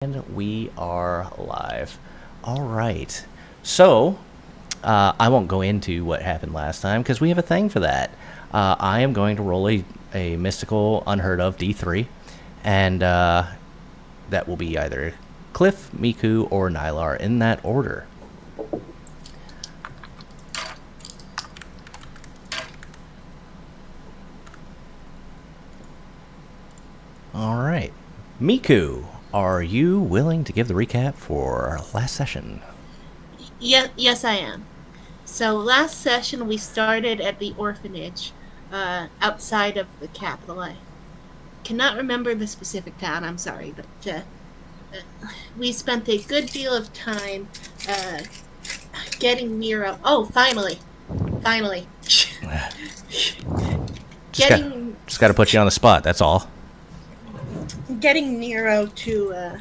And we are live. All right. So, I won't go into what happened last time because we have a thing for that. I am going to roll a mystical, unheard of D3, and that will be either Cliff, Miku, or Nylar in that order. All right. Miku, are you willing to give the recap for last session? Yes, I am. So last session we started at the orphanage outside of the capital. I cannot remember the specific town. I'm sorry, but we spent a good deal of time uh, getting Nero. Oh, finally, Just got getting just got to put you on the spot. That's all. getting Nero to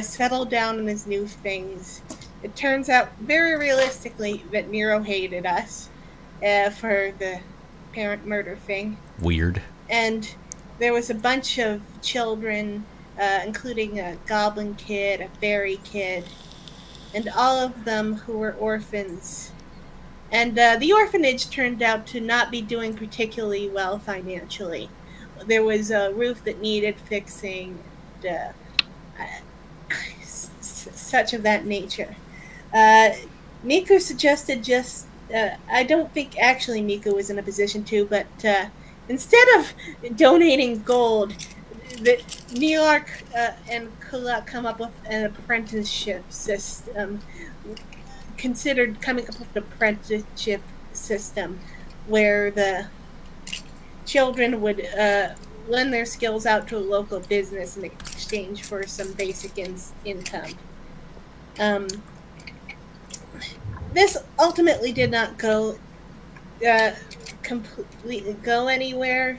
settle down in his new things. It turns out very realistically that Nero hated us for the parent murder thing. Weird. And there was a bunch of children, including a goblin kid, a fairy kid, and all of them who were orphans. And the orphanage turned out to not be doing particularly well financially. There was a roof that needed fixing, and such of that nature. Uh, Miku suggested just. I don't think actually Miku was in a position to, but instead of donating gold, the New York and Kula come up with an apprenticeship system. Considered coming up with an apprenticeship system where the children would lend their skills out to a local business in exchange for some basic income. Um, this ultimately did not go uh, completely go anywhere.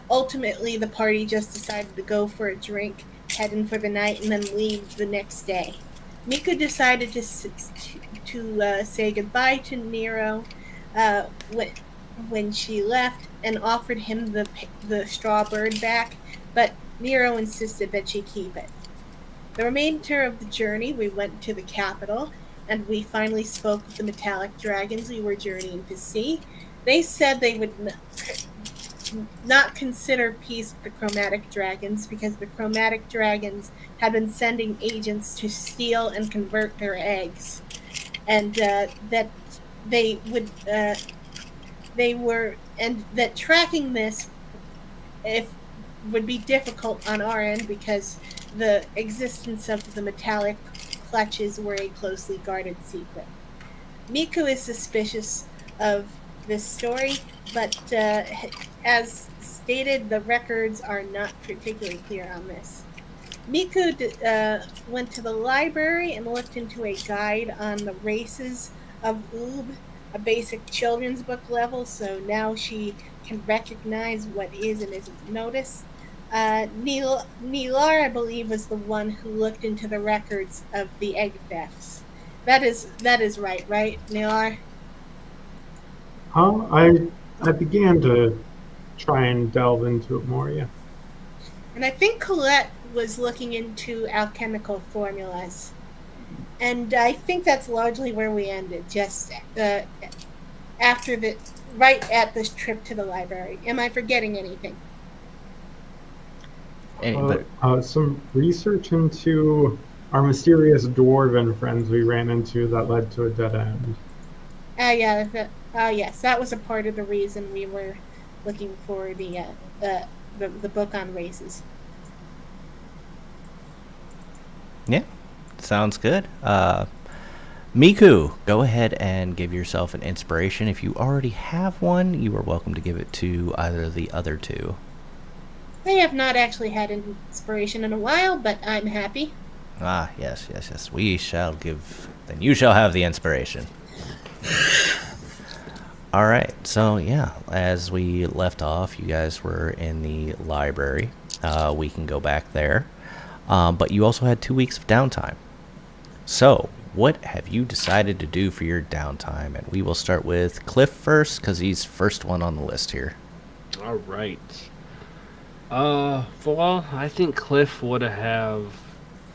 Ultimately, the party just decided to go for a drink, head in for the night, and then leave the next day. Mika decided to say goodbye to Nero when she left and offered him the straw bird back, but Nero insisted that she keep it. The remainder of the journey, we went to the capital, and we finally spoke with the metallic dragons we were journeying to see. They said they would not consider peace with the chromatic dragons because the chromatic dragons had been sending agents to steal and convert their eggs, and that they would they were and that tracking this if would be difficult on our end because the existence of the metallic clutches were a closely guarded secret. Miku is suspicious of this story, but as stated, the records are not particularly clear on this. Miku went to the library and looked into a guide on the races of Oob, a basic children's book level, so now she can recognize what is and isn't noticed. Nilar, I believe, was the one who looked into the records of the egg thefts. That is right, Nilar? I began to try and delve into it more. Yeah. And I think Colette was looking into alchemical formulas. And I think that's largely where we ended, just after the right at this trip to the library. Am I forgetting anything? But Some research into our mysterious dwarven friends we ran into that led to a dead end. Yes, that was a part of the reason we were looking for the book on races. yeah, sounds good. Miku, go ahead and give yourself an inspiration. If you already have one, you are welcome to give it to either of the other two. I have not actually had an inspiration in a while, but I'm happy. Ah, yes, yes, yes. We shall give. Then you shall have the inspiration. All right. So yeah, as we left off, you guys were in the library. We can go back there, but you also had 2 weeks of downtime. So what have you decided to do for your downtime? And we will start with Cliff first because he's first one on the list here. All right. Well, I think Cliff would have.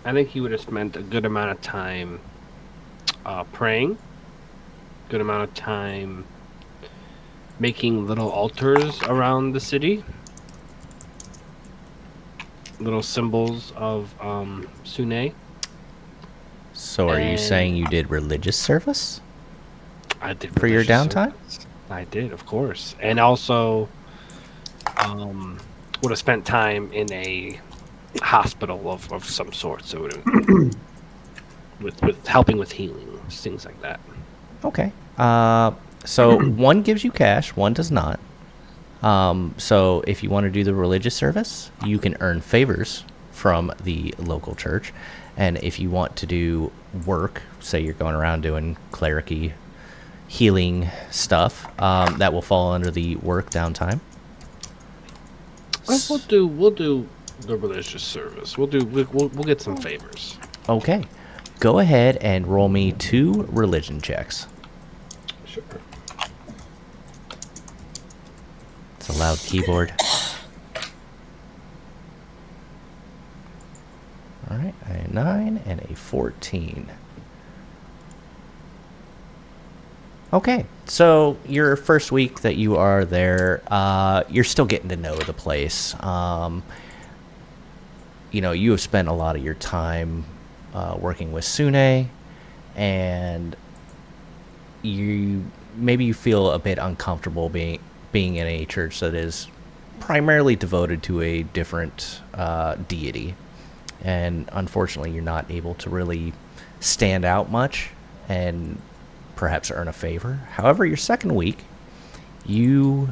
I think he would have spent a good amount of time praying, good amount of time making little altars around the city, little symbols of Sune. So are you saying And you did religious service I did for your religious downtime? service. I did, of course, and also um, would have spent time in a hospital of some sort. So with helping with healing, things like that. Okay. So one gives you cash, one does not. So if you want to do the religious service, you can earn favors from the local church. And if you want to do work, say you're going around doing clericy healing stuff, that will fall under the work downtime. We'll do the religious service. We'll get some favors. Okay. Go ahead and roll me 2 religion checks. Sure. It's a loud keyboard. All right, a 9 and a 14. Okay, so your first week that you are there, you're still getting to know the place. You have spent a lot of your time working with Sune, and you feel a bit uncomfortable being in a church that is primarily devoted to a different deity, and unfortunately, you're not able to really stand out much and perhaps earn a favor. However, your second week, you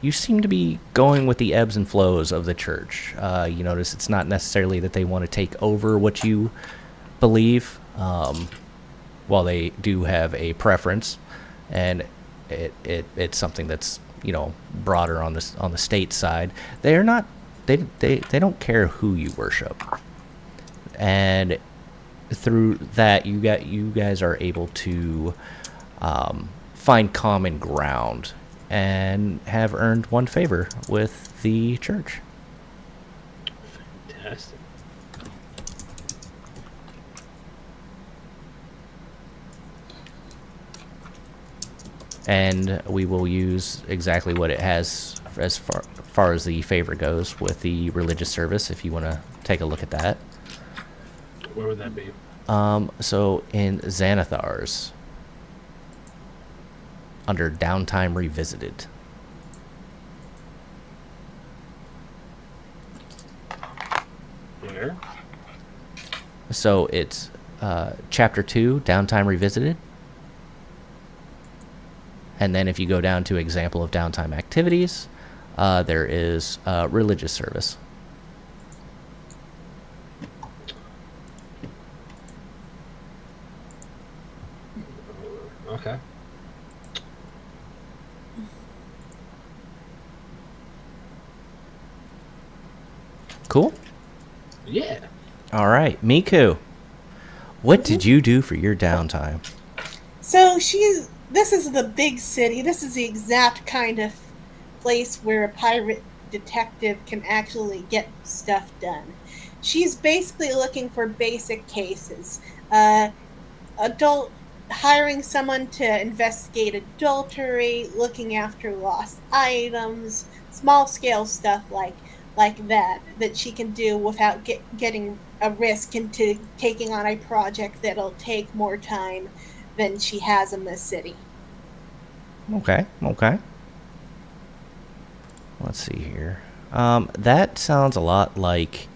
seem to be going with the ebbs and flows of the church. You notice it's not necessarily that they want to take over what you believe, while they do have a preference, and it's something that's broader on the state side. They're not they don't care who you worship, and through that you guys are able to find common ground and have earned one favor with the church. Fantastic. And we will use exactly what it has as far as the favor goes with the religious service, if you want to take a look at that. Where would that be? So in Xanathar's, under Downtime Revisited. Where? So it's Chapter 2, Downtime Revisited. And then if you go down to Example of Downtime Activities, there is Religious Service. Okay. Cool? Yeah. All right, Miku, what did you do for your downtime? So this is the big city. This is the exact kind of place where a pirate detective can actually get stuff done. She's basically looking for basic cases. Adult hiring someone to investigate adultery, looking after lost items, small scale stuff like that she can do without getting a risk into taking on a project that'll take more time than she has in this city. Okay. Let's see here. That sounds a lot like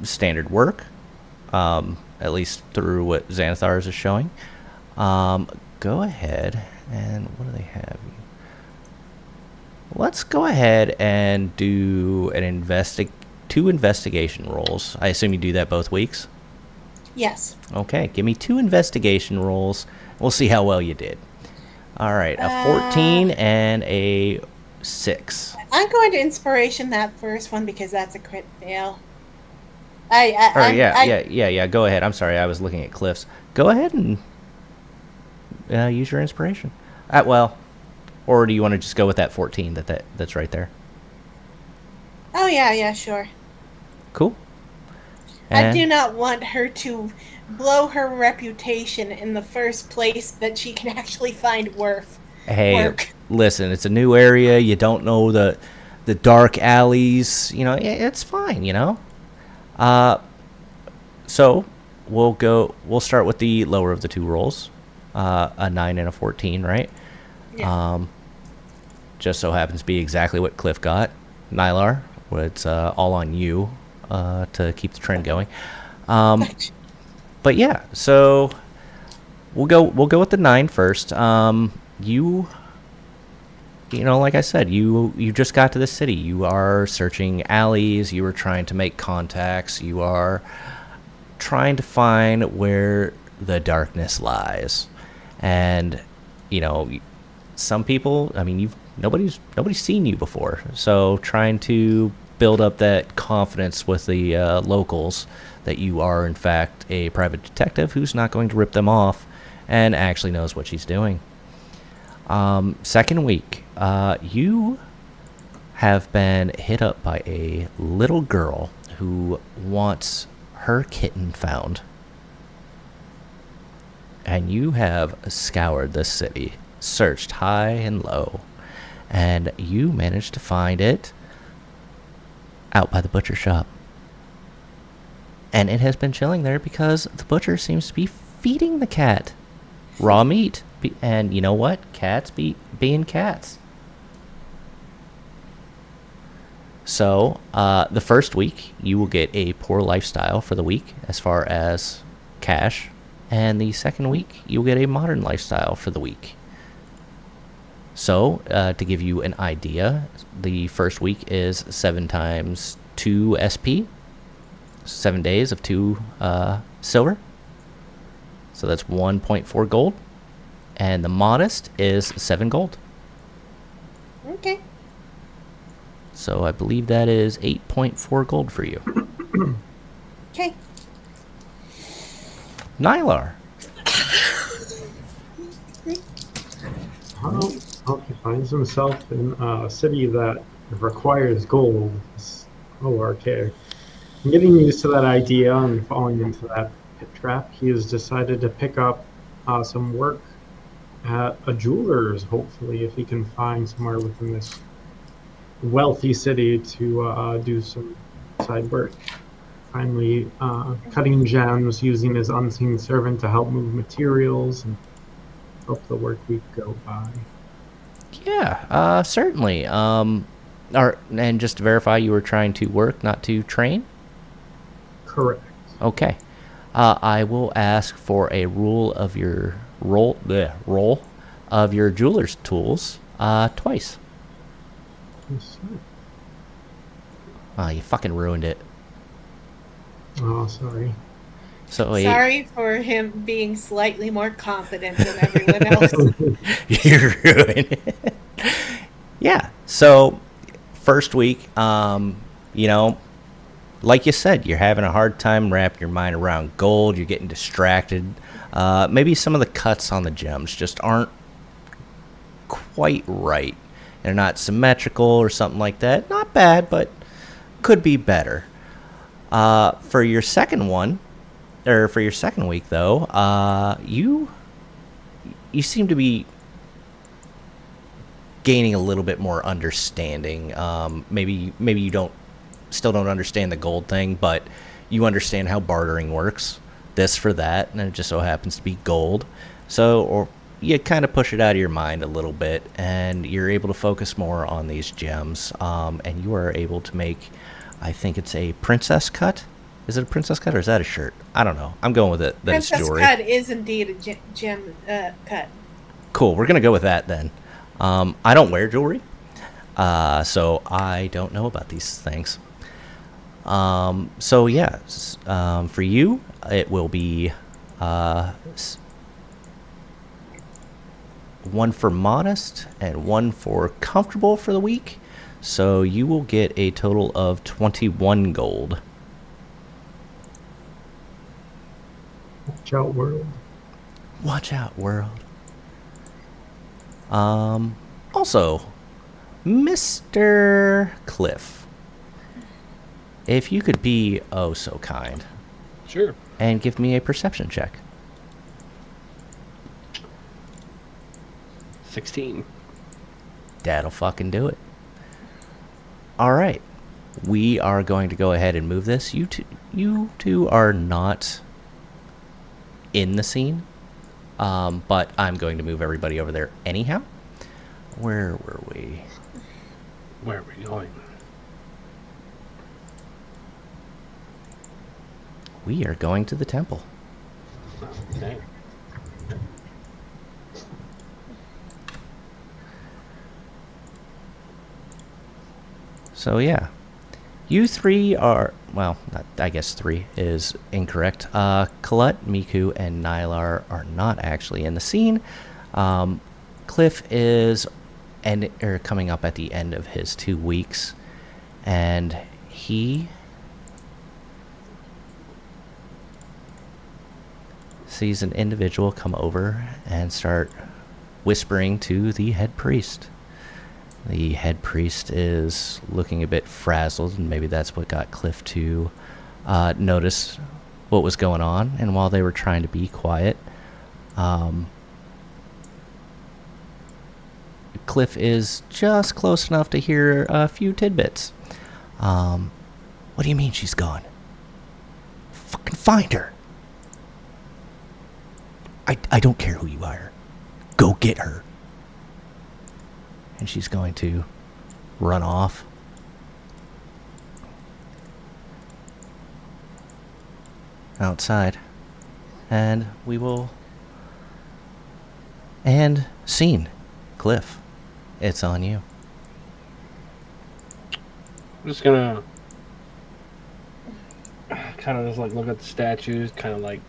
standard work, at least through what Xanathar's is showing. Go ahead and what do they have? Let's go ahead and do two investigation rolls. I assume you do that both weeks? Yes. Okay, give me 2 investigation rolls. We'll see how well you did. All right, a 14 and a 6. I'm going to inspiration that first one because that's a crit fail. Yeah. Go ahead. I'm sorry, I was looking at Cliff's. Go ahead and use your inspiration. Or do you want to just go with that 14 that's right there? Oh yeah, sure. Cool. I do And not want her to blow her reputation in the first place that she can actually find hey, work. listen, it's a new area. You don't know the dark alleys. It's fine. Uh, so We'll start with the lower of the two rolls, a 9 and a 14, right? Yeah. Just so happens to be exactly what Cliff got. Nylar, it's all on you to keep the trend going. But yeah, so we'll go with the 9 first. Like I said, you just got to the city. You are searching alleys. You are trying to make contacts. You are trying to find where the darkness lies, and some people. I mean, nobody's seen you before, so trying to build up that confidence with the locals that you are in fact a private detective who's not going to rip them off and actually knows what she's doing. Second week, you have been hit up by a little girl who wants her kitten found. And you have scoured the city, searched high and low, and you managed to find it out by the butcher shop. And it has been chilling there because the butcher seems to be feeding the cat raw meat. And you know what? Cats being cats. So, the first week, you will get a poor lifestyle for the week as far as cash. And the second week, you'll get a modern lifestyle for the week. So, to give you an idea, the first week is 7 times 2 SP. 7 days of 2 silver. So that's 1.4 gold. And the modest is 7 gold. Okay. So I believe that is 8.4 gold for you. Okay. Nylar. Well, he finds himself in a city that requires gold. Oh, archaic. Getting used to that idea and falling into that pit trap, he has decided to pick up some work at a jeweler's, hopefully, if he can find somewhere within this wealthy city to do some side work. Finally, cutting gems, using his unseen servant to help move materials and help the work week go by. Yeah, certainly. And just to verify, you were trying to work, not to train? Correct. Okay. I will ask for a roll of your roll of your jeweler's tools twice. Yes, sir. You fucking ruined it. Oh, sorry. So Sorry for him being slightly more competent than everyone else. you ruined it. Yeah. So first week, like you said, you're having a hard time wrapping your mind around gold. You're getting distracted. Maybe some of the cuts on the gems just aren't quite right. They're not symmetrical or something like that. Not bad, but could be better. For your second week, though, you seem to be gaining a little bit more understanding. Maybe you still don't understand the gold thing, but you understand how bartering works. This for that, and it just so happens to be gold. So, or you kind of push it out of your mind a little bit, and you're able to focus more on these gems. And you are able to make, I think it's a princess cut. Is it a princess cut or is that a shirt? I don't know. I'm going with it. That it's Princess jewelry. cut is indeed a gem cut. Cool. We're gonna go with that then. I don't wear jewelry, so I don't know about these things. So yeah, for you, it will be 1 for modest and 1 for comfortable for the week. So you will get a total of 21 gold. Watch out, world. Watch out, world. Also, Mr. Cliff, if you could be oh so kind Sure. and give me a perception check. 16. That'll fucking do it. All right. We are going to go ahead and move this. You two are not in the scene, but I'm going to move everybody over there anyhow. Where were we? Where are we going? We are going to the temple. Okay. So yeah, you three are, well, I guess three is incorrect. Colette, Miku, and Nylar are not actually in the scene. Cliff is coming up at the end of his 2 weeks, and he sees an individual come over and start whispering to the head priest. The head priest is looking a bit frazzled, and maybe that's what got Cliff to notice what was going on. And while they were trying to be quiet, Cliff is just close enough to hear a few tidbits. What do you mean she's gone? Fucking find her. I don't care who you are. Go get her. And she's going to run off. Outside. And we will... And scene. Cliff, it's on you. I'm just gonna kind of just like look at the statues, kind of like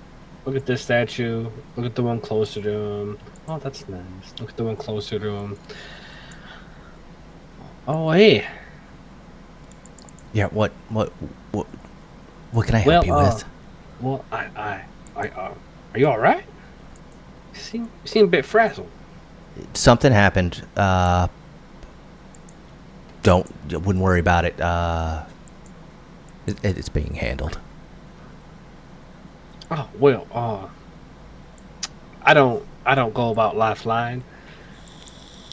look at this statue, look at the one closer to him. Oh, that's nice. Look at the one closer to him. Oh, hey. Yeah, what can I help you with? Well, are you all right? You seem a bit frazzled. Something happened. Wouldn't worry about it. It's being handled. Oh well, I don't go about life lying,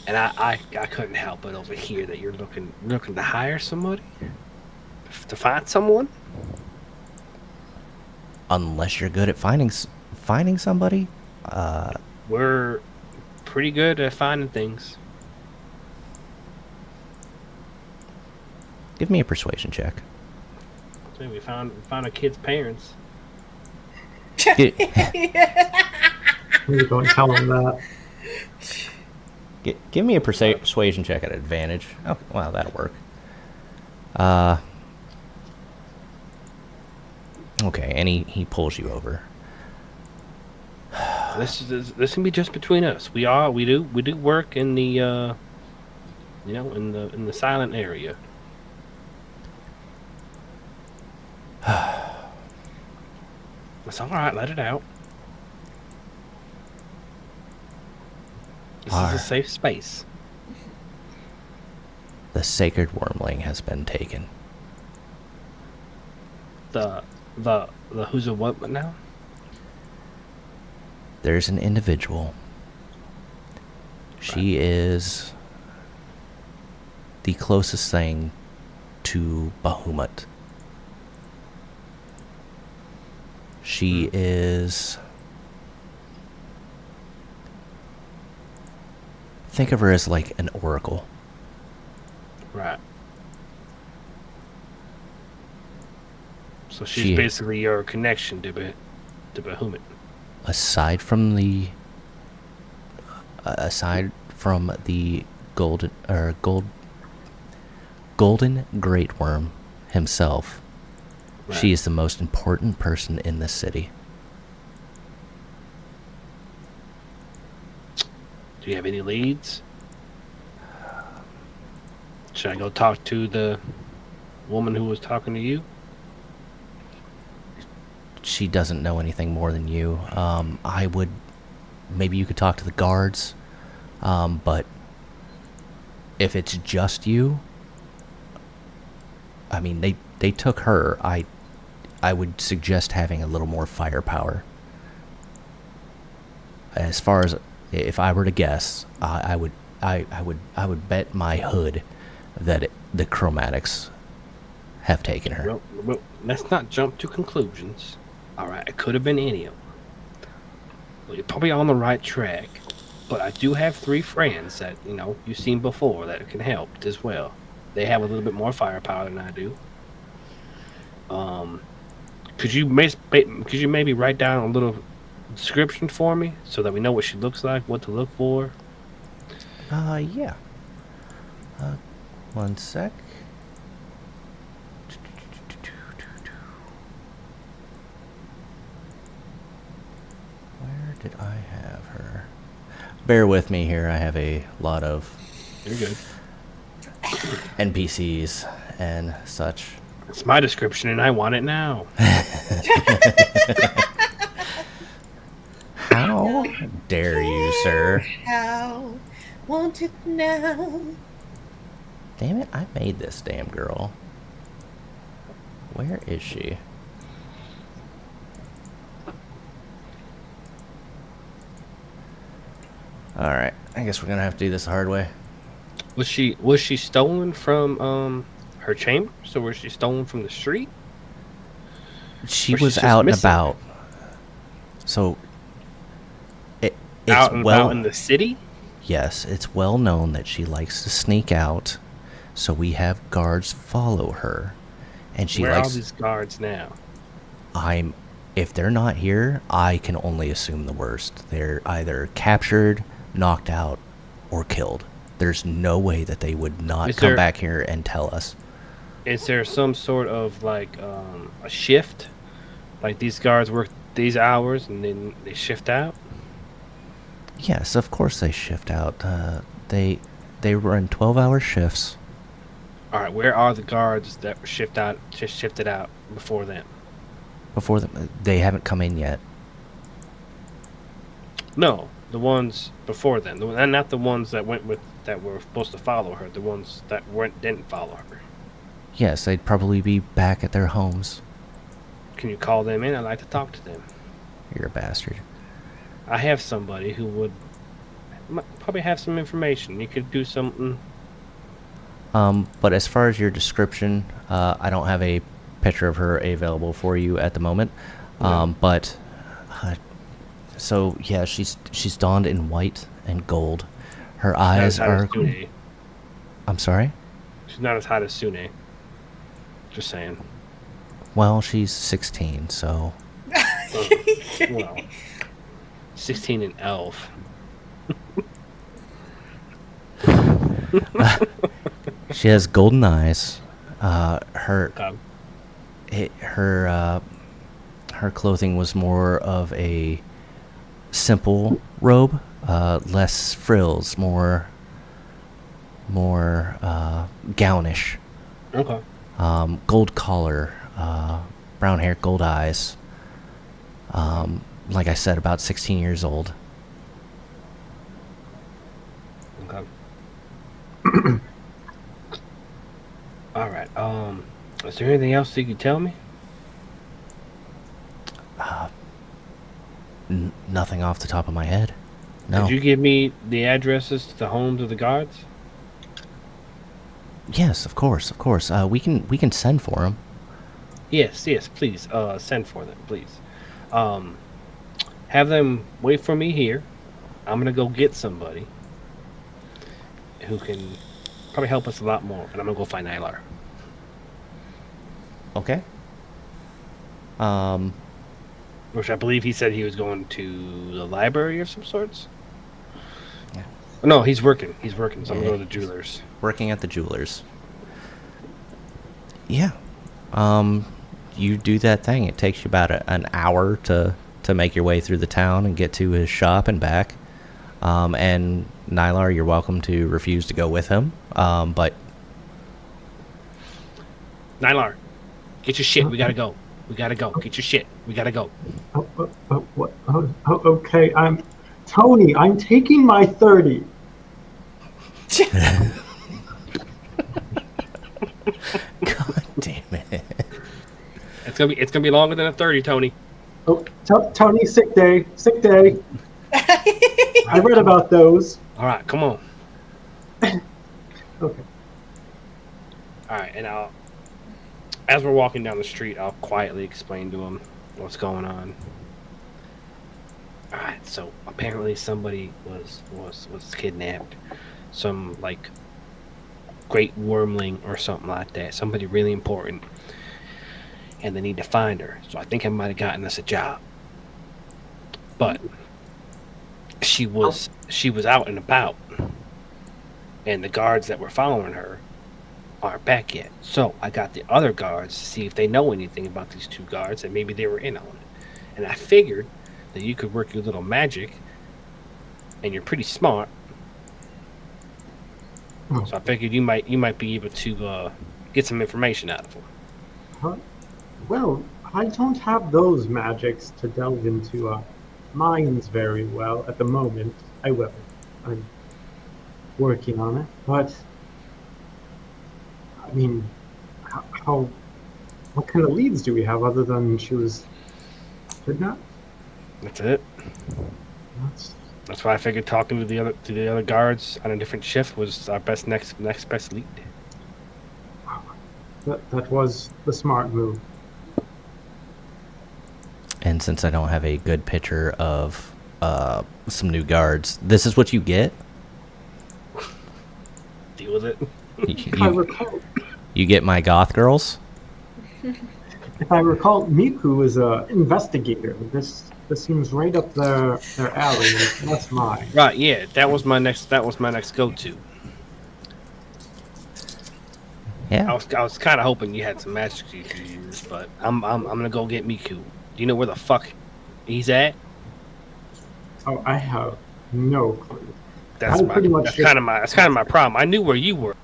and I couldn't help but overhear that you're looking to hire somebody, to find someone. Unless you're good at finding somebody. We're pretty good at finding things. Give me a persuasion check. So we found a kid's parents. Gi- Maybe don't tell him that. Give me a persuasion check at advantage. Oh, wow, that'll work. Okay, and he pulls you over. This can be just between us. We do work in the in the silent area. It's all right. Let it out. This is a safe space. The sacred wormling has been taken. The who's a what now? There's an individual. She is the closest thing to Bahamut. She is... Think of her as like an oracle. Right. So she's basically your connection to Bahamut. Aside from the golden great worm himself, right. She is the most important person in this city. Do you have any leads? Should I go talk to the woman who was talking to you? She doesn't know anything more than you. Maybe you could talk to the guards, but if it's just you, I mean, they took her, I would suggest having a little more firepower. As far as if I were to guess, I would bet my hood that the chromatics have taken her. Well, let's not jump to conclusions. All right, it could have been any of them. Well, you're probably on the right track, but I do have 3 friends that you've seen before that can help as well. They have a little bit more firepower than I do. Could you maybe write down a little description for me so that we know what she looks like, what to look for? Yeah. One sec. Where did I have her? Bear with me here. I have a lot of You're good. NPCs and such. It's my description, and I want it now. How dare you, sir? How won't it now? Damn it, I made this damn girl. Where is she? Alright, I guess we're gonna have to do this the hard way. Was she stolen from her chamber? So was she stolen from the street? She Or she's was just out and missing? about. So it's Out and well about in the city? yes, it's well known that she likes to sneak out, so we have guards follow her. And she Where are all likes these guards now? if they're not here, I can only assume the worst. They're either captured, knocked out, or killed. There's no way that they would not Is come there- back here and tell us. Is there some sort of like a shift? Like these guards work these hours and then they shift out? Yes, of course they shift out. They run 12-hour shifts. All right, where are the guards that were shifted out before them? Before them, they haven't come in yet. No, the ones before them, and not the ones that that were supposed to follow her. The ones that didn't follow her. Yes, they'd probably be back at their homes. Can you call them in? I'd like to talk to them. You're a bastard. I have somebody who would probably have some information. You could do something. But as far as your description, I don't have a picture of her available for you at the moment. But so yeah, she's donned in white and gold. Her eyes Not as hot are. as Sune. I'm sorry. She's not as hot as Sune. Just saying. Well, she's 16, so Well, 16 and elf. she has golden eyes. Her Um, her clothing was more of a simple robe, less frills, more gownish. okay. Gold collar, brown hair, gold eyes. Like I said, about 16 years old. Okay. All right. Is there anything else you could tell me? Nothing off the top of my head. No. Could you give me the addresses to the homes of the guards? Yes, of course, of course. We can send for them. Yes, please. Send for them, please. Have them wait for me here. I'm gonna go get somebody who can probably help us a lot more, and I'm gonna go find Nylar. Okay. Which I believe he said he was going to the library of some sorts. Yeah. No, he's working. He's working. So I'm Yeah, going to the jewelers. Working at the jewelers. Yeah. You do that thing. It takes you about an hour to make your way through the town and get to his shop and back. And Nylar, you're welcome to refuse to go with him. But Nylar, get your shit. We gotta go. We gotta go. Get your shit. We gotta go. What? Okay, Tony, I'm taking my 30. God damn it. it's gonna be longer than a 30, Tony. Oh, Tony, sick day, sick day. I read about those. All right, come on. Okay. All right, and as we're walking down the street, I'll quietly explain to him what's going on. All right, so apparently somebody was kidnapped. Some like great wormling or something like that. Somebody really important, and they need to find her. So I think I might have gotten us a job. But she was out and about, and the guards that were following her aren't back yet. So I got the other guards to see if they know anything about these two guards and maybe they were in on it. And I figured that you could work your little magic, and you're pretty smart. So I figured you might be able to get some information out of them. Huh? Well, I don't have those magics to delve into mines very well at the moment. I will. I'm working on it, but I mean, what kind of leads do we have other than she was kidnapped? That's it. That's why I figured talking to the other guards on a different shift was our next best lead. That was the smart move. And since I don't have a good picture of some new guards, this is what you get. Deal with it. If I recall, You get my goth girls. if I recall, Miku is an investigator. This seems right up their alley. And that's mine. Right, yeah, that was my next go-to. Yeah. I was kind of hoping you had some magic you could use, but I'm gonna go get Miku. Do you know where the fuck he's at? Oh, I have no clue. That's kind of my problem. I knew where you were.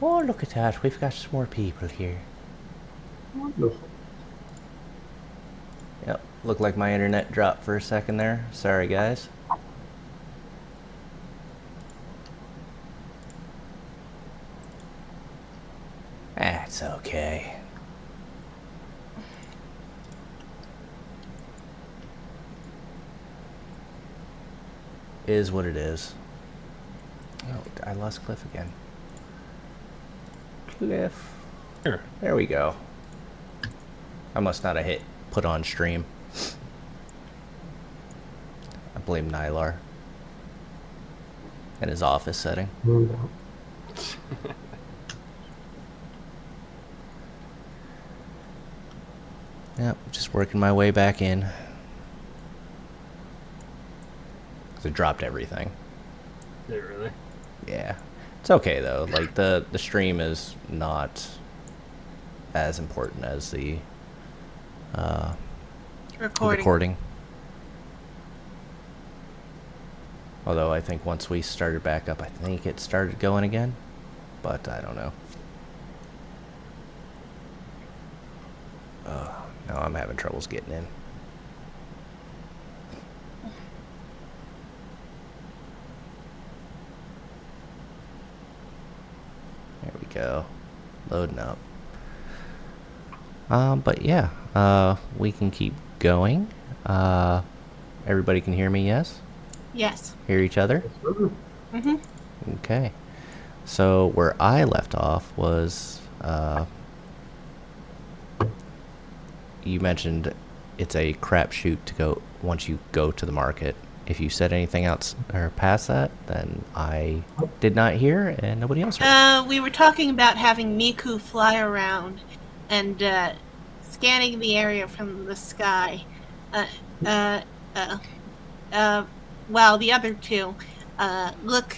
Oh, look at that. We've got some more people here. Wonderful. Yep. Looked like my internet dropped for a second there. Sorry, guys. That's okay. Is what it is. Oh, I lost Cliff again. Cliff. Here. There we go. I must not have hit put on stream. I blame Nylar and his office setting. No doubt. Yep, just working my way back in. 'Cause it dropped everything. Did it really? Yeah. It's okay though. Like the stream is not as important as the recording. Although I think once we started back up, I think it started going again. But I don't know. No, I'm having troubles getting in. There we go. Loading up. But yeah, we can keep going. Everybody can hear me, yes? Yes. Hear each other? Mm-hmm. Okay. So where I left off was you mentioned it's a crapshoot to go once you go to the market. If you said anything else or past that, then I did not hear, and nobody else heard. We were talking about having Miku fly around and scanning the area from the sky. Uh, uh, uh, while the other two look,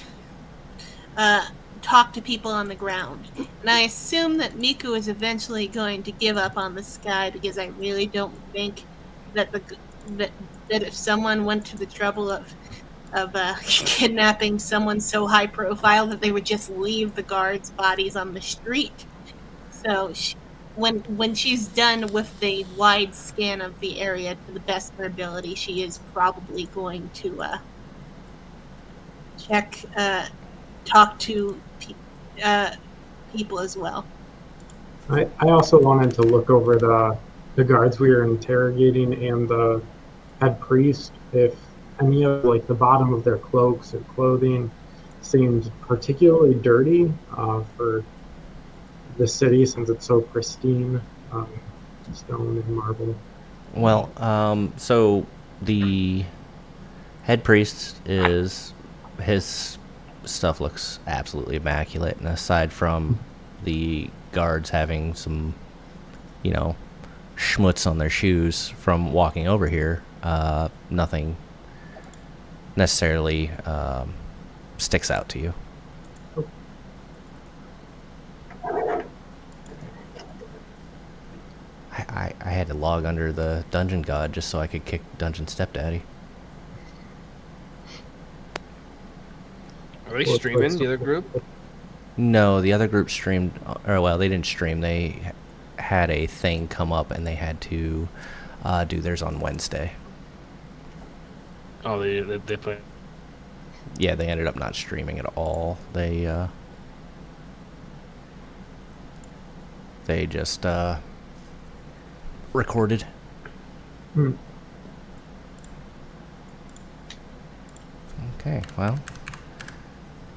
uh, talk to people on the ground. And I assume that Miku is eventually going to give up on the sky because I really don't think that that that if someone went to the trouble of kidnapping someone so high profile that they would just leave the guards' bodies on the street. So when she's done with the wide scan of the area to the best of her ability, she is probably going to check, talk to people as well. I also wanted to look over the guards we were interrogating and the head priest if any of like the bottom of their cloaks or clothing seemed particularly dirty for the city since it's so pristine, stone and marble. Well, so the head priest is his stuff looks absolutely immaculate, and aside from the guards having some, you know, schmutz on their shoes from walking over here, nothing necessarily sticks out to you. I had to log under the dungeon god just so I could kick Dungeon Stepdaddy. Are they streaming the other group? No, the other group streamed, or well, they didn't stream. They had a thing come up and they had to do theirs on Wednesday. Oh, they play. Yeah, they ended up not streaming at all. They just recorded. Hmm. Okay, well,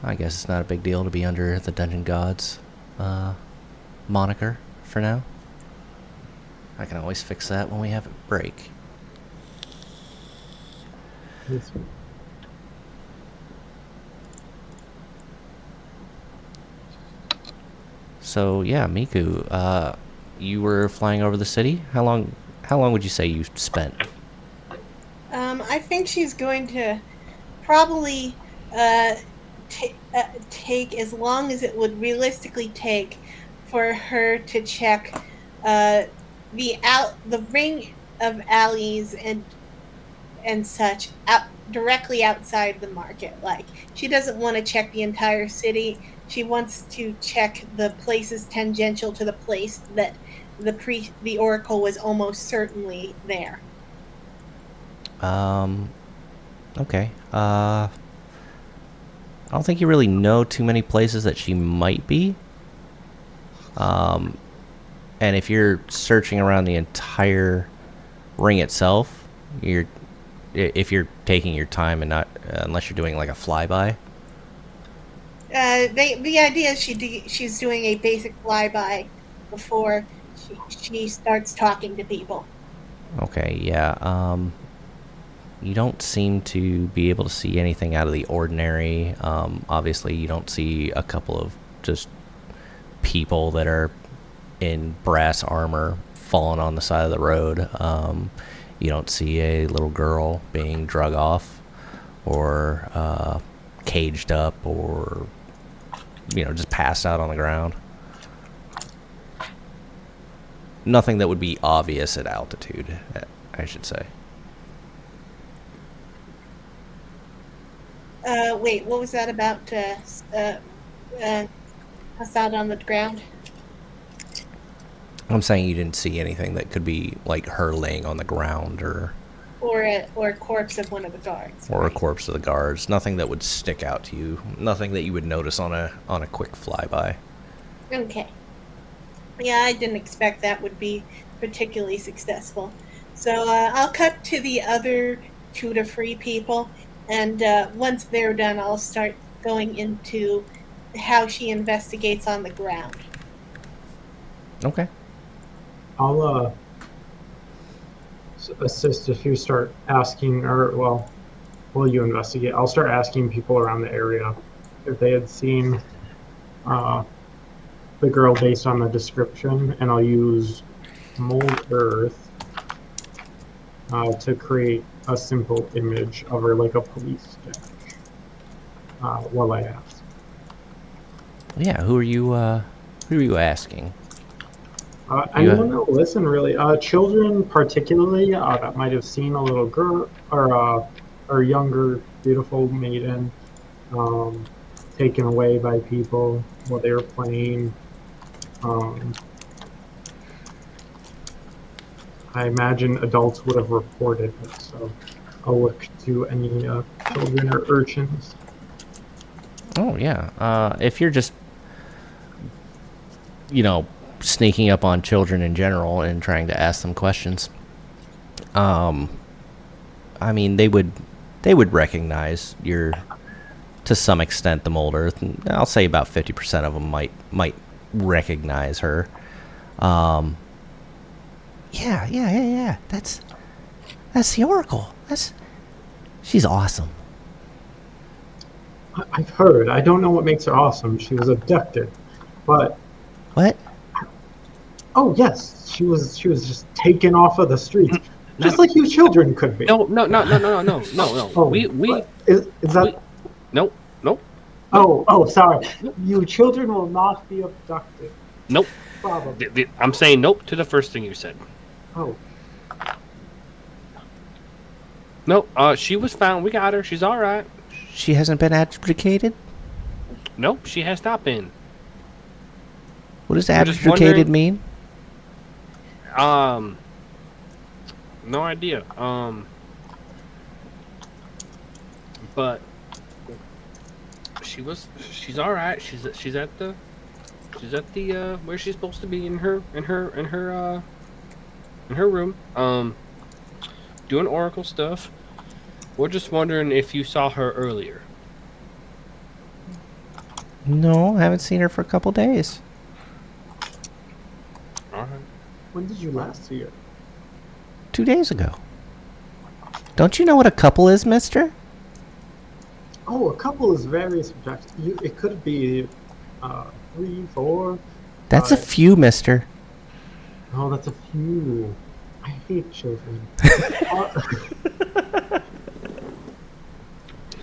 I guess it's not a big deal to be under the Dungeon Gods moniker for now. I can always fix that when we have a break. Yes. So yeah, Miku, you were flying over the city. How long would you say you spent? I think she's going to probably take as long as it would realistically take for her to check the ring of alleys and such directly outside the market. Like, she doesn't want to check the entire city. She wants to check the places tangential to the place that the oracle was almost certainly there. Okay. I don't think you really know too many places that she might be. And if you're searching around the entire ring itself, if you're taking your time and not unless you're doing like a flyby. The idea is she's doing a basic flyby before she starts talking to people. Okay, yeah. You don't seem to be able to see anything out of the ordinary. Obviously, you don't see a couple of just people that are in brass armor falling on the side of the road. You don't see a little girl being drug off or caged up or, just passed out on the ground. Nothing that would be obvious at altitude, I should say. Wait, what was that about? Passed out on the ground? I'm saying you didn't see anything that could be like her laying on the ground or a corpse of one of the guards. a corpse of the guards. Nothing that would stick out to you. Nothing that you would notice on a quick flyby. Okay. Yeah, I didn't expect that would be particularly successful. So I'll cut to the other 2 to 3 people, and once they're done, I'll start going into how she investigates on the ground. Okay. I'll assist if you start asking, or well, will you investigate? I'll start asking people around the area if they had seen uh, the girl based on the description, and I'll use mold earth to create a simple image of her, like a police sketch. While I ask. Yeah. Who are you asking? Anyone that will listen, really. Children, particularly, that might have seen a little girl or younger, beautiful maiden taken away by people while they were playing. I imagine adults would have reported it, so I'll look to any children or urchins. Oh yeah. If you're just, sneaking up on children in general and trying to ask them questions, I mean, they would recognize your, to some extent, the mold earth. And I'll say about 50% of them might recognize her. Yeah. That's the Oracle. She's awesome. I've heard. I don't know what makes her awesome. She was abducted, but What? oh yes, she was just taken off of the streets, just like you children could be. No. Oh, we is that? Nope. Oh, sorry. You children will not be abducted. Nope. Probably. I'm saying nope to the first thing you said. Oh, Nope. She was found. We got her. She's all right. She hasn't been abdicated? Nope. She has not been. What does I'm just abdicated wondering- mean? No idea. But she's all right. She's at the where she's supposed to be in her room. Doing Oracle stuff. We're just wondering if you saw her earlier. No, I haven't seen her for a couple days. All right. when did you last see her? 2 days ago. Don't you know what a couple is, mister? Oh, a couple is very subjective. It could be 3, 4. That's a few, mister. Oh, that's a few. I hate children.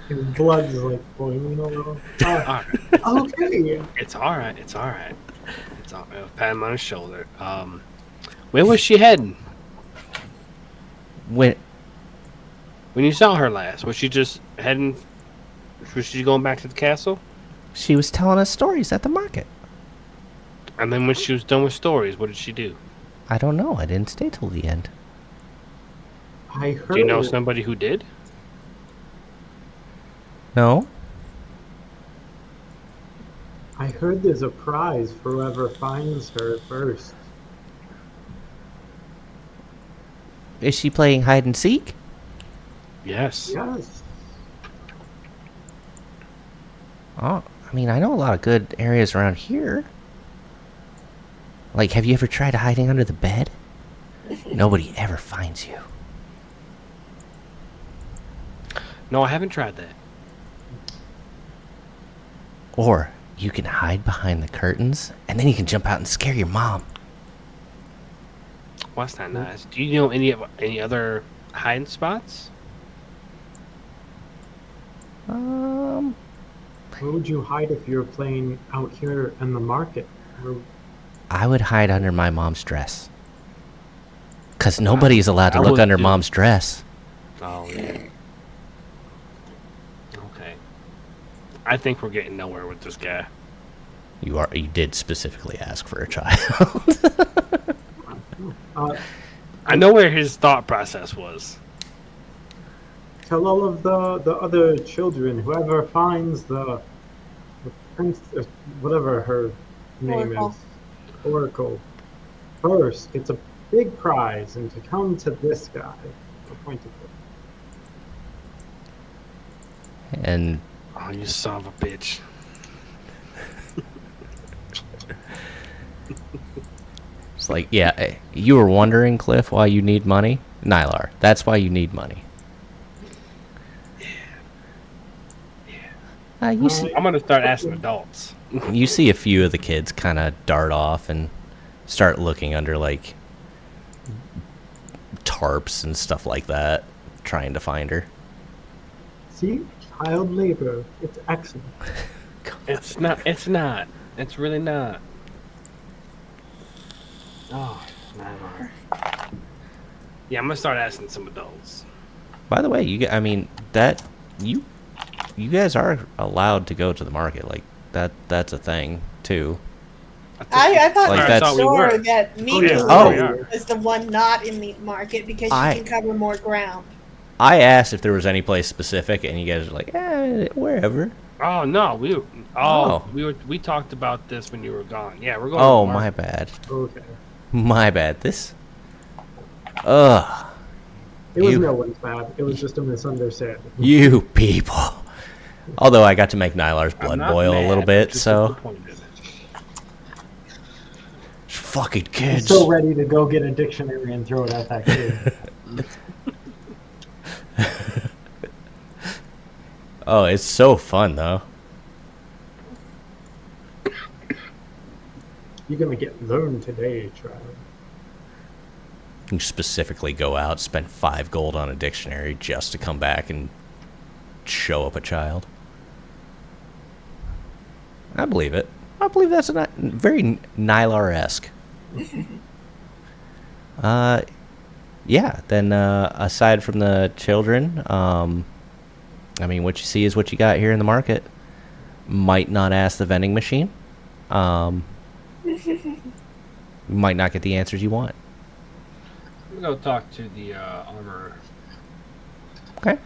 His blood's like boiling a little. All right. Okay. It's all right. It's all. Pat him on his shoulder. Where was she heading When when you saw her last? Was she just heading? Was she going back to the castle? she was telling us stories at the market. And then when she was done with stories, what did she do? I don't know. I didn't stay till the end. I heard. Do you know somebody who did? No? I heard there's a prize for whoever finds her first. Is she playing hide and seek? Yes. Yes. Oh, I mean, I know a lot of good areas around here. Like, have you ever tried hiding under the bed? Nobody ever finds you. No, I haven't tried that. Or you can hide behind the curtains, and then you can jump out and scare your mom. Well, that's not nice. Do you know any other hiding spots? Where would you hide if you were playing out here in the market? I would hide under my mom's dress. Because nobody's allowed to I look would under too. mom's dress. Oh, yeah. Okay. I think we're getting nowhere with this guy. You did specifically ask for a child. I know where his thought process was. Tell all of the other children, whoever finds the prince, whatever her name Oracle. is, Oracle, first gets a big prize, and to come to this guy, appointed. And Oh, you son of a bitch. It's like, yeah, you were wondering, Cliff, why you need money? Nylar, that's why you need money. You see, I'm gonna start asking adults. you see a few of the kids kind of dart off and start looking under like tarps and stuff like that, trying to find her. See, child labor. It's excellent. It's not. It's not. It's really not. Oh, Nylar. Yeah, I'm gonna start asking some adults. By the way, I mean that you guys are allowed to go to the market, like that's a thing too. I thought Like, for that's- sure that Miku Oh. was the one not in the market because she can cover more ground. I asked if there was any place specific, and you guys are like, wherever. Oh no, we talked about this when you were gone. Yeah, we're going. Oh, to the my market. bad. Okay. My bad. This. Ugh. It was You- no one's bad. It was just a misunderstanding. You people. Although I got to make Nylar's I'm blood not boil a mad, little I'm bit, just so. disappointed. Fucking I'm kids. so ready to go get a dictionary and throw it at that kid. Oh, it's so fun, though. You're gonna get learned today, child. You specifically go out, spend 5 gold on a dictionary just to come back and show up a child. I believe it. I believe that's very Nylar-esque. Yeah, then aside from the children, I mean, what you see is what you got here in the market. Might not ask the vending machine. Might not get the answers you want. I'm gonna go talk to the armorer. Okay.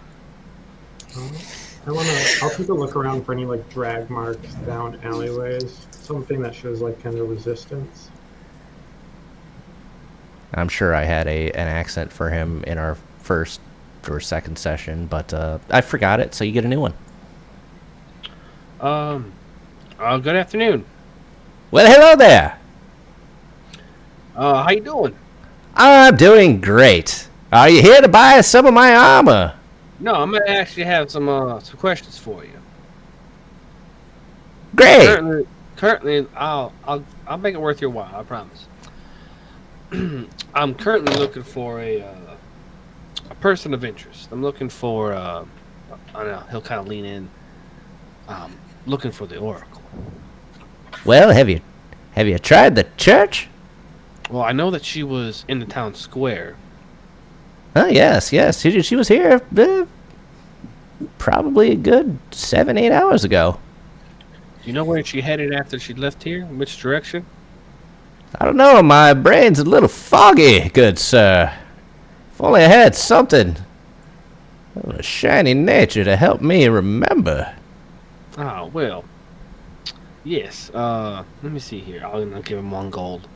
I'll take a look around for any like drag marks down alleyways. Something that shows like kind of resistance. I'm sure I had an accent for him in our first or second session, but I forgot it, so you get a new one. Good afternoon. Well, hello there. How you doing? I'm doing great. Are you here to buy some of my armor? No, I'm gonna actually have some questions for you. Great. Currently, I'll make it worth your while. I promise. I'm currently looking for a person of interest. I'm looking for I don't know. He'll kind of lean in. Looking for the oracle. Well, have you tried the church? Well, I know that she was in the town square. Oh, yes. She was here probably a good 7-8 hours ago. Do you know where she headed after she left here? Which direction? I don't know. My brain's a little foggy, good sir. If only I had something of a shiny nature to help me remember. Oh, well. Yes. Let me see here. I'll give him 1 gold.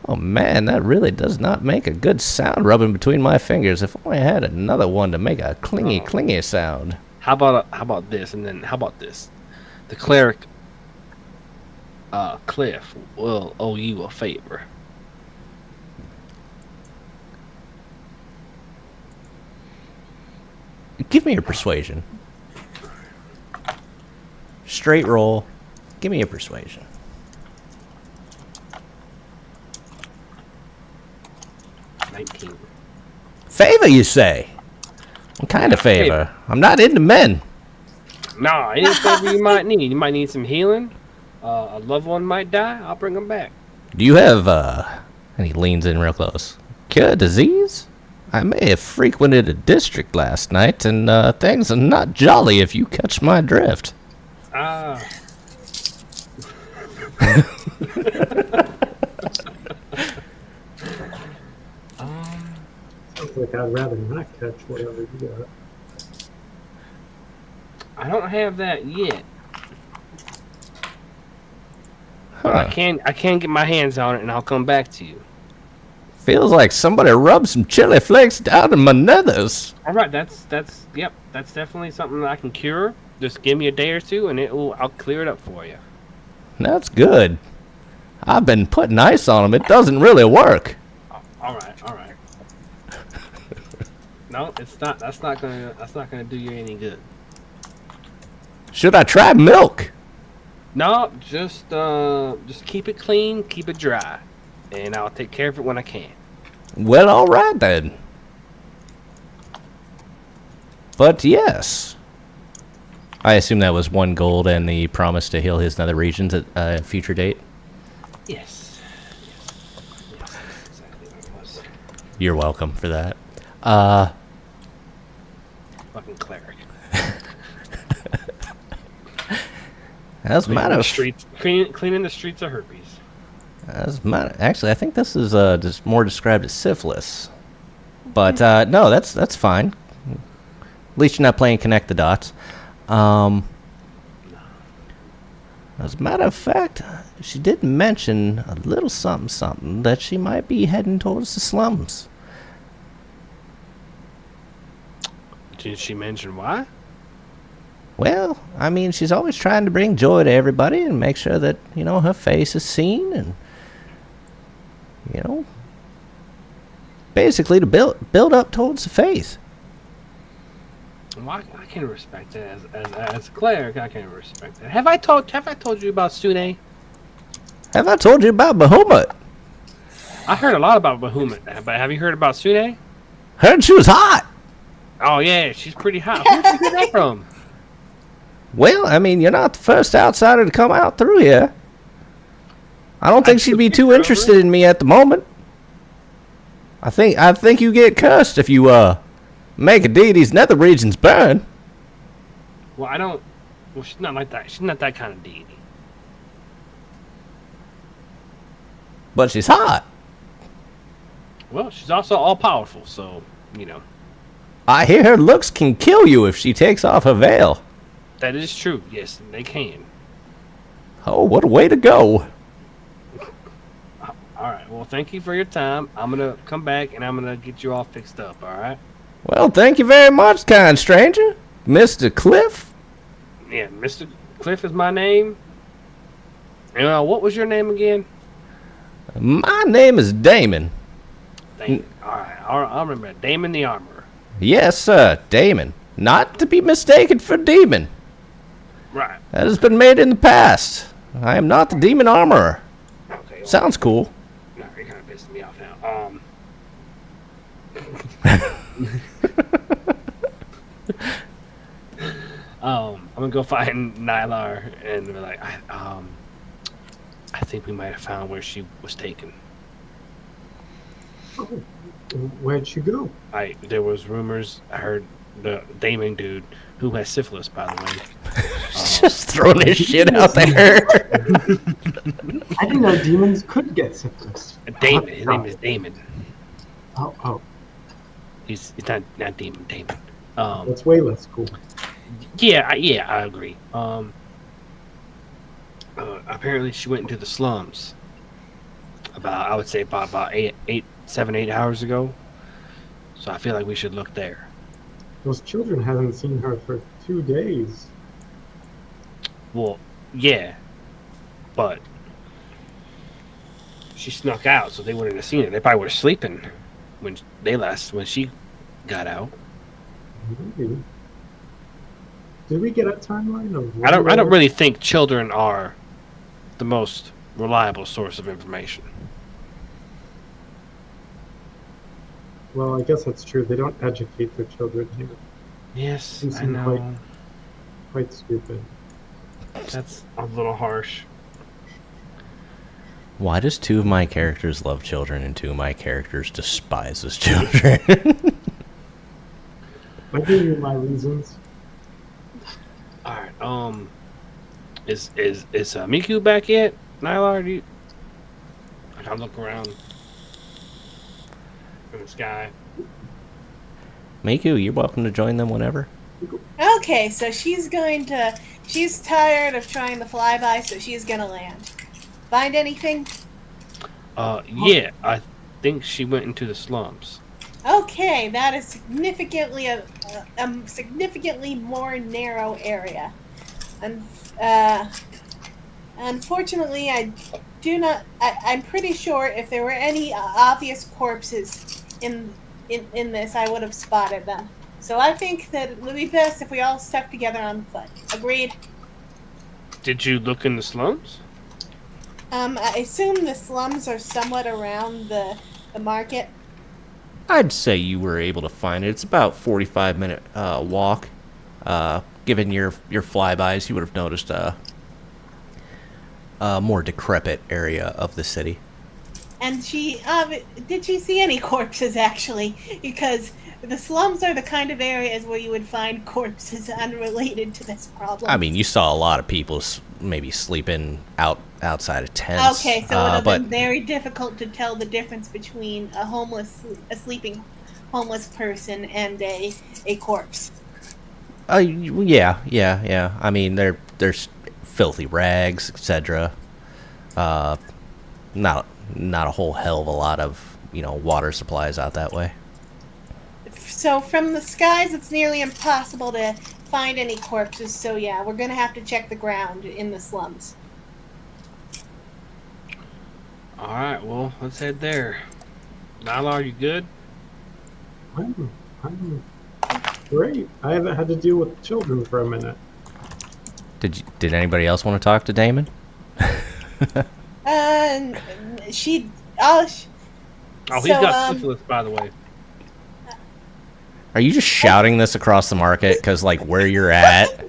Oh, man, that really does not make a good sound rubbing between my fingers. If only I had another one to make a clingy sound. How about this? And then how about this? The cleric, Cliff, will owe you a favor. Give me your persuasion. Straight roll. Give me your persuasion. Favor, you say? What kind of favor? I'm not into men. Nah, any favor you might need. You might need some healing. A loved one might die. I'll bring them back. Do you have, and he leans in real close, cure disease? I may have frequented a district last night, and things are not jolly if you catch my drift. Ah. Sounds like I'd rather not catch whatever you got. I don't have that yet. Huh. I can get my hands on it, and I'll come back to you. Feels like somebody rubbed some chili flakes down in my nethers. All right, that's definitely something that I can cure. Just give me a day or two, and I'll clear it up for you. That's good. I've been putting ice on them. It doesn't really work. All right. No, it's not. That's not gonna do you any good. Should I try milk? No, just keep it clean, keep it dry, and I'll take care of it when I can. Well, all right then. But yes. I assume that was 1 gold and the promise to heal his nether regions at a future date. Yes, that's exactly what it was. You're welcome for that. Fucking cleric. As a matter of Cleaning the streets of herpes. actually, I think this is just more described as syphilis. But no, that's fine. At least you're not playing connect the dots. As a matter of fact, she did mention a little something that she might be heading towards the slums. Did she mention why? Well, I mean, she's always trying to bring joy to everybody and make sure that, her face is seen and, basically to build up towards the faith. Well, I can respect that as a cleric. I can respect that. Have I told you about Sune? Have I told you about Bahamut? I heard a lot about Bahamut, but have you heard about Sune? Heard she was hot. Oh yeah, she's pretty hot. Where'd you get that from? Well, I mean, you're not the first outsider to come out through here. I don't think she'd be too interested in me at the moment. I think you get cursed if you make a deity's nether regions burn. Well, I don't. Well, she's not like that. She's not that kind of deity. But she's hot. Well, she's also all powerful, so I hear her looks can kill you if she takes off her veil. that is true. Yes, they can. Oh, what a way to go. All right. Well, thank you for your time. I'm gonna come back and I'm gonna get you all fixed up. All right. Well, thank you very much, kind stranger. Mr. Cliff? Yeah, Mr. Cliff is my name. And what was your name again? My name is Damon. Damon. All right. I'll remember that. Damon the Armorer. Yes, sir, Damon. Not to be mistaken for Demon. Right. That has been made in the past. I am not the Demon Armorer. Okay. Well, Sounds cool. no, you're kind of pissing me off now. I'm gonna go find Nylar and be like, I think we might have found where she was taken. Oh, where'd she go? There was rumors. I heard the Damon dude who has syphilis, by the way. Just throwing his shit out there. I didn't know demons could get syphilis. Damon. His name is Damon. Oh. He's not Demon. Damon. That's way less cool. Yeah, I agree. Apparently she went into the slums I would say about 7, 8 hours ago. So I feel like we should look there. Those children haven't seen her for 2 days. Well, yeah, but she snuck out, so they wouldn't have seen it. They probably were sleeping when she got out. Maybe. Did we get a timeline of? I don't really think children are the most reliable source of information. Well, I guess that's true. They don't educate their children here. Yes, You I seem know. Quite stupid. That's a little harsh. Why does 2 of my characters love children and 2 of my characters despises children? I give you my reasons. All right. Is Miku back yet? Nylar, do you? I gotta look around in the sky. Miku, you're welcome to join them whenever. Okay, so she's tired of trying to fly by, so she's gonna land. Find anything? Yeah, I think she went into the slums. Okay, that is significantly a significantly more narrow area. And unfortunately, I do not. I'm pretty sure if there were any obvious corpses in this, I would have spotted them. So I think that it would be best if we all stuck together on foot. Agreed. Did you look in the slums? I assume the slums are somewhat around the market. I'd say you were able to find it. It's about 45-minute walk. Given your flybys, you would have noticed a more decrepit area of the city. And did she see any corpses actually? Because the slums are the kind of areas where you would find corpses unrelated to this problem. I mean, you saw a lot of people maybe sleeping outside of tents. Okay, so it would have but been very difficult to tell the difference between a sleeping homeless person and a corpse. yeah. I mean, there's filthy rags, etc. Not a whole hell of a lot of water supplies out that way. So from the skies, it's nearly impossible to find any corpses. So yeah, we're gonna have to check the ground in the slums. All right, well, let's head there. Nyla, are you good? I'm great. I haven't had to deal with children for a minute. Did anybody else want to talk to Damon? She. Oh, Oh, he's so, got syphilis, by the way. Are you just shouting this across the market because like where you're at?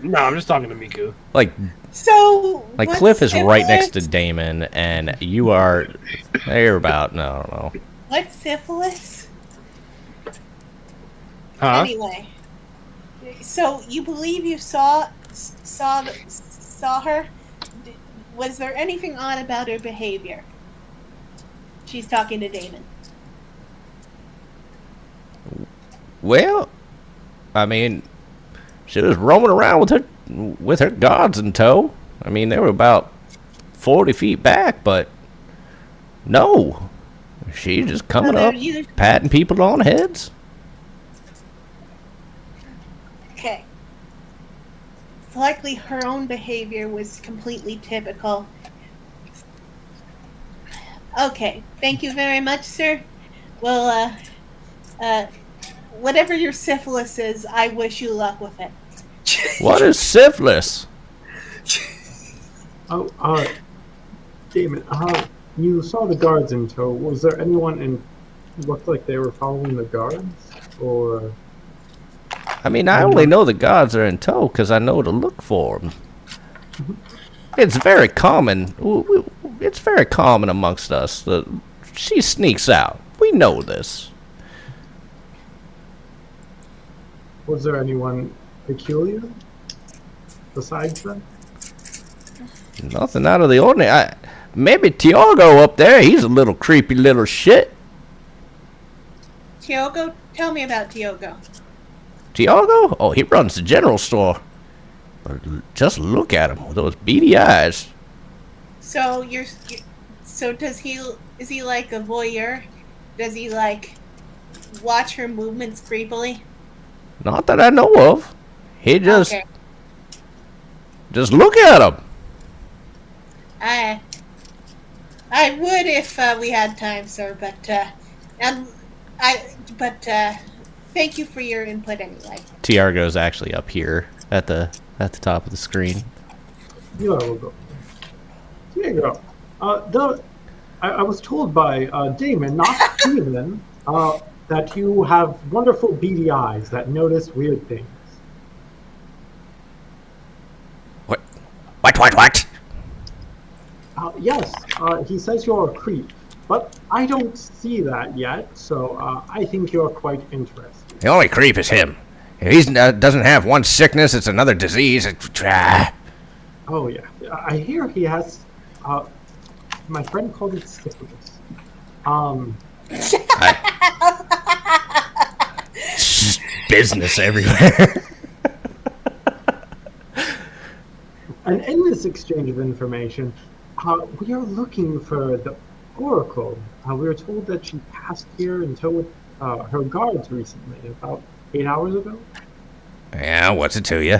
No, I'm just talking to Miku. Like So what's Cliff is right syphilis? next to Damon, and you are. You're about no, I don't know. What's syphilis? Huh? Anyway, so you believe you saw her? Was there anything odd about her behavior? She's talking to Damon. Well, I mean, she was roaming around with her guards in tow. I mean, they were about 40 feet back, but no, she just coming up, patting people on the heads. Okay. It's likely her own behavior was completely typical. Okay, thank you very much, sir. Well, whatever your syphilis is, I wish you luck with it. What is syphilis? Oh, Damon, you saw the guards in tow. Was there anyone in? Looked like they were following the guards, or? I mean, I only know the guards are in tow because I know to look for them. It's very common. It's very common amongst us that she sneaks out. We know this. Was there anyone peculiar besides them? Nothing out of the ordinary. Maybe Tiago up there. He's a little creepy little shit. Tiogo? Tell me about Tiogo. Tiago? Oh, he runs the general store. But just look at him with those beady eyes. So so is he like a voyeur? Does he like watch her movements creepily? Not that I know of. He just Okay. just look at him. I would if we had time, sir, but thank you for your input anyway. Tiago's actually up here at the top of the screen. Yeah, we'll go. Here you go. I was told by Damon, not Steven, that you have wonderful beady eyes that notice weird things. What? Yes, he says you're a creep, but I don't see that yet, so I think you're quite interesting. The only creep is him. If he doesn't have one sickness, it's another disease. Oh, yeah. I hear he has, my friend called it syphilis. Business everywhere. And in this exchange of information, we are looking for the Oracle. We were told that she passed here in tow with her guards recently, about 8 hours ago. Yeah, what's it to you?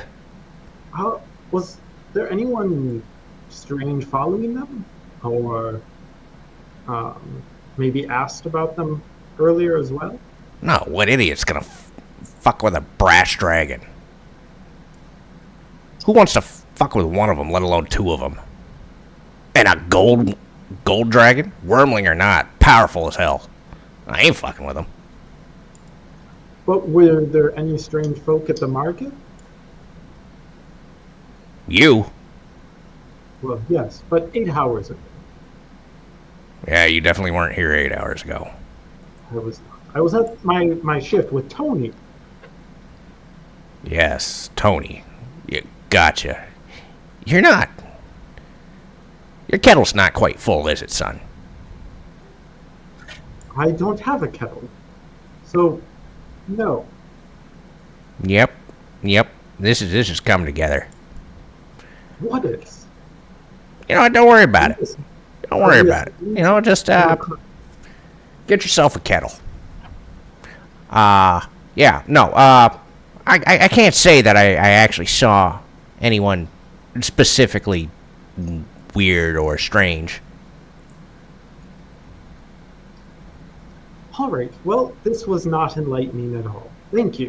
Was there anyone strange following them, or maybe asked about them earlier as well? No, what idiot's gonna fuck with a brass dragon? Who wants to fuck with one of them, let alone two of them? And a gold dragon, wormling or not, powerful as hell. I ain't fucking with them. But were there any strange folk at the market? You? Well, yes, but 8 hours ago. Yeah, you definitely weren't here 8 hours ago. I was at my shift with Tony. Yes, Tony. You gotcha. You're not. Your kettle's not quite full, is it, son? I don't have a kettle, so no. Yep. This is coming together. What is? You know what? Don't worry about it. Yes. Don't worry about it. You know, just get yourself a kettle. Yeah, no. I can't say that I actually saw anyone specifically weird or strange. All right. Well, this was not enlightening at all. Thank you.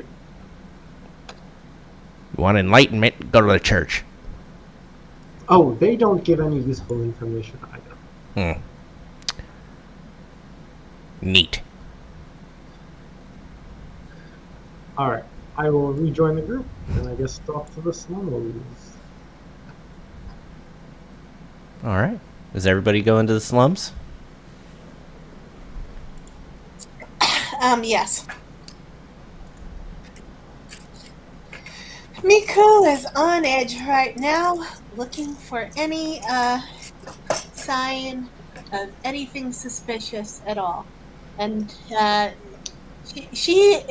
You want enlightenment? Go to the church. Oh, they don't give any useful information either. Neat. All right. I will rejoin the group, and I guess talk to the slums. All right. Does everybody go into the slums? Yes. Miku is on edge right now, looking for any sign of anything suspicious at all. And she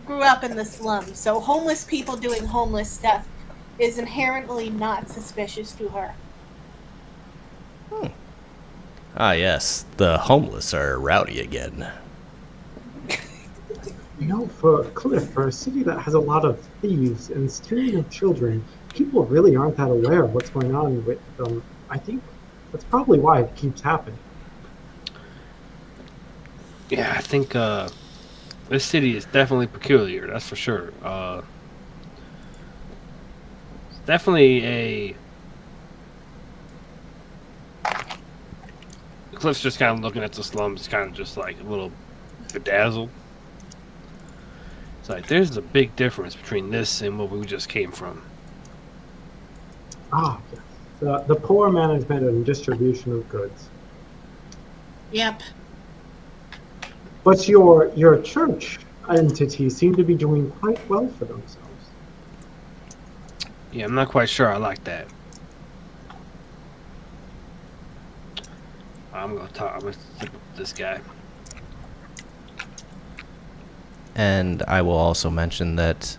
grew up in the slums, so homeless people doing homeless stuff is inherently not suspicious to her. Ah, yes. The homeless are rowdy again. You know, for a city that has a lot of thieves and stealing children, people really aren't that aware of what's going on with them. I think that's probably why it keeps happening. Yeah, I think this city is definitely peculiar. That's for sure. It's definitely a. Cliff's just kind of looking at the slums, kind of just like a little bedazzled. It's like there's a big difference between this and what we just came from. Ah, yes. The poor management and distribution of goods. Yep. But your church entities seem to be doing quite well for themselves. Yeah, I'm not quite sure I like that. I'm gonna stick with this guy. And I will also mention that,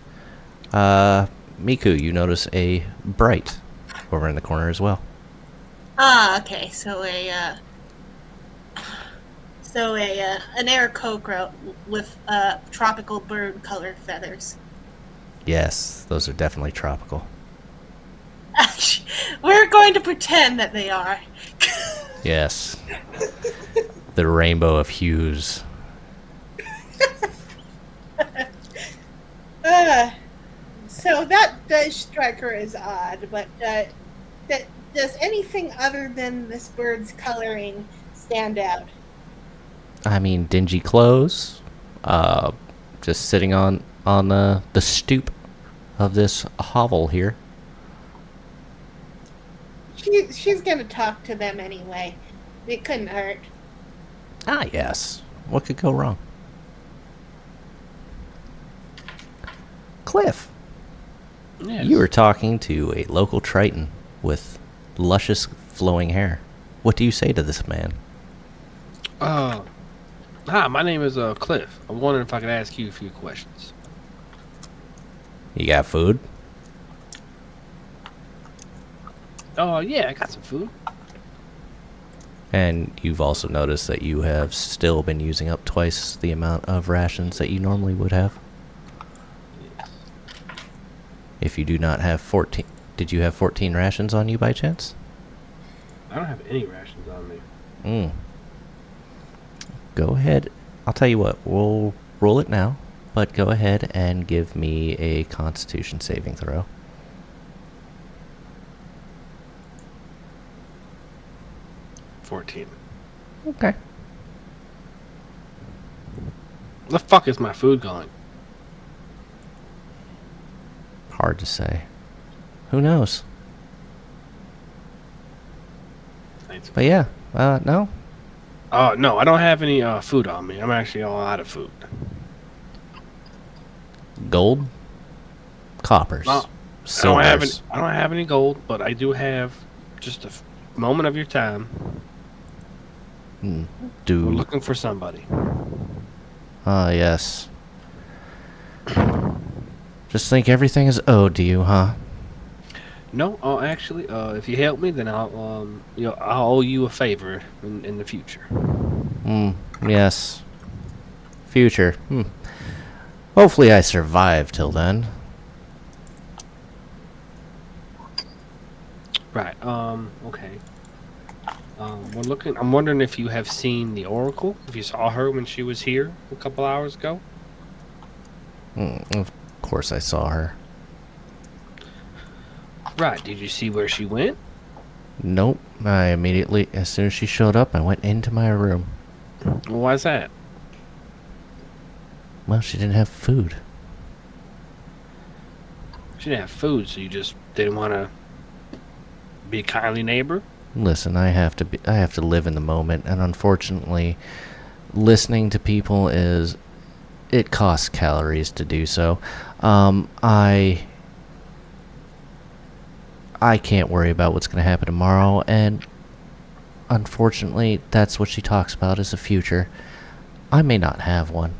Miku, you notice a bright over in the corner as well. Ah, okay. So an aarakocra with tropical bird colored feathers. Yes, those are definitely tropical. We're going to pretend that they are. Yes. The rainbow of hues. So that does strike her as odd, but does anything other than this bird's coloring stand out? I mean, dingy clothes. Just sitting on the stoop of this hovel here. She's gonna talk to them anyway. It couldn't hurt. Ah, yes. What could go wrong? Cliff, Yes. you were talking to a local Triton with luscious flowing hair. What do you say to this man? Hi, my name is Cliff. I'm wondering if I could ask you a few questions. You got food? Oh, yeah, I got some food. And you've also noticed that you have still been using up twice the amount of rations that you normally would have. Yes. If you do not have 14... Did you have 14 rations on you by chance? I don't have any rations on me. Go ahead. I'll tell you what. We'll roll it now. But go ahead and give me a Constitution saving throw. 14. Okay. Where the fuck is my food going? Hard to say. Who knows? Thanks. But yeah. No. No, I don't have any food on me. I'm actually all out of food. Gold. Coppers. Well, Silvers. I don't have any gold, but I do have just a moment of your time. We're looking for somebody. Ah, yes. Just think everything is owed to you, huh? No, actually, if you help me, then I'll owe you a favor in the future. Yes. Future. Hopefully I survive till then. Right. Okay. I'm wondering if you have seen the Oracle. If you saw her when she was here a couple hours ago. Of course I saw her. Right. Did you see where she went? Nope. I immediately, as soon as she showed up, I went into my room. Well, why's that? Well, she didn't have food. She didn't have food, so you just didn't want to be a kindly neighbor? Listen, I have to live in the moment, and unfortunately, listening to people it costs calories to do so. I can't worry about what's going to happen tomorrow, and unfortunately, that's what she talks about is the future. I may not have one.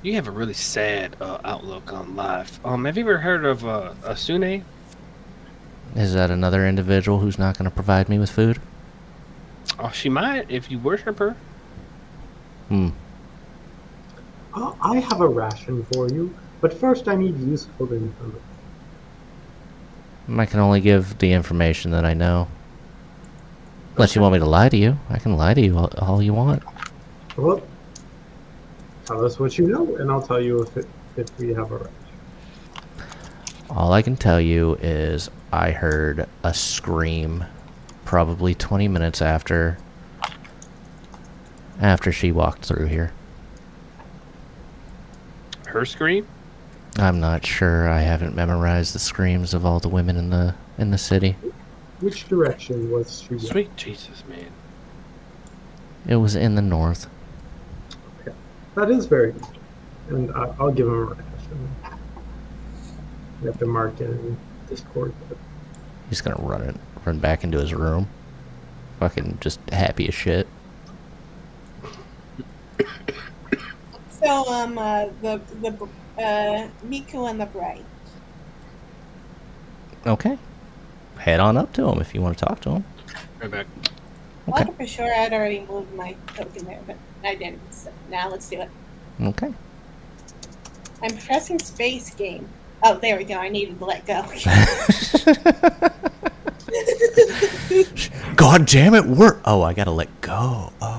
You have a really sad outlook on life. Have you ever heard of Asune? Is that another individual who's not going to provide me with food? Oh, she might if you worship her. I have a ration for you, but first I need useful information. I can only give the information that I know. Unless you want me to lie to you. I can lie to you all you want. Well, tell us what you know, and I'll tell you if we have a ration. All I can tell you is I heard a scream probably 20 minutes after she walked through here. Her scream? I'm not sure. I haven't memorized the screams of all the women in the city. Which direction was she going? Sweet Jesus, man. It was in the north. Okay. That is very good. And I'll give him a ration. You have to mark it in Discord. He's gonna run back into his room. Fucking just happy as shit. So, Miku and the Bright. Okay. Head on up to him if you want to talk to him. Right back. I Okay. thought for sure I'd already moved my token there, but I didn't. So now let's do it. Okay. I'm pressing space game. Oh, there we go. I needed to let go. God damn it, oh, I gotta let go. Oh.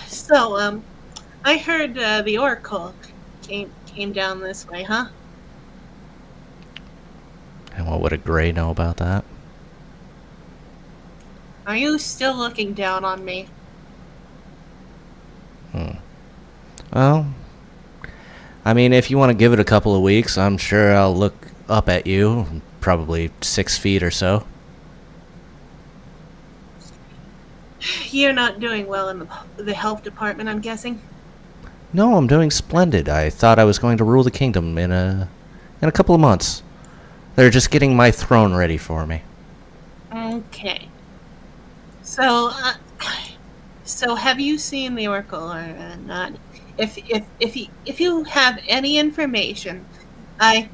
So, I heard the Oracle came down this way, huh? And what would a Gray know about that? Are you still looking down on me? Well, I mean, if you want to give it a couple of weeks, I'm sure I'll look up at you, probably 6 feet or so. You're not doing well in the health department, I'm guessing. No, I'm doing splendid. I thought I was going to rule the kingdom in a couple of months. They're just getting my throne ready for me. Okay. So, So have you seen the Oracle or not? If you have any information, I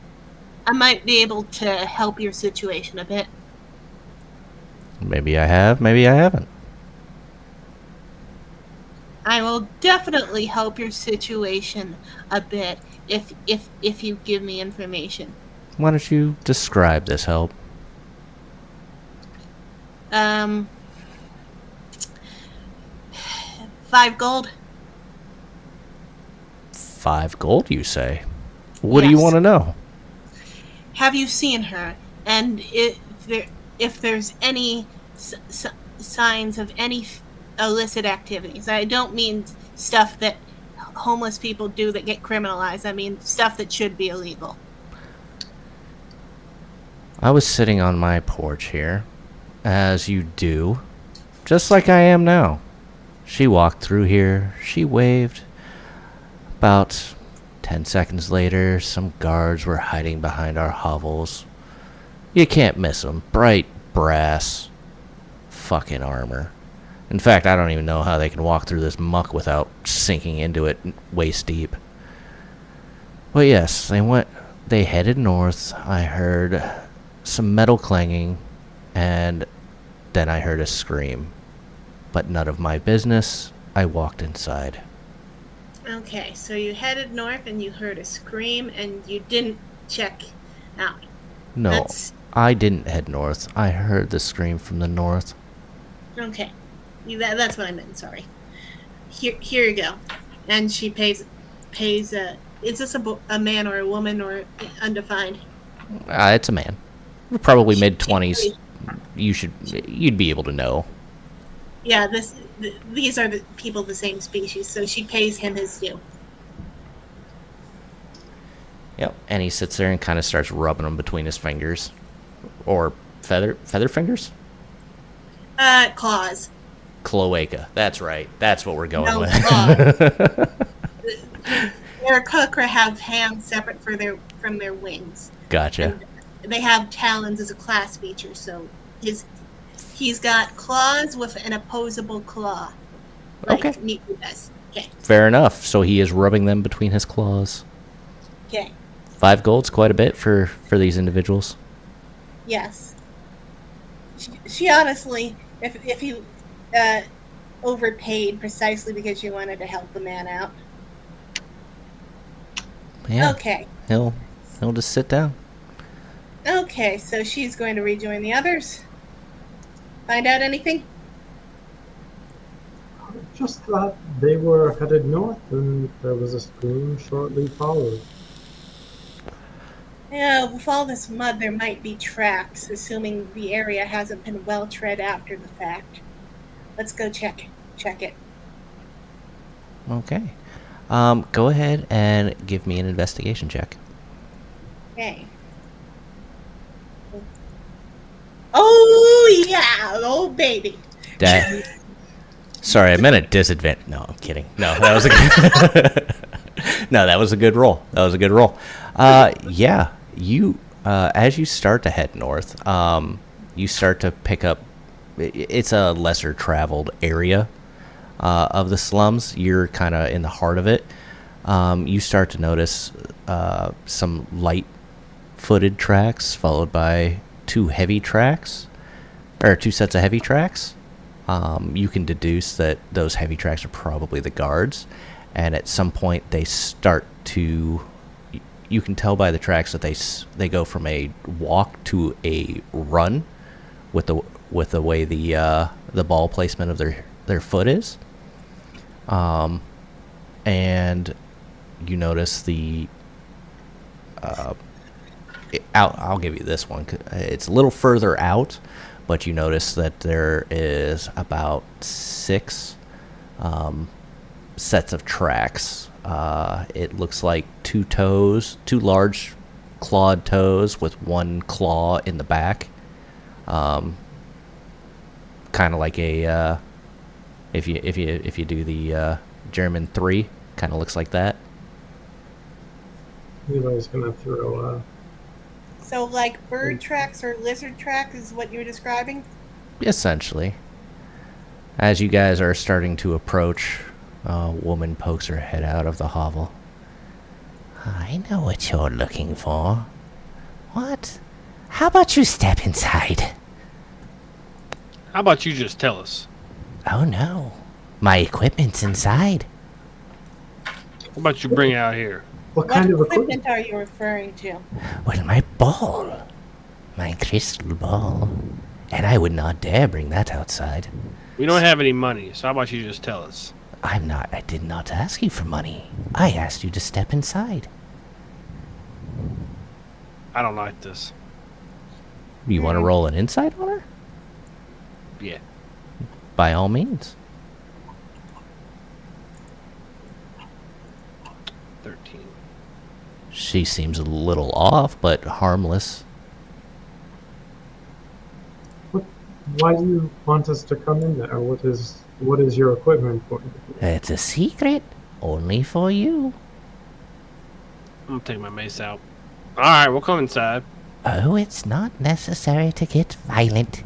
might be able to help your situation a bit. Maybe I have, maybe I haven't. I will definitely help your situation a bit if you give me information. Why don't you describe this help? Um, 5 gold. 5 gold, you say? What do you Yes. want to know? Have you seen her? And if there's any signs of any illicit activities, I don't mean stuff that homeless people do that get criminalized. I mean stuff that should be illegal. I was sitting on my porch here, as you do, just like I am now. She walked through here, she waved. About 10 seconds later, some guards were hiding behind our hovels. You can't miss them. Bright brass fucking armor. In fact, I don't even know how they can walk through this muck without sinking into it waist deep. But yes, they headed north. I heard some metal clanging, and then I heard a scream. But none of my business. I walked inside. Okay, so you headed north and you heard a scream and you didn't check out. No, That's I didn't head north. I heard the scream from the north. okay. That's what I meant. Sorry. Here you go. And she pays. Is this a man or a woman or undefined? It's a man. Probably mid-20s. She- You'd be able to know. Yeah, these are the people of the same species, so she pays him his due. Yep. And he sits there and kind of starts rubbing them between his fingers. Or feather fingers? Claws. Cloaca. That's right. That's what we're going No, with. claws. Aarakocra have hands separate from their wings. Gotcha. And they have talons as a class feature, so he's got claws with an opposable claw. Like Okay. Niku does. Okay. Fair enough. So he is rubbing them between his claws. Okay. 5 gold's quite a bit for these individuals. Yes. She honestly, if you overpaid precisely because you wanted to help the man out. Yeah. Okay. He'll just sit down. Okay, so she's going to rejoin the others. Find out anything? Just that they were headed north and there was a scream shortly followed. Yeah, with all this mud, there might be tracks, assuming the area hasn't been well tread after the fact. Let's go check it. Okay. Go ahead and give me an investigation check. Okay. Oh yeah, oh baby. Sorry, I meant a disadvantage. No, I'm kidding. No, that was a no, that was a good roll. That was a good roll. Yeah, you as you start to head north, you start to pick up. It's a lesser traveled area of the slums. You're kind of in the heart of it. You start to notice some light-footed tracks, followed by two sets of heavy tracks. You can deduce that those heavy tracks are probably the guards, and at some point they start to. You can tell by the tracks that they go from a walk to a run, with the way the ball placement of their foot is. And you notice the. I'll give you this one. It's a little further out, but you notice that there is about 6 sets of tracks. It looks like 2 large clawed toes with 1 claw in the back. Kind of like a if you do the German 3, kind of looks like that. Eli's gonna throw So like bird tracks or lizard tracks is what you're describing? Essentially. As you guys are starting to approach, a woman pokes her head out of the hovel. I know what you're looking for. What? How about you step inside? How about you just tell us? Oh no. My equipment's inside. How about you bring it out here? What What kind of equipment? equipment are you referring to? Well, my ball. My crystal ball. And I would not dare bring that outside. We don't have any money, so how about you just tell us? I did not ask you for money. I asked you to step inside. I don't like this. You want to roll an insight on her? Yeah. By all means. 13. She seems a little off, but harmless. Why do you want us to come in there? What is your equipment for? It's a secret. Only for you. I'm gonna take my mace out. Alright, we'll come inside. Oh, it's not necessary to get violent.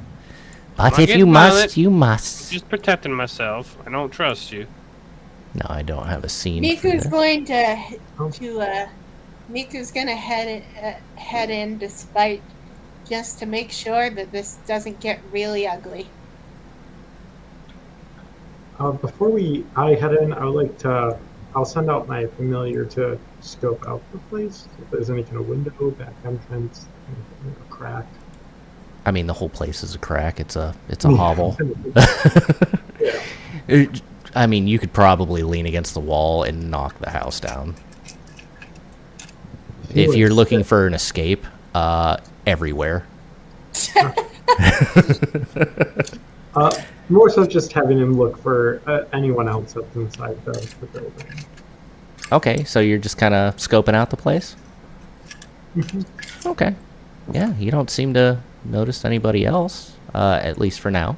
But not if getting you must, violent. you must. Just protecting myself. I don't trust you. No, I don't have a scene for Miku's this. going Miku's gonna head in despite just to make sure that this doesn't get really ugly. Before I head in, I would like to. I'll send out my familiar to scope out the place. If there's any kind of window, back entrance, a crack. I mean, the whole place is a crack. It's a hovel. Yeah. I mean, you could probably lean against the wall and knock the house down. If you're looking for an escape, everywhere. More so just having him look for anyone else that's inside the building. Okay, so you're just kind of scoping out the place? Okay. Yeah, you don't seem to notice anybody else, at least for now.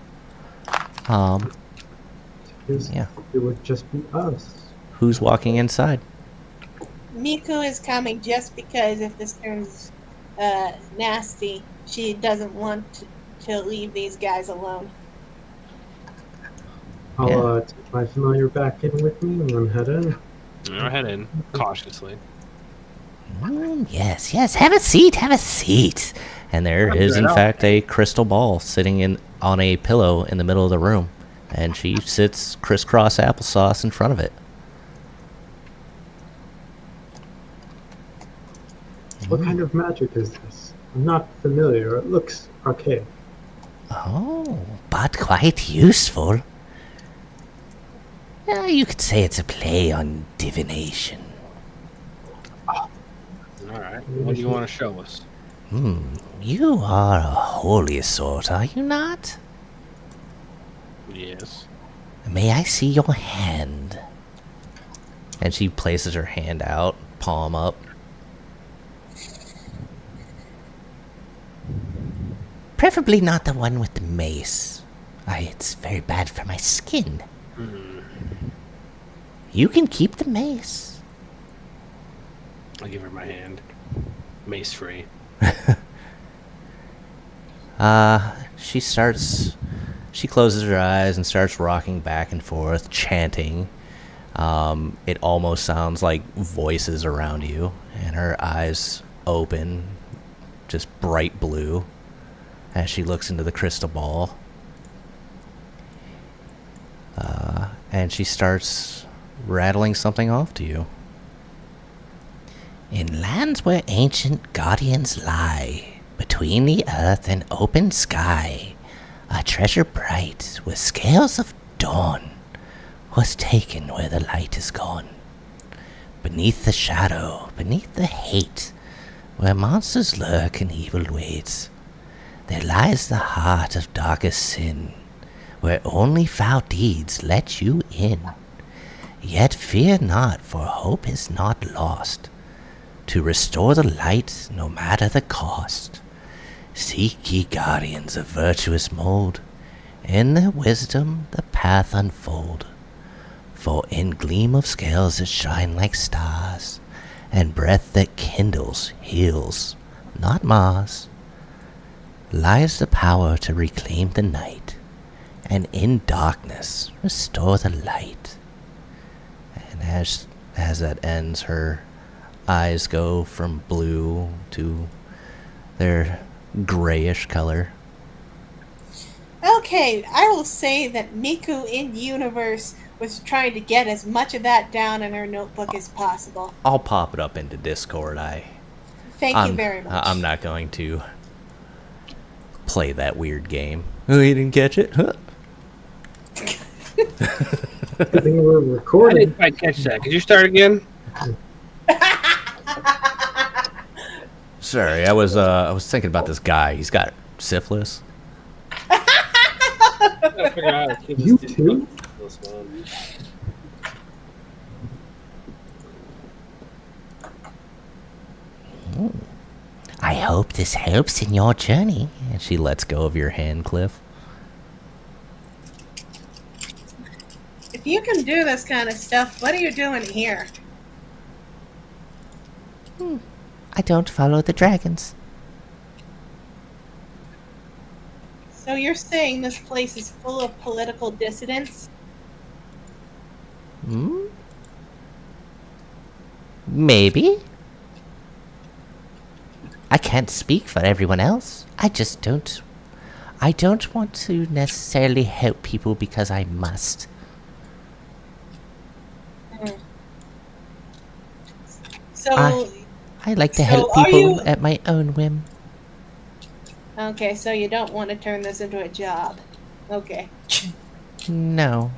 Yeah. It would just be us. Who's walking inside? Miku is coming just because if this turns nasty, she doesn't want to leave these guys alone. I'll take my familiar back in with me and then head in. I'll head in cautiously. Yes, have a seat. And there is, in fact, a crystal ball sitting on a pillow in the middle of the room. And she sits crisscross applesauce in front of it. What kind of magic is this? I'm not familiar. It looks archaic. Oh, but quite useful. Yeah, you could say it's a play on divination. Alright, what do you want to show us? You are a holy sort, are you not? Yes. May I see your hand? And she places her hand out, palm up. Preferably not the one with the mace. It's very bad for my skin. You can keep the mace. I'll give her my hand. Mace free. She closes her eyes and starts rocking back and forth, chanting. It almost sounds like voices around you, and her eyes open, just bright blue, as she looks into the crystal ball. And she starts rattling something off to you. In lands where ancient guardians lie, between the earth and open sky, a treasure bright with scales of dawn was taken where the light is gone. Beneath the shadow, beneath the hate, where monsters lurk and evil waits, there lies the heart of darkest sin, where only foul deeds let you in. Yet fear not, for hope is not lost. To restore the light, no matter the cost, seek ye guardians of virtuous mold, in their wisdom the path unfold. For in gleam of scales that shine like stars, and breath that kindles, heals, not mars, lies the power to reclaim the night, And in darkness, restore the light. And as that ends, her eyes go from blue to their grayish color. Okay, I will say that Miku in universe was trying to get as much of that down in her notebook as possible. I'll pop it up into Discord. Thank you very much. I'm not going to play that weird game. Oh, you didn't catch it? Huh? Good thing we're I recording. didn't quite catch that. Could you start again? Sorry, I was thinking about this guy. He's got syphilis. I figure out how to keep You this too? this one. I hope this helps in your journey. And she lets go of your hand, Cliff. If you can do this kind of stuff, what are you doing here? I don't follow the dragons. So you're saying this place is full of political dissidents? Hmm? Maybe. I can't speak for everyone else. I don't want to necessarily help people because I must. So, I like to So help are people you- at my own whim. okay, so you don't want to turn this into a job. Okay. No.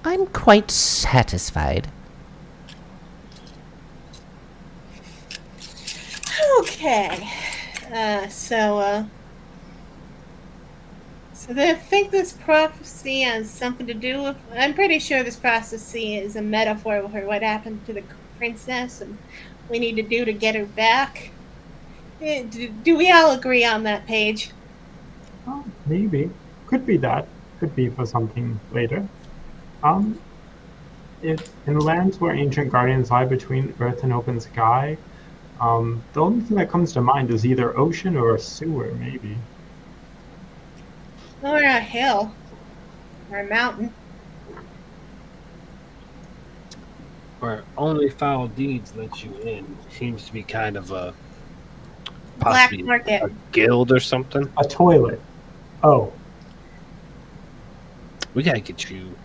I'm quite satisfied. Okay. So they think this prophecy has something to do with. I'm pretty sure this prophecy is a metaphor for what happened to the princess, and we need to do to get her back. Do we all agree on that page? Oh, maybe. Could be that. Could be for something later. If in lands where ancient guardians lie between earth and open sky, the only thing that comes to mind is either ocean or a sewer, maybe. Or a hill, or a mountain. Where only foul deeds let you in. Seems to be kind of a Black possibly market. a guild or something. A toilet. Oh, We gotta get you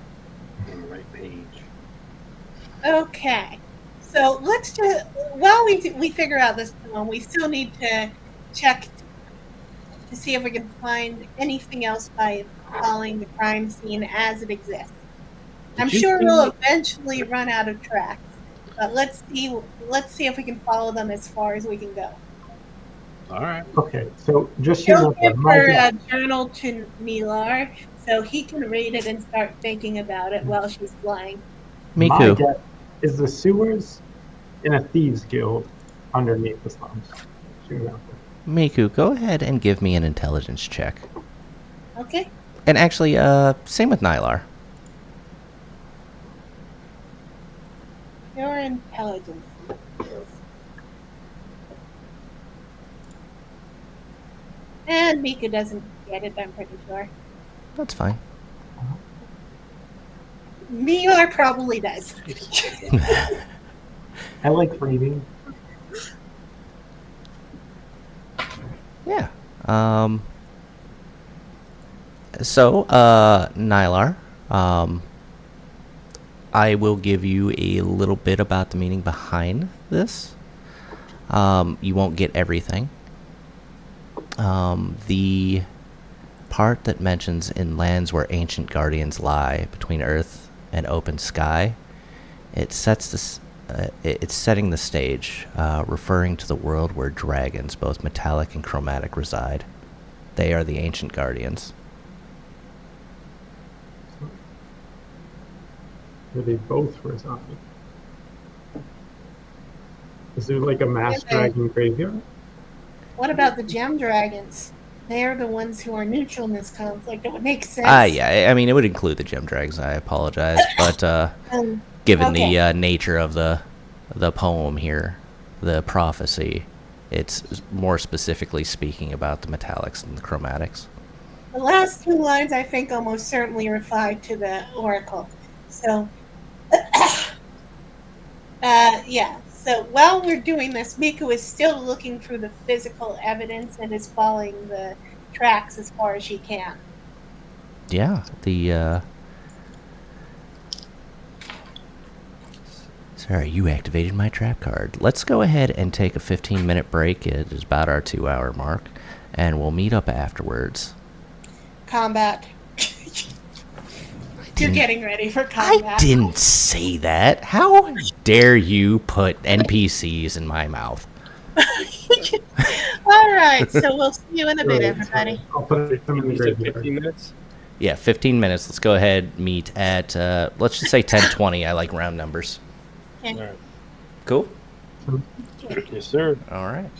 on the right page. Okay, so let's just while we figure out this poem, we still need to check to see if we can find anything else by following the crime scene as it exists. I'm Did you sure see- we'll eventually run out of tracks, but let's see if we can follow them as far as we can go. All right. okay. So just so you She'll know, give my her guess, journal to Milar so he can read it and start thinking about it while she's flying. my Miku. guess is the sewers in a thieves guild underneath the slums. Shooting out there. Miku, go ahead and give me an intelligence check. Okay. And actually, same with Nylar. Your intelligence. And Mika doesn't get it, I'm pretty sure. That's fine. Milar probably does. I like reading. Yeah. So, Nylar, I will give you a little bit about the meaning behind this. You won't get everything. The part that mentions in lands where ancient guardians lie between earth and open sky, it's setting the stage, referring to the world where dragons, both metallic and chromatic, reside. They are the ancient guardians. Where they both reside. Is there like a mass Yeah, dragon graveyard? What about the gem dragons? They're the ones who are neutral in this conflict. It would make sense. Yeah, I mean, it would include the gem dragons, I apologize, but given Okay. the nature of the poem here, the prophecy, it's more specifically speaking about the metallics and the chromatics. The last two lines, I think, almost certainly reply to the oracle. So, yeah. So while we're doing this, Miku is still looking through the physical evidence and is following the tracks as far as she can. Yeah, Sorry, you activated my trap card. Let's go ahead and take a 15-minute break. It is about our 2-hour mark, and we'll meet up afterwards. Combat. You're getting ready for I combat. didn't say that. How dare you put NPCs in my mouth? All right, so we'll see you in a bit, Right, everybody. so I'll put them in the You said graveyard. 15 minutes? Yeah, 15 minutes. Let's go ahead, meet at, let's just say 10:20. I like round numbers. Okay. All right. Cool? Yes, sir. All right.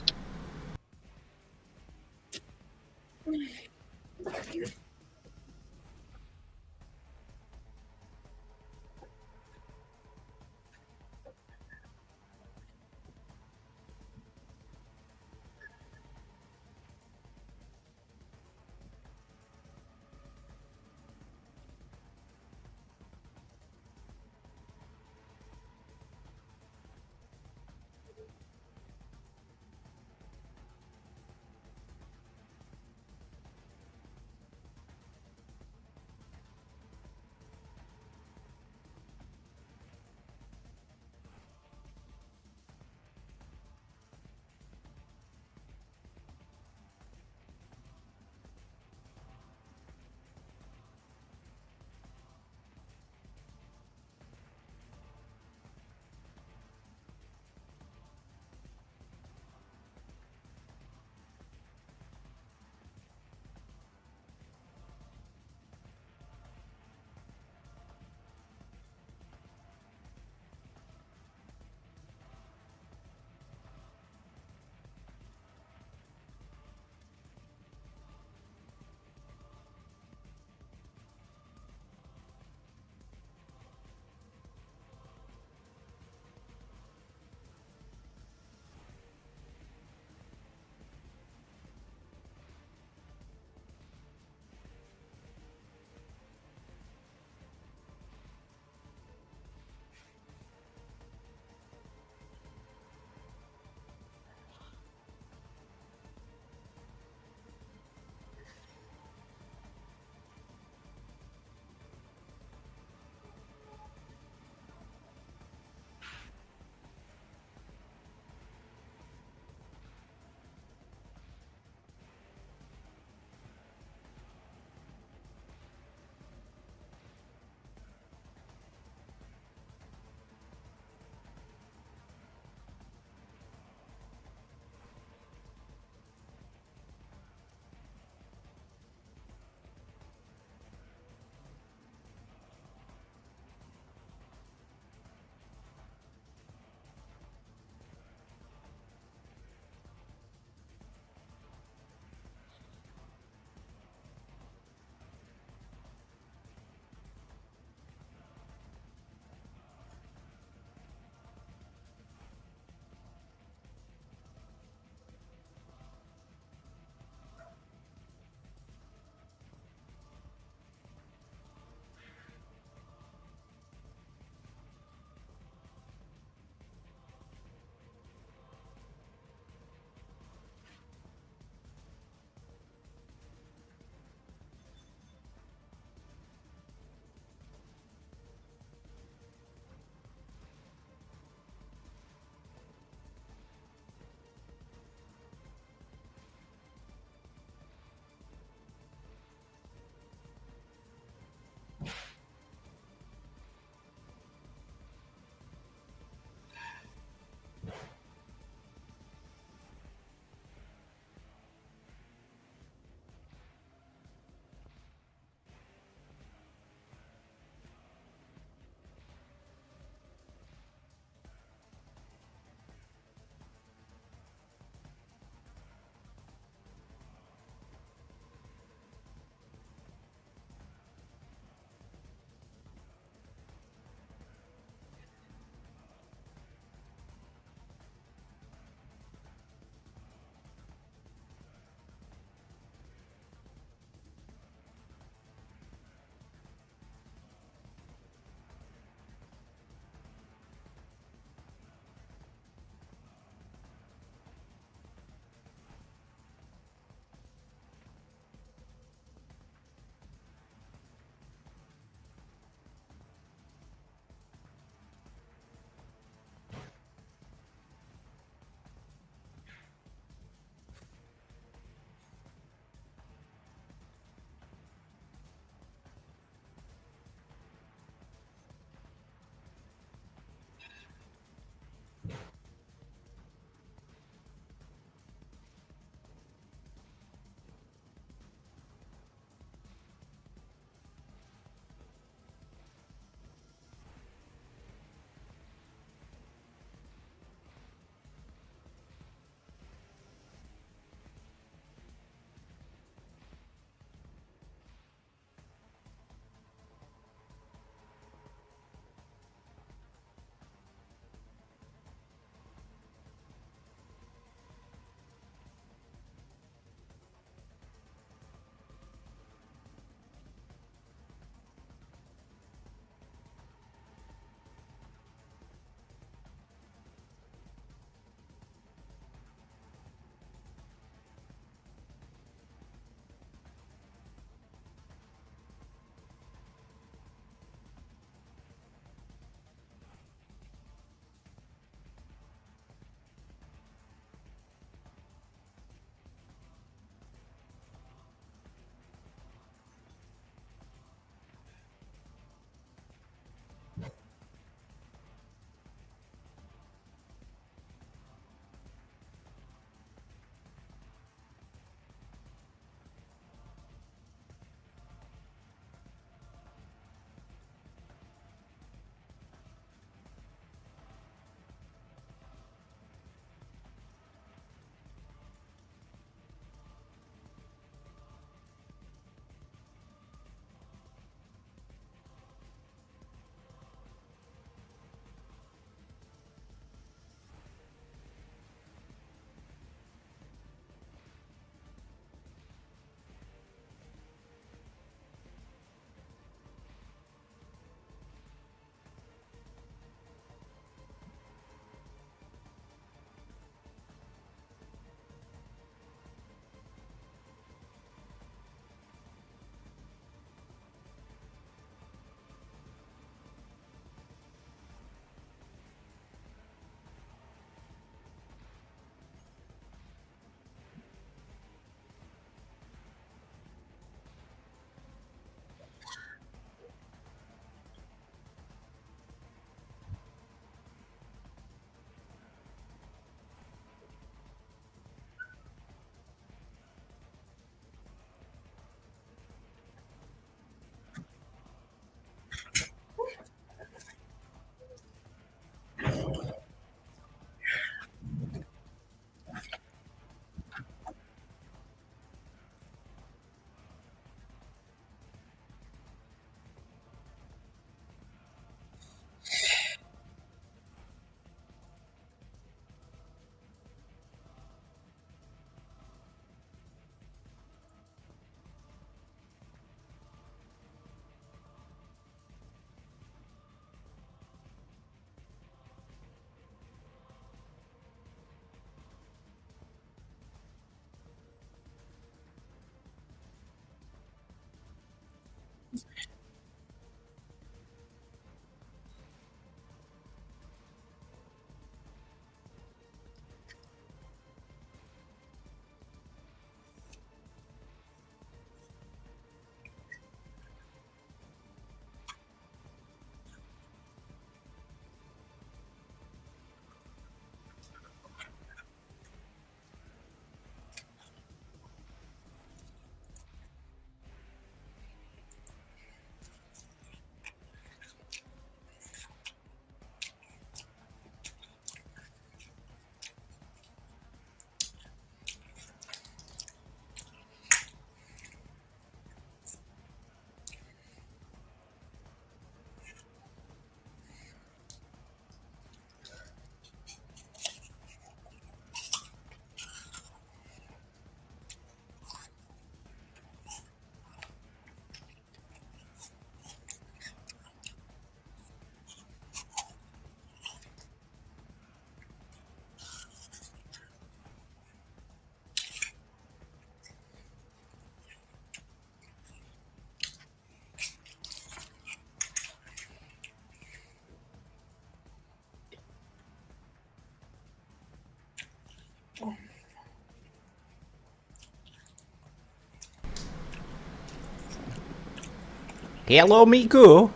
Hello, Miku.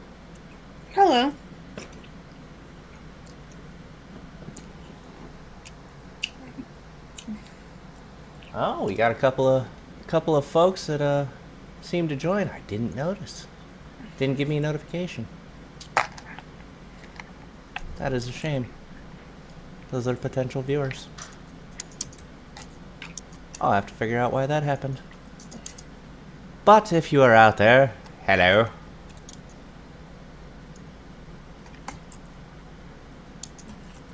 Hello. Oh, we got a couple of folks that seem to join. I didn't notice. Didn't give me a notification. That is a shame. Those are potential viewers. I'll have to figure out why that happened. But if you are out there, hello.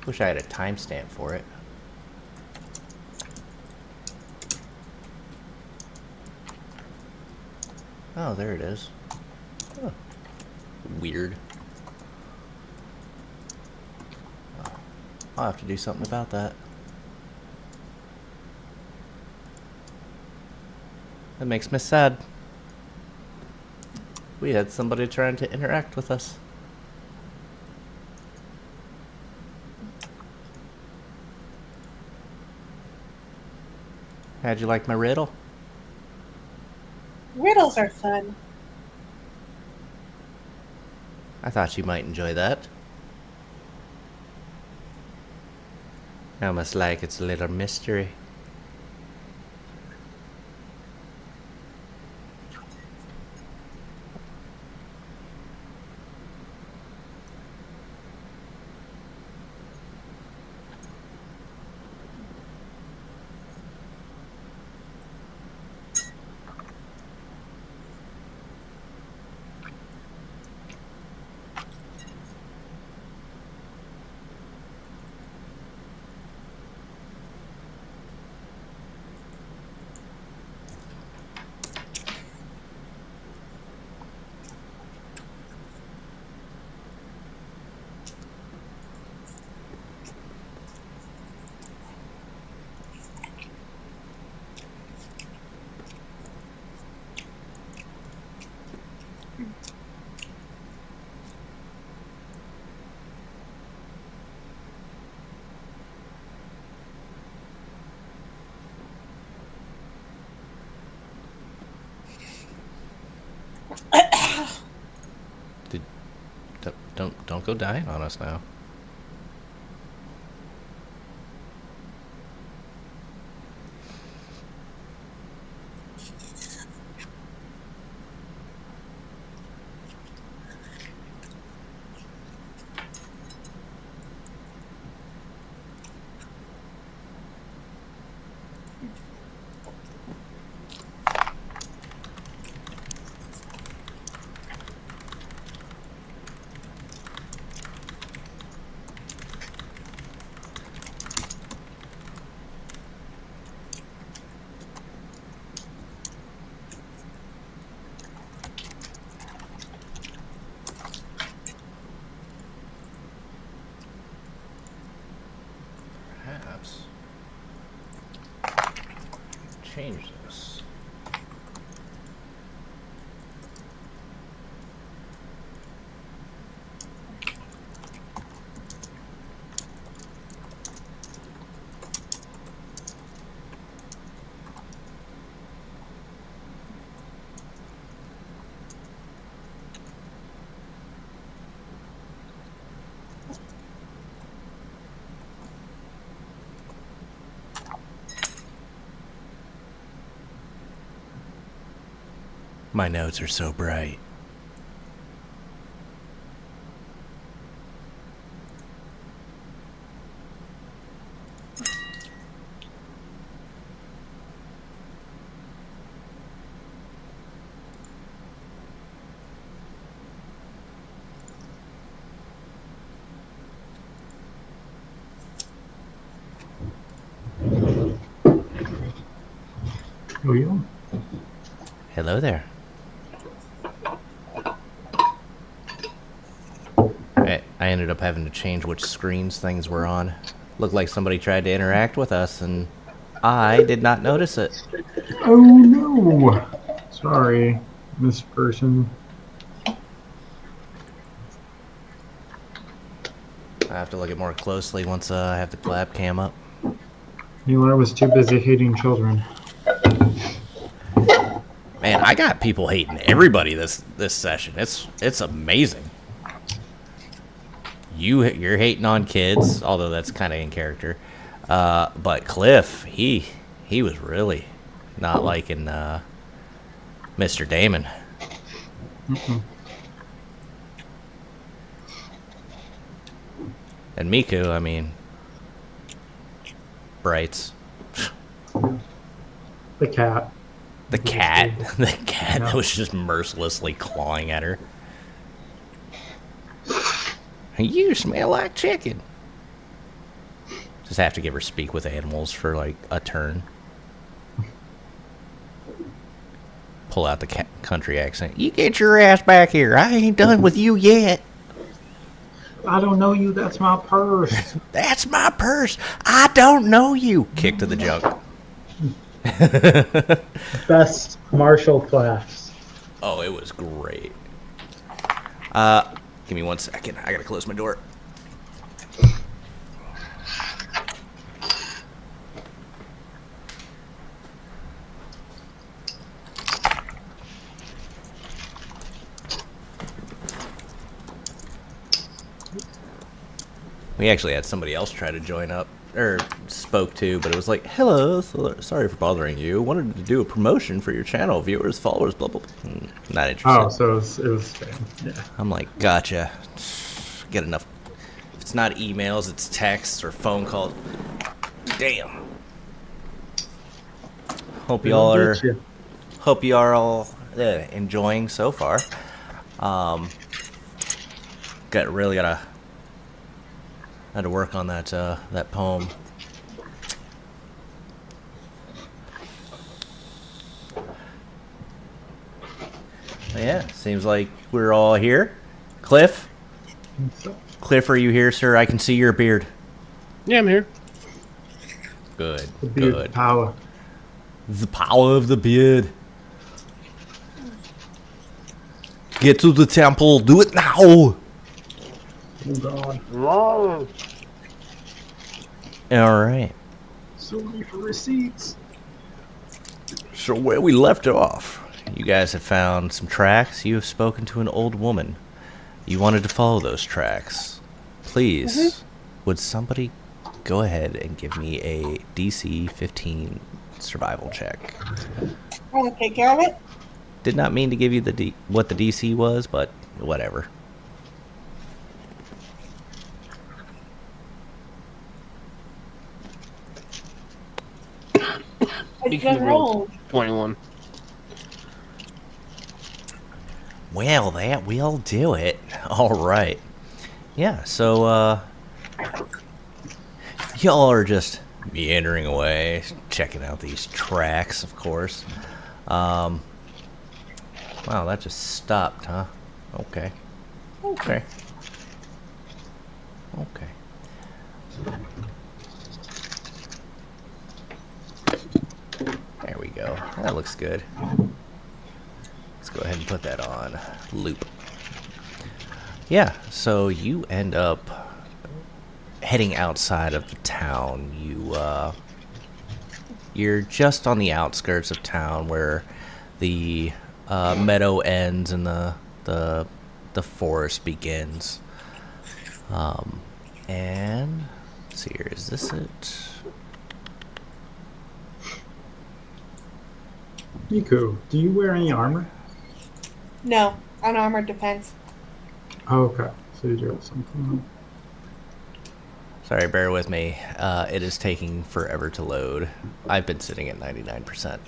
Wish I had a timestamp for it. Oh, there it is. Huh. Weird. Oh, I'll have to do something about that. That makes me sad. We had somebody trying to interact with us. How'd you like my riddle? Riddles are fun. I thought you might enjoy that. Almost like it's a little mystery. Did, don't go dying on us now. Perhaps change this. My notes are so bright. Oh, yeah. Hello there. I ended up having to change which screens things were on. Looked like somebody tried to interact with us, and I did not notice it. Oh, no. Sorry, Miss Person. I have to look at more closely once I have the collab cam up. Mueller was too busy hating children. Man, I got people hating everybody this session. It's amazing. You're hating on kids, although that's kind of in character. But Cliff, he was really not liking Mr. Damon. Mm-mm. And Miku, I mean, Brights. The cat. The cat Yeah. that was just mercilessly clawing at her. You smell like chicken. Just have to give her speak with animals for like a turn. Pull out the country accent. You get your ass back here. I ain't done with you yet. I don't know you. That's my purse. That's my purse. I don't know you. Kick to the junk. Best martial class. Oh, it was great. Give me 1 second. I gotta close my door. We actually had somebody else try to join up, or spoke to, but it was like, hello, sorry for bothering you. Wanted to do a promotion for your channel, viewers, followers, blah, blah, blah. Not interested. Oh, so it was spam. Yeah. I'm like, gotcha. Get enough. If it's not emails, it's texts or phone calls. Damn. Hope y'all are. Hope you are all enjoying so far. Had to work on that poem. But yeah, seems like we're all here. Cliff, are you here, sir? I can see your beard. Yeah, I'm here. Good, The beard good. power. The power of the beard. Get to the temple. Do it now. Oh God. All right. So many for receipts. So where we left off, you guys have found some tracks. You have spoken to an old woman. You wanted to follow those tracks. Please, would somebody go ahead and give me a DC 15 survival check? I'm gonna take care of it. Did not mean to give you what the DC was, but whatever. I just rolled. 21. Well, that will do it. All right. Yeah, so, y'all are just meandering away, checking out these tracks, of course. Wow, that just stopped, huh? Okay. Okay. There we go. That looks good. Let's go ahead and put that on loop. Yeah, so you end up heading outside of the town. You're just on the outskirts of town where the meadow ends and the forest begins. And let's see here, is this it? Miku, do you wear any armor? No, unarmored defense. Oh, okay. So you do have something. Sorry, bear with me. It is taking forever to load. I've been sitting at 99%.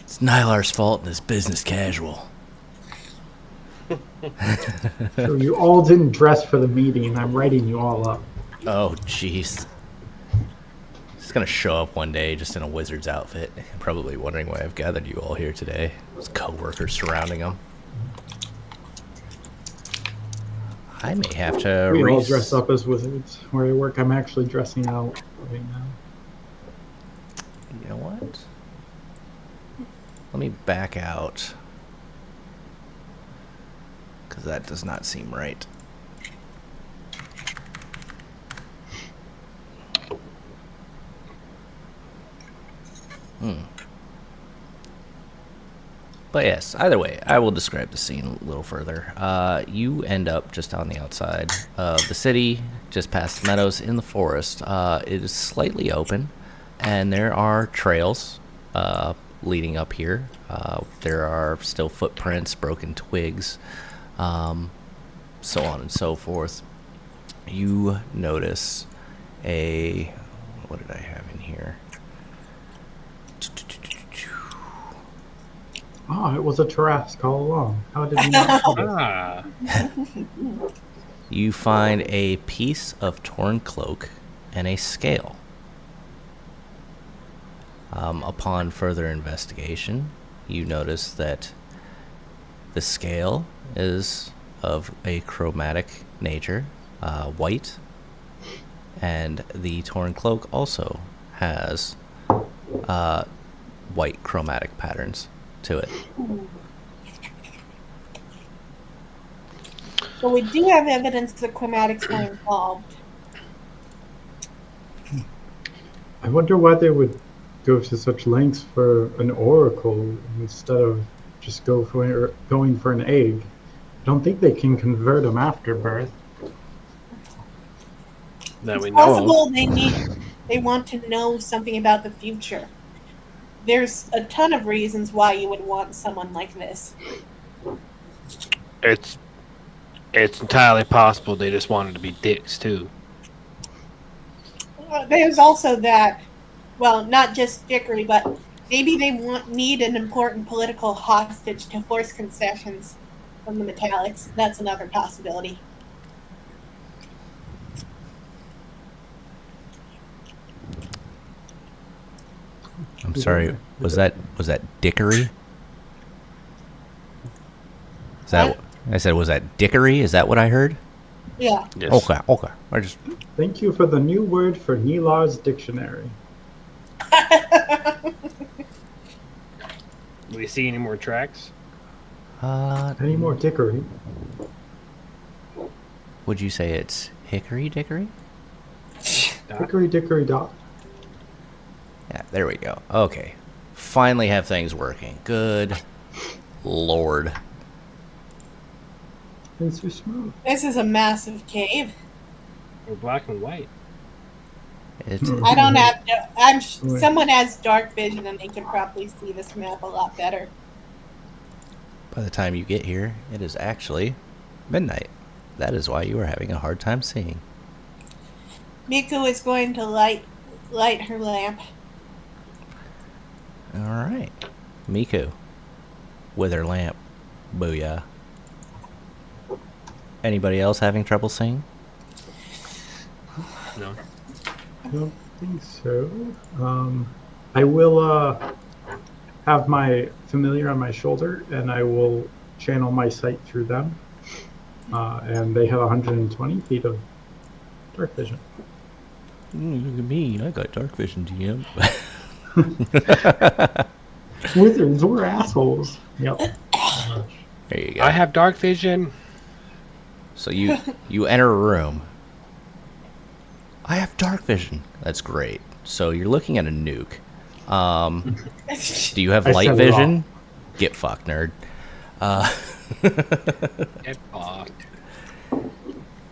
It's Nylar's fault and his business casual. So you all didn't dress for the meeting, and I'm writing you all up. Oh, jeez. He's gonna show up one day just in a wizard's outfit. Probably wondering why I've gathered you all here today. His co-workers surrounding him. I may have to We all dress up as wizards where I work. I'm actually dressing out right now. You know what? Let me back out. Because that does not seem right. But yes, either way, I will describe the scene a little further. You end up just on the outside of the city, just past the meadows in the forest. It is slightly open, and there are trails leading up here. There are still footprints, broken twigs, so on and so forth. You notice a... What did I have in here? Oh, it was a Tarrasque all along. How did we not see this? Ah, You find a piece of torn cloak and a scale. Upon further investigation, you notice that the scale is of a chromatic nature, white, and the torn cloak also has white chromatic patterns to it. So we do have evidence that chromatics were involved. I wonder why they would go to such lengths for an oracle instead of just going for an egg. I don't think they can convert them after birth. that we It's know of. possible they want to know something about the future. There's a ton of reasons why you would want someone like this. It's entirely possible they just wanted to be dicks too. There's also that, well, not just dickery, but maybe they need an important political hostage to force concessions from the Metallics. That's another possibility. I'm sorry, was that dickery? Is that I said, was that dickery? Is that what I heard? Yeah. Yes. Okay. I just Thank you for the new word for Nilar's dictionary. Do we see any more tracks? Any more dickery? would you say it's hickory dickory? Hickory dickory dock. Yeah, there we go. Okay. Finally have things working. Good Lord. It's so smooth. This is a massive cave. Or black and white? It's I don't have. Someone has dark vision and they can probably see this map a lot better. by the time you get here, it is actually midnight. That is why you are having a hard time seeing. Miku is going to light her lamp. All right. Miku with her lamp. Booyah. Anybody else having trouble seeing? No. I don't think so. I will have my familiar on my shoulder, and I will channel my sight through them. And they have 120 feet of dark vision. Look at me. I got dark vision, GM. Wizards, we're assholes. Yep. There you go. I have dark vision. So you enter a room. I have dark vision. That's great. So you're looking at a nuke. Do you have I light said it all. vision? Get fucked, nerd. Get fucked.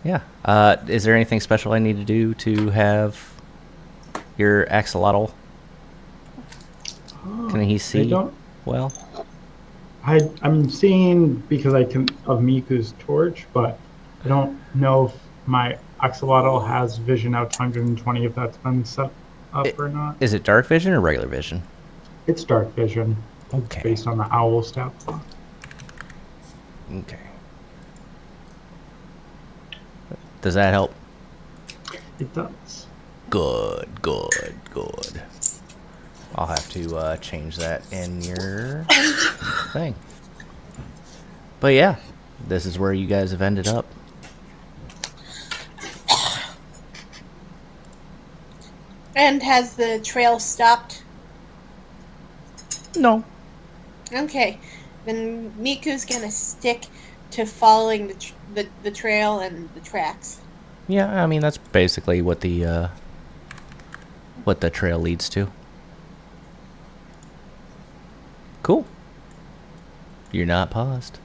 Yeah. Is there anything special I need to do to have your axolotl? Can he see I don't. well? I'm seeing because I can of Miku's torch, but I don't know if my axolotl has vision out to 120 if that's been set up or not. Is it dark vision or regular vision? It's dark vision. Okay. Based on the owl stat block. Okay. Does that help? It does. Good. I'll have to change that in your thing. But yeah, this is where you guys have ended up. And has the trail stopped? No. Okay, then Miku's gonna stick to following the trail and the tracks. Yeah, I mean that's basically what the trail leads to. Cool. You're not paused.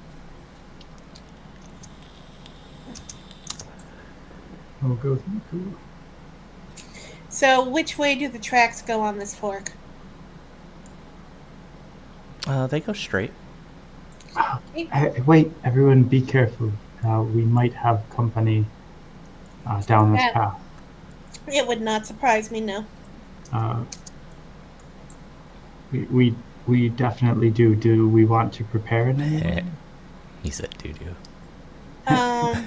I'll go with Miku. So, which way do the tracks go on this fork? They go straight. Wait, everyone, be careful. We might have company down this That path. it would not surprise me. No. Uh, we definitely do. Do we want to prepare in any way? He said doo-doo. Um,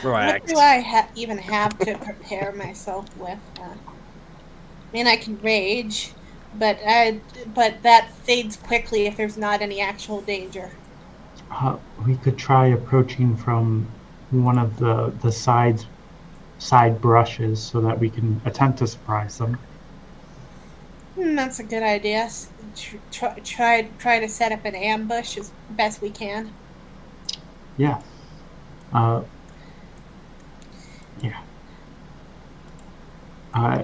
Relax. what do I even have to prepare myself with? I mean, I can rage, but that fades quickly if there's not any actual danger. We could try approaching from one of the side brushes so that we can attempt to surprise them. That's a good idea. Try to set up an ambush as best we can. Yeah. Uh, yeah.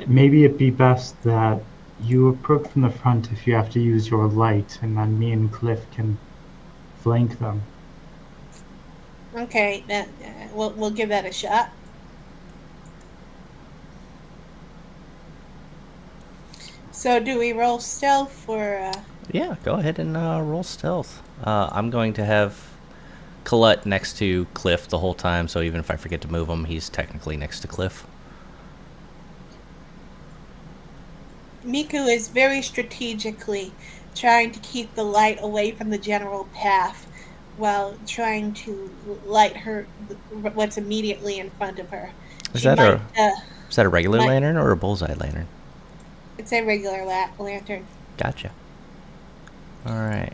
Maybe it'd be best that you approach from the front if you have to use your light, and then me and Cliff can flank them. Okay, we'll give that a shot. So, do we roll stealth or? Yeah, go ahead and roll stealth. I'm going to have Colette next to Cliff the whole time, so even if I forget to move him, he's technically next to Cliff. Miku is very strategically trying to keep the light away from the general path while trying to light what's immediately in front of her. Is She that might, a regular might- lantern or a bullseye lantern? It's a regular lantern. Gotcha. All right.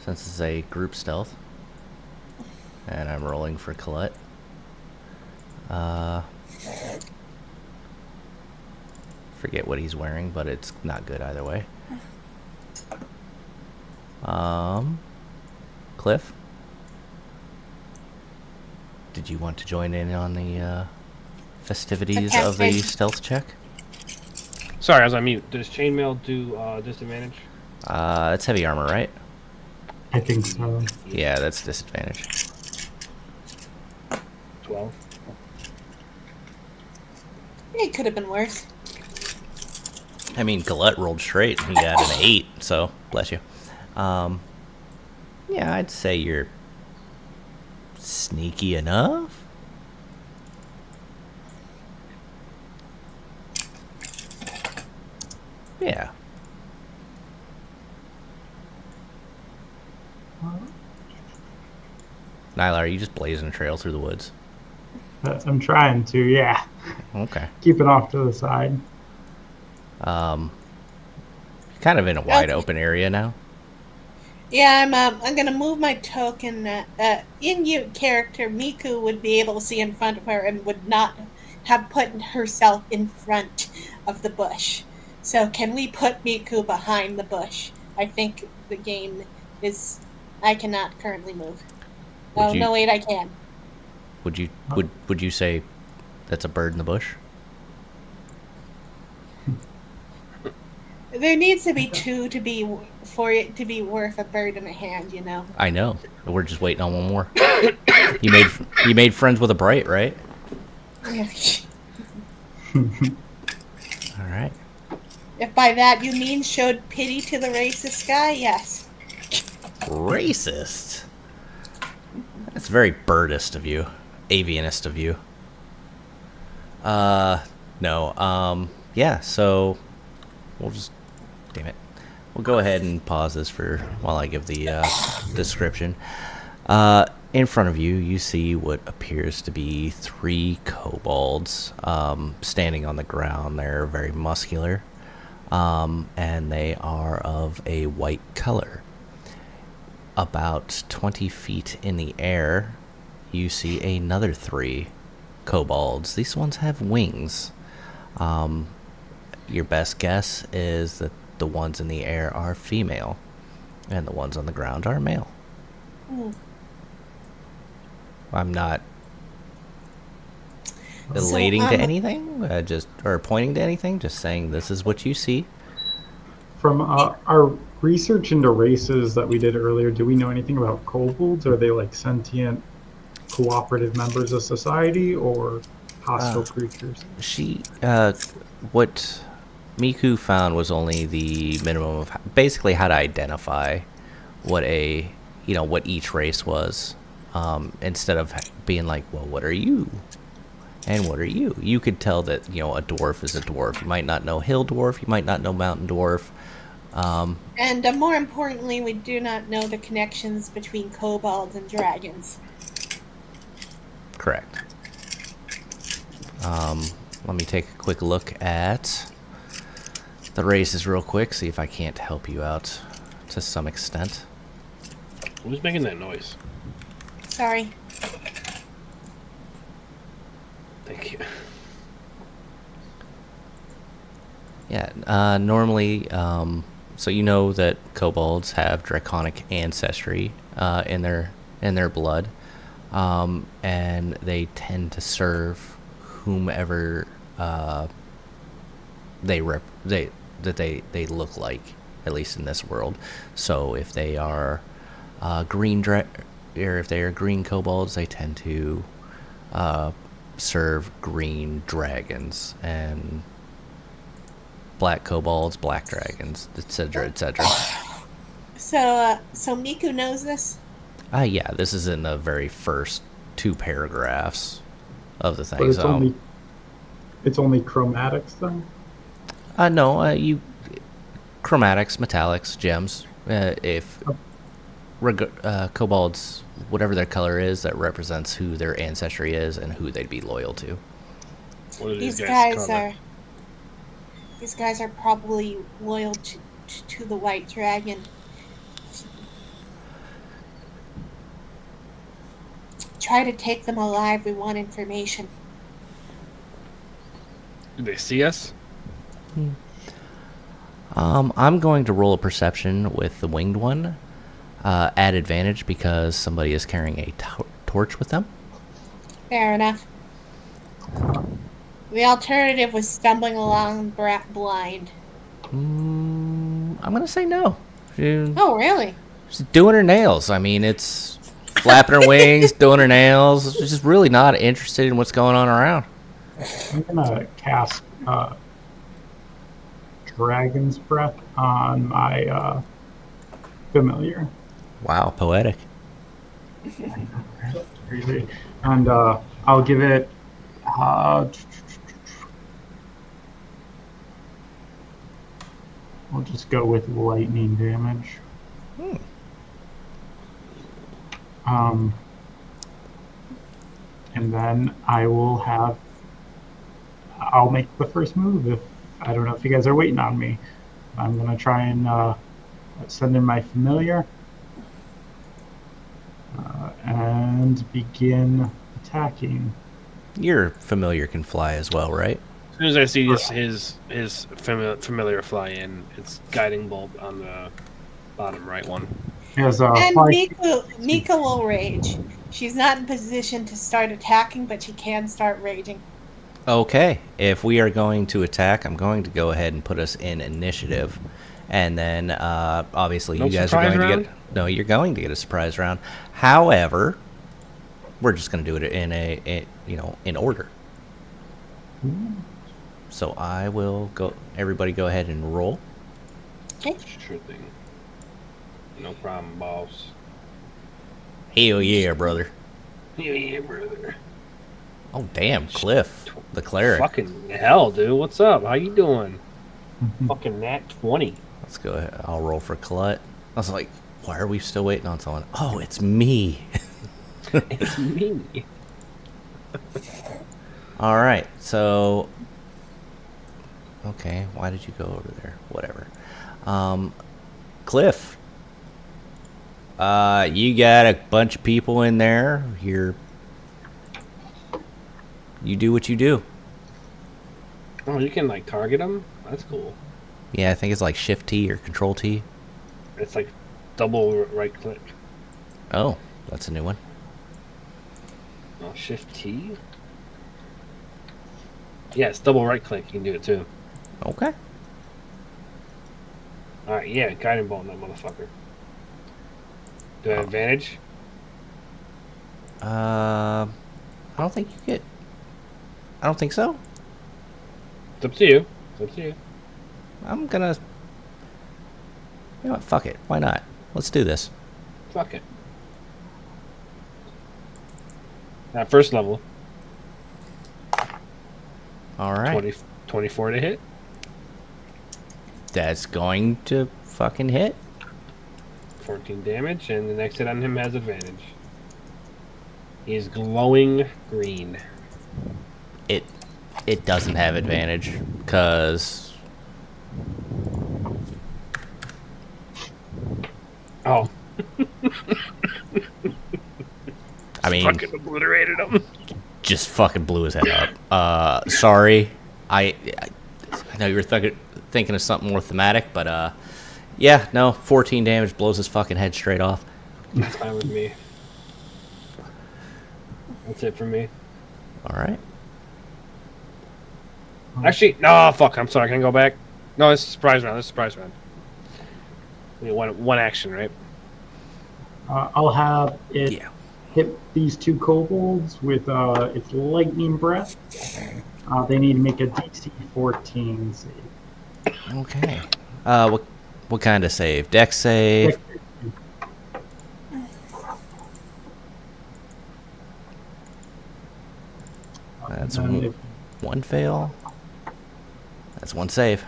Since it's a group stealth, and I'm rolling for Colette. Forget what he's wearing, but it's not good either way. Cliff, did you want to join in on the festivities of the stealth check? Sorry, I was on mute. Does chainmail do disadvantage? It's heavy armor, right? I think so. Yeah, that's disadvantage. 12. It could have been worse. I mean, Colette rolled straight and he got an 8, so bless you. Yeah, I'd say you're sneaky enough. Yeah. Nyla, are you just blazing a trail through the woods? I'm trying to, yeah. Okay. Keep it off to the side. Kind of in a wide open area now. Yeah, I'm gonna move my token. In your character, Miku would be able to see in front of her and would not have put herself in front of the bush. So can we put Miku behind the bush? I think the game is. I cannot currently move. No, wait, I can. Would you say that's a bird in the bush? There needs to be two for it to be worth a bird in a hand, you know. I know. We're just waiting on one more. You made friends with a bright, right? All right. If by that you mean showed pity to the racist guy, yes. Racist. That's very birdist of you. Avianist of you. No. Yeah, so we'll just damn it. We'll go ahead and pause this while I give the description. In front of you, you see what appears to be 3 kobolds standing on the ground. They're very muscular, and they are of a white color. About 20 feet in the air, you see another 3 kobolds. These ones have wings. Your best guess is that the ones in the air are female, and the ones on the ground are male. Hmm. I'm not So, relating to anything, or pointing to anything. Just saying this is what you see. From our research into races that we did earlier, do we know anything about kobolds? Are they like sentient, cooperative members of society or hostile creatures? What Miku found was only the minimum of basically how to identify what what each race was. Instead of being like, well, what are you? And what are you? You could tell that, a dwarf is a dwarf. You might not know hill dwarf. You might not know mountain dwarf. And more importantly, we do not know the connections between kobolds and dragons. Correct. Let me take a quick look at the races real quick, see if I can't help you out to some extent. Who's making that noise? Sorry. Thank you. Yeah, normally, so you know that kobolds have draconic ancestry in their blood, and they tend to serve whomever they look like, at least in this world. So if they are or if they are green kobolds, they tend to serve green dragons, and black kobolds, black dragons, etc., etc. So Miku knows this? Yeah, this is in the very first 2 paragraphs of the thing. But So, it's only chromatics then? no, you chromatics, metallics, gems. If kobolds, whatever their color is, that represents who their ancestry is and who they'd be loyal to. What are These guys' guys are probably loyal to the white dragon. Try to take them alive. We want information. Do they see us? I'm going to roll a perception with the winged one, at advantage because somebody is carrying a torch with them. Fair enough. The alternative was stumbling along blind. I'm going to say no. Oh, really? She's doing her nails. I mean, it's flapping her wings, doing her nails. She's just really not interested in what's going on around. I'm gonna cast Dragon's Breath on my familiar. Wow, poetic. And I'll give it we'll just go with lightning damage. And then I'll make the first move. I don't know if you guys are waiting on me. I'm gonna try and send in my familiar and begin attacking. Your familiar can fly as well, right? As soon as I see his familiar fly in, it's guiding bolt on the bottom right one. Has, And Mika will rage. She's not in position to start attacking, but she can start raging. Okay, if we are going to attack, I'm going to go ahead and put us in initiative, and then obviously you guys are going to get you're going to get a surprise round. However, we're just going to do it in order. So I will go. Everybody, go ahead and roll. Okay. Sure thing. No problem, boss. Hell yeah, brother. Hell yeah, brother. Oh damn, Cliff, the cleric. Fucking hell, dude. What's up? How you doing? Fucking nat 20. Let's go ahead. I'll roll for Clut. I was like, why are we still waiting on someone? Oh, it's me. It's me. All right, so okay, why did you go over there? Whatever. Cliff, you got a bunch of people in there. You're You do what you do. Oh, you can like target them. That's cool. Yeah, I think it's like Shift T or Control T. It's like double right click. Oh, that's a new one. Oh, Shift T. Yeah, it's double right click. You can do it too. Okay. All right, yeah, guiding bolt on that motherfucker. Do I have advantage? I don't think you get. I don't think so. It's up to you. It's up to you. I'm gonna. You know what? Fuck it. Why not? Let's do this. Fuck it. At first level, All right. 24 to hit. That's going to fucking hit. 14 damage, and the next hit on him has advantage. He is glowing green. It doesn't have advantage because Oh, I mean, fucking obliterated him. just fucking blew his head up. Sorry, I know you were thinking of something more thematic, but yeah, no, 14 damage blows his fucking head straight off. That's fine with me. That's it for me. All right. Actually, no, fuck. I'm sorry. Can I go back? No, this is surprise round. This is surprise round. We one action, right? I'll have it Yeah. hit these two kobolds with its lightning breath. They need to make a DC 14 save. Okay. What kind of save? Dex save. That's one fail. That's one save.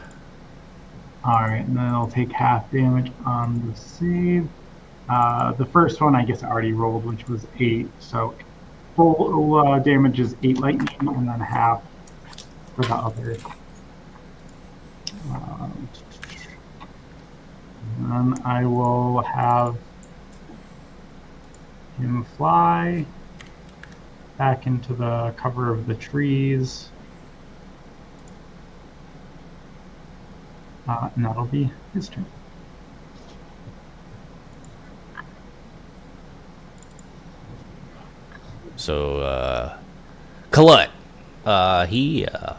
Alright, and then I'll take half damage on the save. The first one I guess I already rolled, which was 8. So full damage is 8 lightning, and then half for the other. And then I will have him fly back into the cover of the trees. And that'll be his turn. So, Colette, he, let's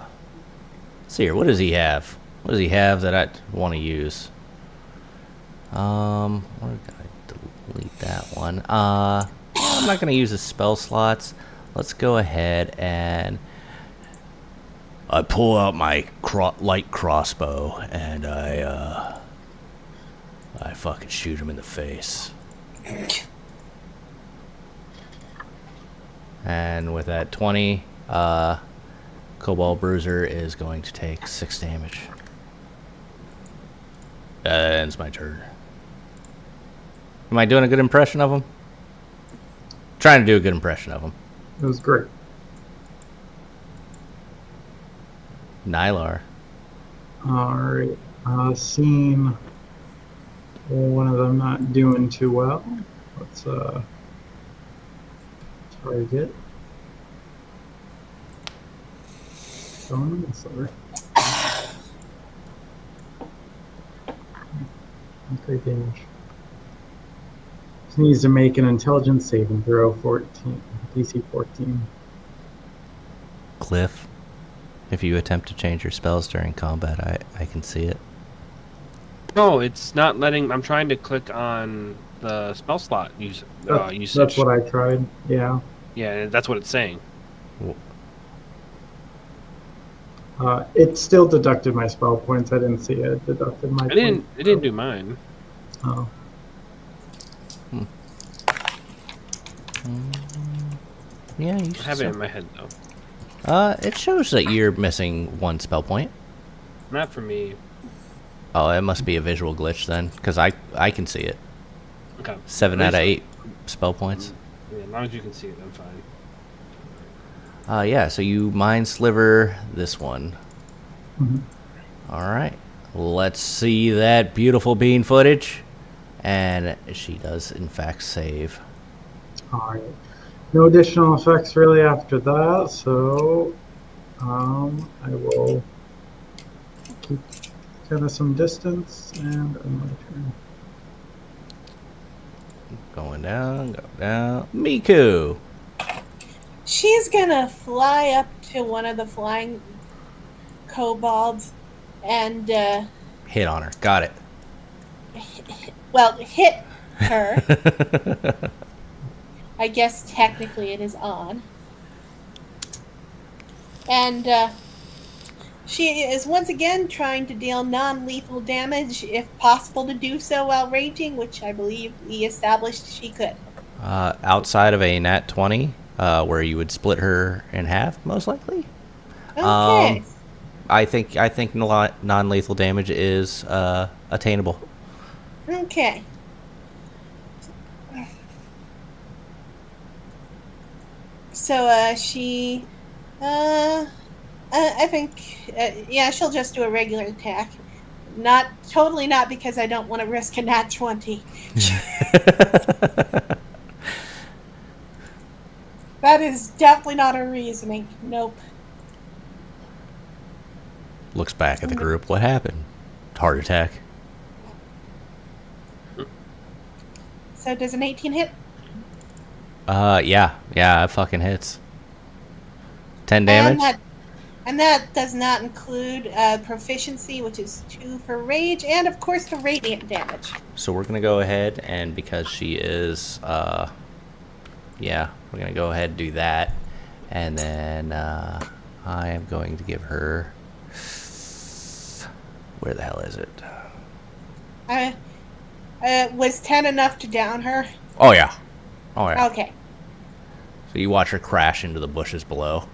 see here, what does he have? What does he have that I want to use? Where did I delete that one? I'm not going to use the spell slots. Let's go ahead and I pull out my light crossbow and I fucking shoot him in the face. And with that 20, Cobalt Bruiser is going to take 6 damage. That ends my turn. Am I doing a good impression of him? Trying to do a good impression of him. It was great. Nylar. Alright. Seeing one of them not doing too well. Let's target. Okay, damage. Just needs to make an intelligence saving throw 14. DC 14. Cliff. If you attempt to change your spells during combat, I can see it. No, it's not letting. I'm trying to click on the spell slot usage. That's what I tried. Yeah. Yeah, that's what it's saying. It still deducted my spell points. I didn't see it. It deducted my. It didn't do mine. Oh. Yeah, you I should have it in my head though. It shows that you're missing 1 spell point. Not for me. Oh, it must be a visual glitch then, because I can see it. Okay. 7 out of 8 spell points. Yeah, as long as you can see it, I'm fine. Yeah, so you mind sliver this one. Mm-hmm. All right. Let's see that beautiful bean footage. And she does, in fact, save. Alright. No additional effects really after that, so I will keep kind of some distance and end my turn. Going down, go down. Miku. She's gonna fly up to one of the flying kobolds and, Hit on her. Got it. well, hit her. I guess technically it is on. And she is once again trying to deal non-lethal damage, if possible to do so while raging, which I believe we established she could. Outside of a nat 20, where you would split her in half, most likely. Okay. I think non-lethal damage is attainable. Okay. So she, I think, yeah, she'll just do a regular attack. Totally not because I don't want to risk a nat 20. That is definitely not her reasoning. Nope. Looks back at the group. What happened? Heart attack. So does an 18 hit? Yeah, it fucking hits. 10 damage. And that does not include proficiency, which is 2 for rage, and of course the radiant damage. So we're gonna go ahead and because she is, yeah, we're gonna go ahead and do that, and then I am going to give her. Where the hell is it? Was 10 enough to down her? Oh yeah. Okay. So you watch her crash into the bushes below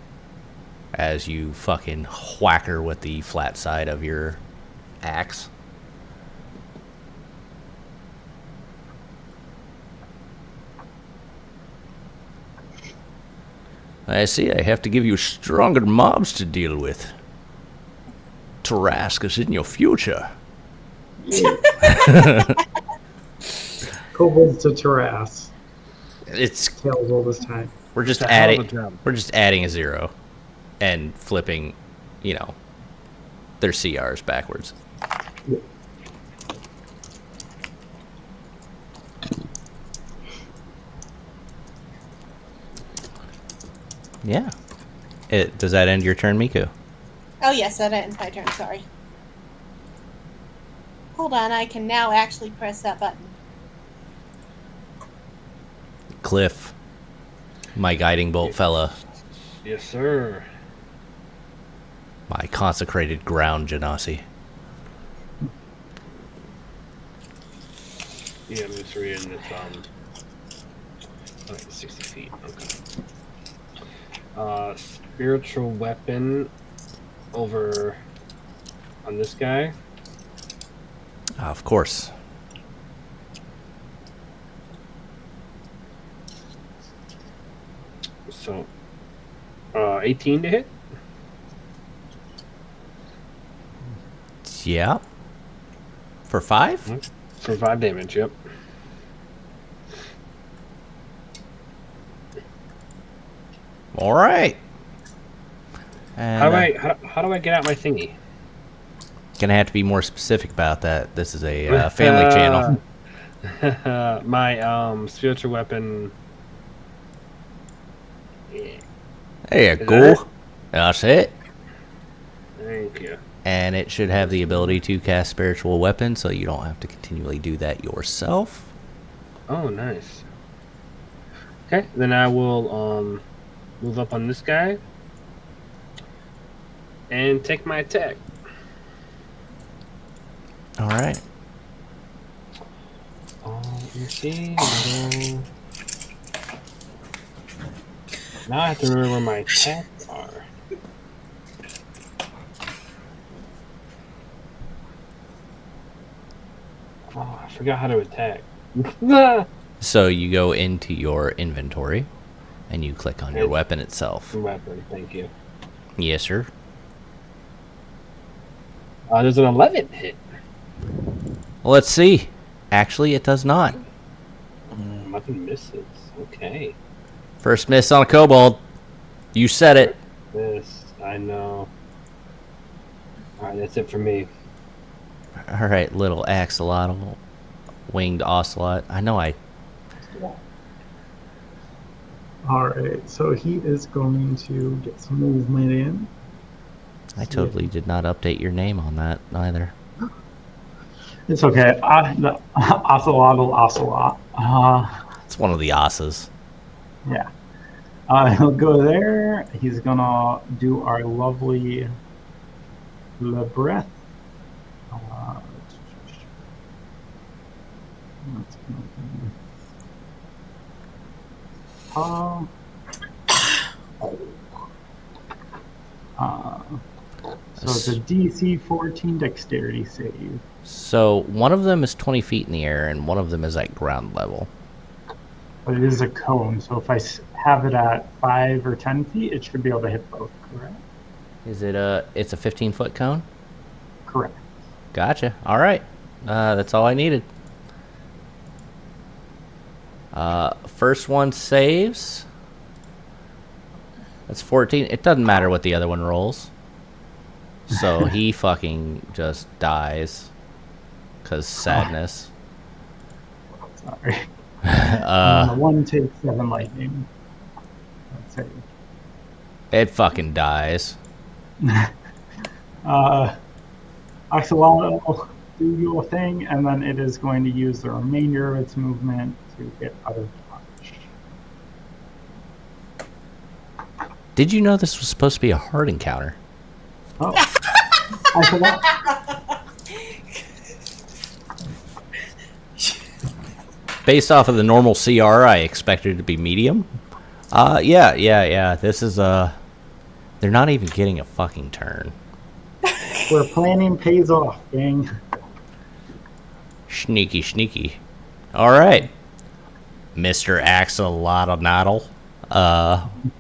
as you fucking whack her with the flat side of your axe. I see I have to give you stronger mobs to deal with. Tarask is in your future. Kobolds to Taras. It's Tails all this time. we're just It's a hell of a adding job. we're just adding a 0 and flipping, their CRs backwards. Yeah. Does that end your turn, Miku? Oh yes, that ends my turn, sorry. Hold on, I can now actually press that button. Cliff, my guiding bolt fella, Yes, sir. my consecrated ground genasi. Yeah, I'm just reading this. 60 feet. Okay. Spiritual weapon over on this guy. Of course. So, 18 to hit. Yeah. For 5? For 5 damage. Yep. All right. And How do I get out my thingy? gonna have to be more specific about that. This is a family channel. My spiritual weapon. Yeah. There you Is go. that it? That's it. Thank you. And it should have the ability to cast spiritual weapon, so you don't have to continually do that yourself. Oh, nice. Okay, then I will move up on this guy and take my attack. All right. Let me see. Now I have to remember where my attacks are. Oh, I forgot how to attack. So you go into your inventory, and you click on your weapon itself. Weapon, thank you. Yes, sir. There's an 11 hit. Well, let's see. Actually, it does not. Weapon misses. Okay. First miss on a kobold. You said it. This, I know. Alright, that's it for me. All right, little axolotl, winged ocelot. I know I. All right, so he is going to get some movement in. I totally did not update your name on that either. It's okay. The ocelot. It's one of the osses. Yeah. He'll go there. He's gonna do our lovely Le Breath. That's gonna be- so it's a DC 14 dexterity save. So one of them is 20 feet in the air, and one of them is at ground level. But it is a cone, so if I have it at 5 or 10 feet, it should be able to hit both, correct? Is it a? It's a 15-foot cone. Correct. Gotcha. All right. That's all I needed. First one saves. That's 14. It doesn't matter what the other one rolls. So he fucking just dies. Because sadness. Sorry. Uh, One takes 7 lightning. Let's say. It fucking dies. Axolotl will do your thing, and then it is going to use the remainder of its movement to get out of dodge. Did you know this was supposed to be a hard encounter? Oh, I forgot. Based off of the normal CR, I expected it to be medium. Yeah. This is they're not even getting a fucking turn. Where planning pays off, gang. Sneaky. All right, Mr. Axolotl.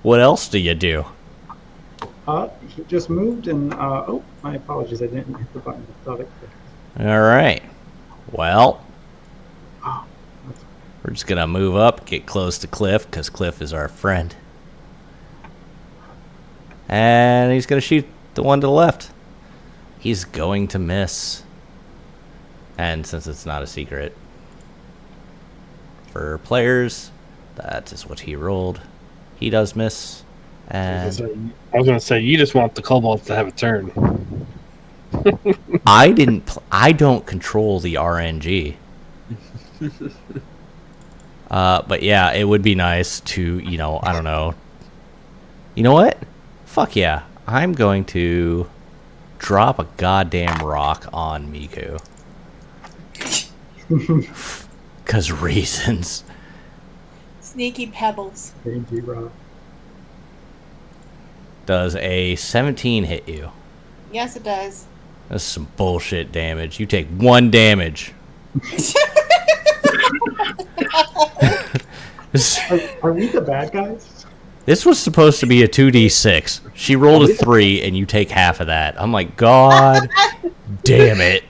What else do you do? He just moved, and oh, my apologies, I didn't hit the button. I thought it clicked. All right. Well, Oh, we're just gonna move up, get close to Cliff, because Cliff is our friend. And he's gonna shoot the one to the left. He's going to miss. And since it's not a secret for players, that is what he rolled. He does miss. I was And gonna say, you just want the kobolds to have a turn. I don't control the RNG. But yeah, it would be nice to, I don't know. You know what? Fuck yeah. I'm going to drop a goddamn rock on Miku. 'Cause reasons. Sneaky pebbles. thank you, Rob. Does a 17 hit you? Yes, it does. That's some bullshit damage. You take 1 damage. Are we the bad guys? This was supposed to be a 2d6. She rolled a 3, and you take half of that. I'm like, God damn it.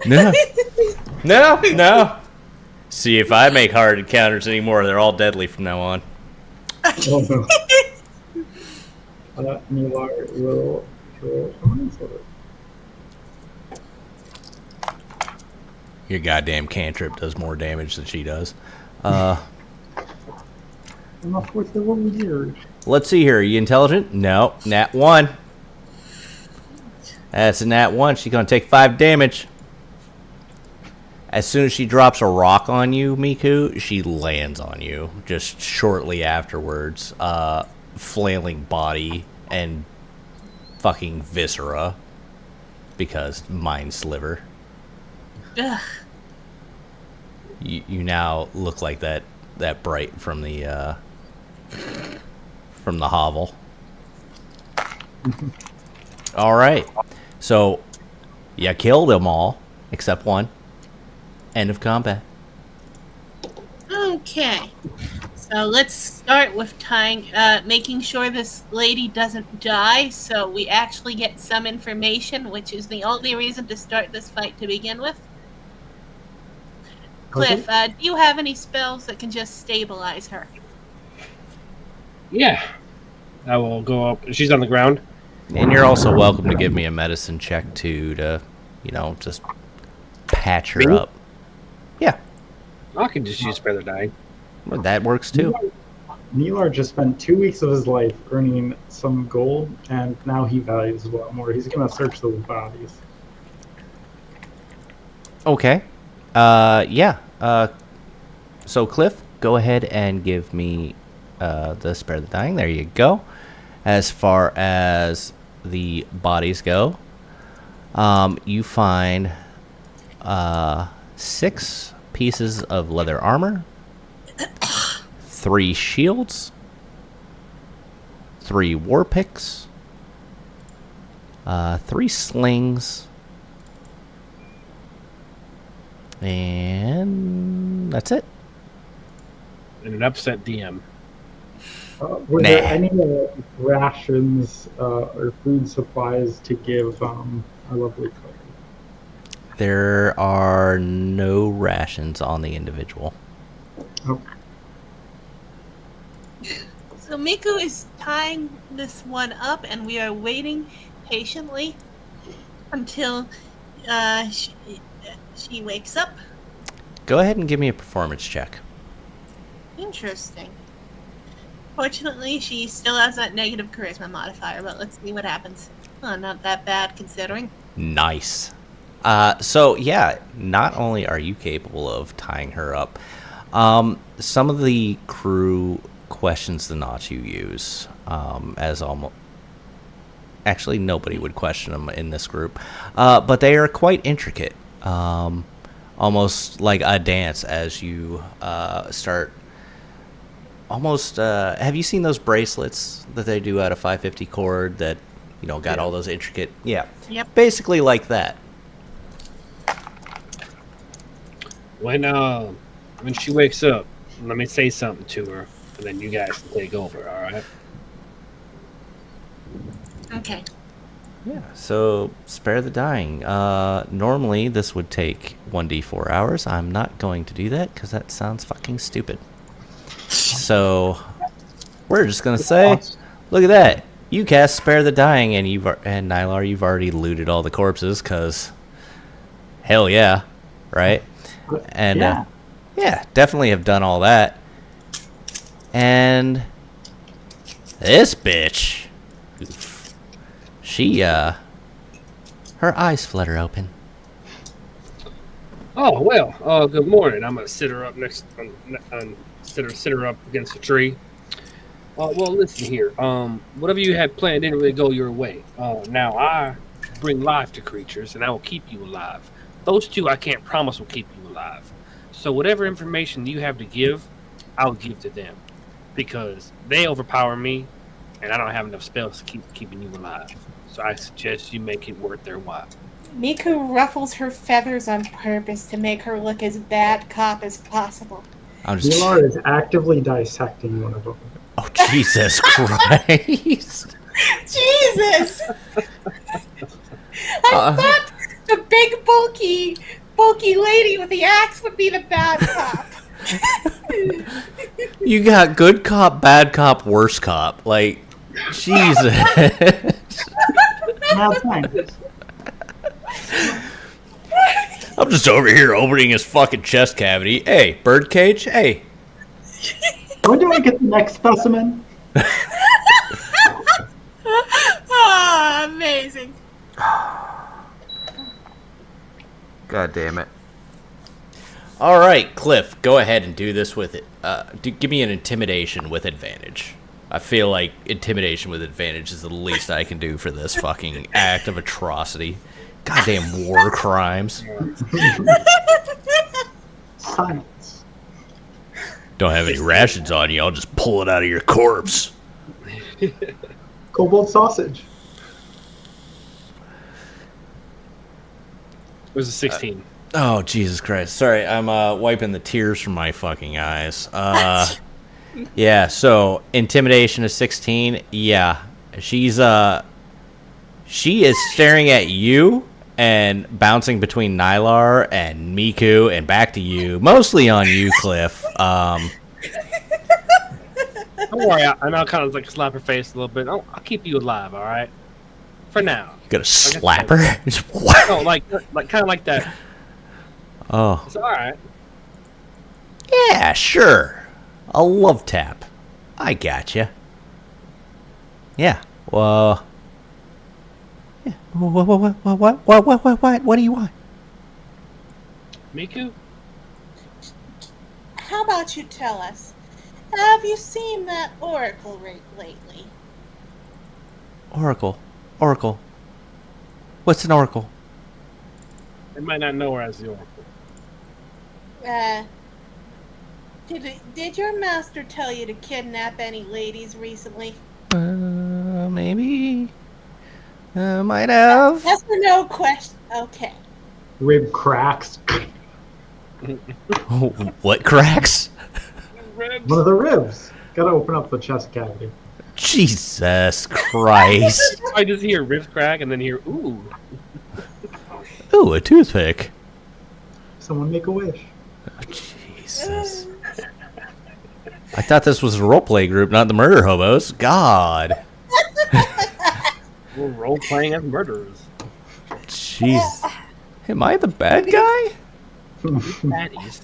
No. See, if I make hard encounters anymore, they're all deadly from now on. Oh no. Milar will kill someone. Your goddamn cantrip does more damage than she does. And of course, they're weird. Let's see here. Are you intelligent? No. Nat 1. That's a nat 1. She's going to take 5 damage. As soon as she drops a rock on you, Miku, she lands on you. Just shortly afterwards. Flailing body and fucking viscera. Because mind sliver. Ugh. You now look like that bright from the hovel. All right, so you killed them all except one. End of combat. Okay. So let's start with making sure this lady doesn't die, so we actually get some information, which is the only reason to start this fight to begin with. Cliff, do you have any spells that can just stabilize her? Yeah. I will go up. She's on the ground. And you're also welcome to give me a medicine check too to, just patch her Me? up. Yeah, I can just use Spare the Dying. well, that works too. Neelar just spent 2 weeks of his life earning some gold, and now he values a lot more. He's going to search those bodies. Okay. Yeah. So Cliff, go ahead and give me the Spare the Dying. There you go. As far as the bodies go, you find 6 pieces of leather armor, 3 shields, 3 war picks, 3 slings, and that's it. And an upset DM. Were Nah. there any rations or food supplies to give our lovely Claire? There are no rations on the individual. Oh, So Miku is tying this one up, and we are waiting patiently until she wakes up. Go ahead and give me a performance check. Interesting. Fortunately, she still has that negative charisma modifier, but let's see what happens. Oh, not that bad considering. Nice. So yeah, not only are you capable of tying her up, some of the crew questions the knots you use, as almost. Actually, nobody would question them in this group, but they are quite intricate, almost like a dance as you start. Almost, have you seen those bracelets that they do out of 550 cord that, got all those intricate? Yeah. Yep. Basically like that. When she wakes up, let me say something to her, and then you guys can take over, all right? Okay. Yeah, so Spare the Dying. Normally this would take 1d4 hours. I'm not going to do that because that sounds fucking stupid. So we're just gonna say, look at that. You cast Spare the Dying, and Nylar, you've already looted all the corpses, cause hell yeah, right? And yeah, definitely have done all that. And this bitch, she her eyes flutter open. Oh well. Good morning. I'm gonna sit her up sit her up against a tree. Well, listen here. Whatever you had planned didn't really go your way. Now I bring life to creatures, and I will keep you alive. Those two I can't promise will keep you alive. So whatever information you have to give, I'll give to them, because they overpower me, and I don't have enough spells to keep keeping you alive. So I suggest you make it worth their while. Miku ruffles her feathers on purpose to make her look as bad cop as possible. I'm just. Neelar is actively dissecting one of them. Oh Jesus Christ! Jesus! I thought the big bulky lady with the axe would be the bad cop. You got good cop, bad cop, worse cop. Like, Jesus. Now, thanks. I'm just over here opening his fucking chest cavity. Hey, birdcage. Hey. When do I get the next specimen? Oh, amazing. God damn it. All right, Cliff, go ahead and do this with it. Give me an intimidation with advantage. I feel like intimidation with advantage is the least I can do for this fucking act of atrocity. Goddamn war crimes. Science. Don't have any rations on you. I'll just pull it out of your corpse. Cobalt sausage. It was a 16. Oh, Jesus Christ. Sorry, I'm wiping the tears from my fucking eyes. Yeah, so intimidation is 16. Yeah. She is staring at you and bouncing between Nylar and Miku and back to you, mostly on you, Cliff. Don't worry, and I'll kind of like slap her face a little bit. I'll keep you alive, all right? For now. You gonna Like I slap said. her? Just whack. No, like kind of like that. Oh, It's all right. yeah, sure. A love tap. I gotcha. Yeah. Well. Yeah. What do you want? Miku? How about you tell us? Have you seen that oracle lately? Oracle. What's an oracle? They might not know her as the Oracle. Did your master tell you to kidnap any ladies recently? Maybe. Might have. Yes or no question. Okay. Rib cracks. What cracks? One of the ribs. Gotta open up the chest cavity. Jesus Christ. I just hear ribs crack and then hear ooh. Ooh, a toothpick. Someone make a wish. Jesus. I thought this was a roleplay group, not the murder hobos. God. We're role playing as murderers. Jeez. Am I the bad guy? Baddies.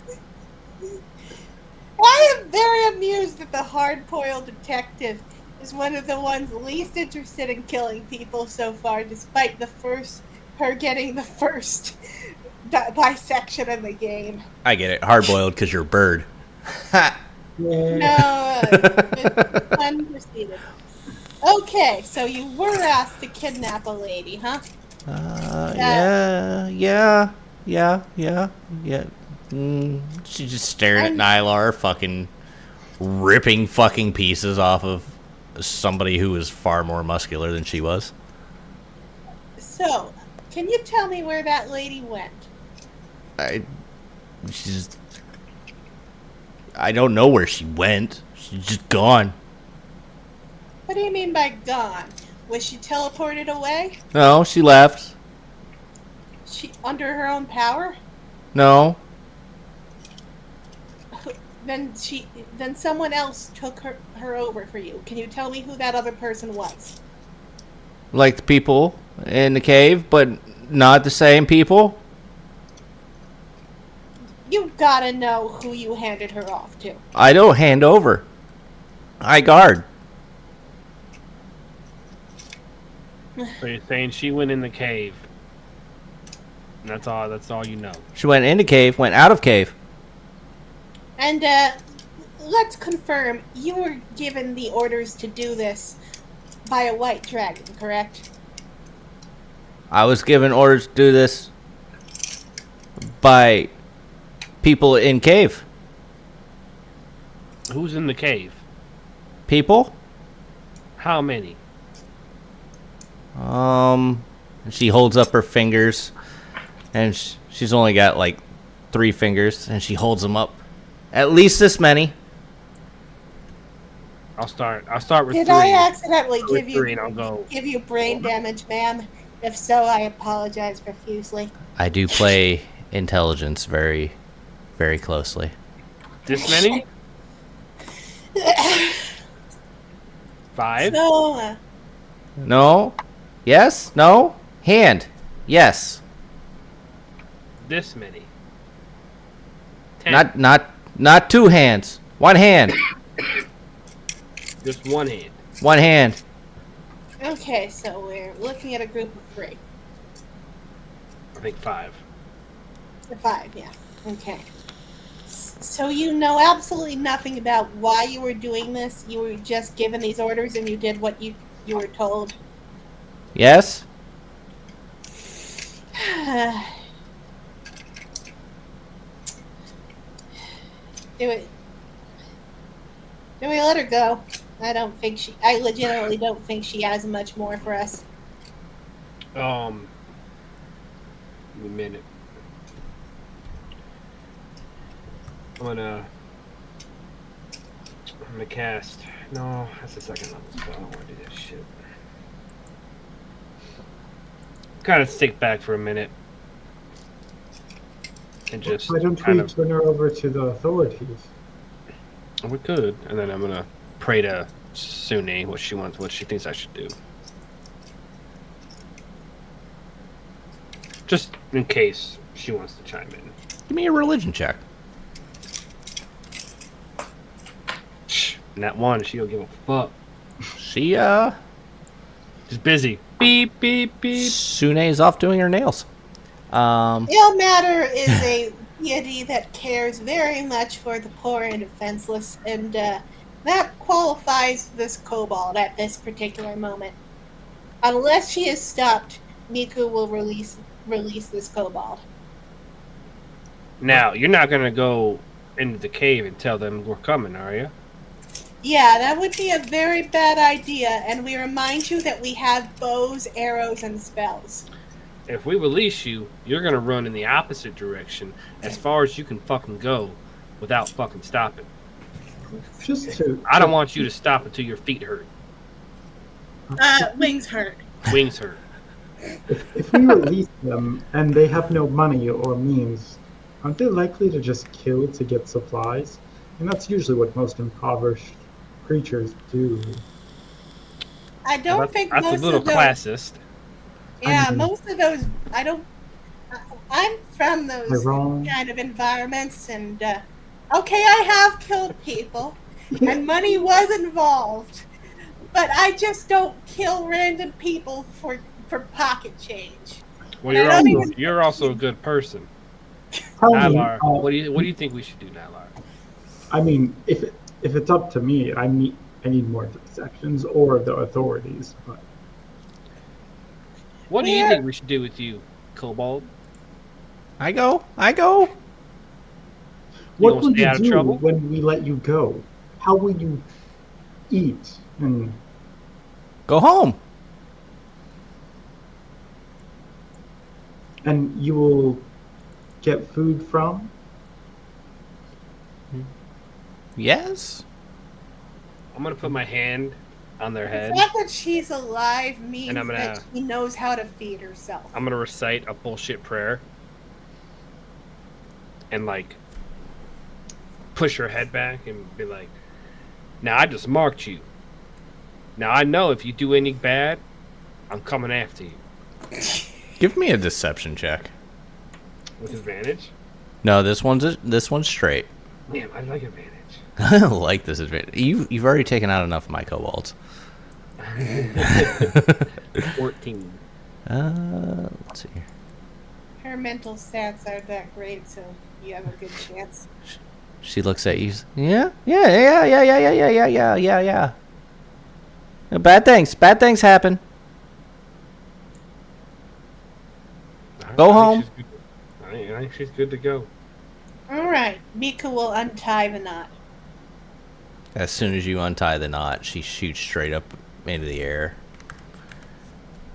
I am very amused that the hard-boiled detective is one of the ones least interested in killing people so far, despite her getting the first dissection in the game. I get it. Hard boiled because you're a bird. No, it's unproceeded. Okay, so you were asked to kidnap a lady, huh? Yeah. She's just staring at Nylar, fucking ripping fucking pieces off of somebody who was far more muscular than she was. So, can you tell me where that lady went? I don't know where she went. She's just gone. What do you mean by gone? Was she teleported away? No, she left. She under her own power? No. Then someone else took her over for you. Can you tell me who that other person was? Like the people in the cave, but not the same people. You gotta know who you handed her off to. I don't hand over. I guard. So you're saying she went in the cave. And that's all you know. She went into cave, went out of cave. And let's confirm, you were given the orders to do this by a white dragon, correct? I was given orders to do this by people in cave. Who's in the cave? People? How many? She holds up her fingers, and she's only got like 3 fingers, and she holds them up. At least this many. I'll start with Did 3. I accidentally With 3 and I'll go. give you brain damage, ma'am? If so, I apologize profusely. I do play intelligence very, very closely. This many? 5? So, No? Yes? No? Hand. Yes. This many? 10. Not 2 hands. 1 hand. Just 1 hand. 1 hand. okay, so we're looking at a group of 3. I think 5. 5, yeah. Okay. So you know absolutely nothing about why you were doing this. You were just given these orders and you did what you were told. Yes? Do we let her go? I legitimately don't think she has much more for us. Give me a minute. I'm gonna cast. No, that's the second level spell. I don't want to do that shit. kind of stick back for a minute and just Why don't kind we of. turn her over to the authorities? We could, and then I'm gonna pray to Sune what she wants, what she thinks I should do, just in case she wants to chime in. Give me a religion check. Shh, that one, she don't give a fuck. She, Just busy. Beep beep beep. Sune's off doing her nails. Ilmatter is a deity that cares very much for the poor and defenseless, and that qualifies this kobold at this particular moment. Unless she is stopped, Miku will release this kobold. Now you're not gonna go into the cave and tell them we're coming, are you? Yeah, that would be a very bad idea, and we remind you that we have bows, arrows, and spells. If we release you, you're gonna run in the opposite direction as far as you can fucking go without fucking stopping. Just to. I don't want you to stop until your feet hurt, Wings hurt. wings hurt. If we release them and they have no money or means, aren't they likely to just kill to get supplies? And that's usually what most impoverished creatures do. I don't think That's most a little of those. classist. Yeah, I mean- most of those. I'm from those Am I wrong? kind of environments, and okay, I have killed people, and money was involved, but I just don't kill random people for pocket change. Well, I don't even- you're also a good person. Tell me, Nylar, what do you think we should do, Nylar? I mean, if it's up to me, I need more sections or the authorities. But What do you We're- think we should do with you, Kobold? I go. what gonna will stay you out of do trouble? when we let you go? How will you eat? Go home. And you will get food from? Yes. I'm gonna put my hand on their The head. fact that she's alive means And I'm gonna- that she knows how to feed herself. I'm gonna recite a bullshit prayer and like push her head back and be like, "Now I just marked you. Now I know if you do any bad, I'm coming after you Give me a deception check. with advantage." No, this one's straight. Damn, I like advantage. I don't like this advantage. You've already taken out enough of my kobolds. 14. Let's see. Her mental stats aren't that great, so you have a good chance. She looks at you. Yeah. Bad things happen. Go home. I think she's good to go. All right, Mika will untie the knot. As soon as you untie the knot, she shoots straight up into the air.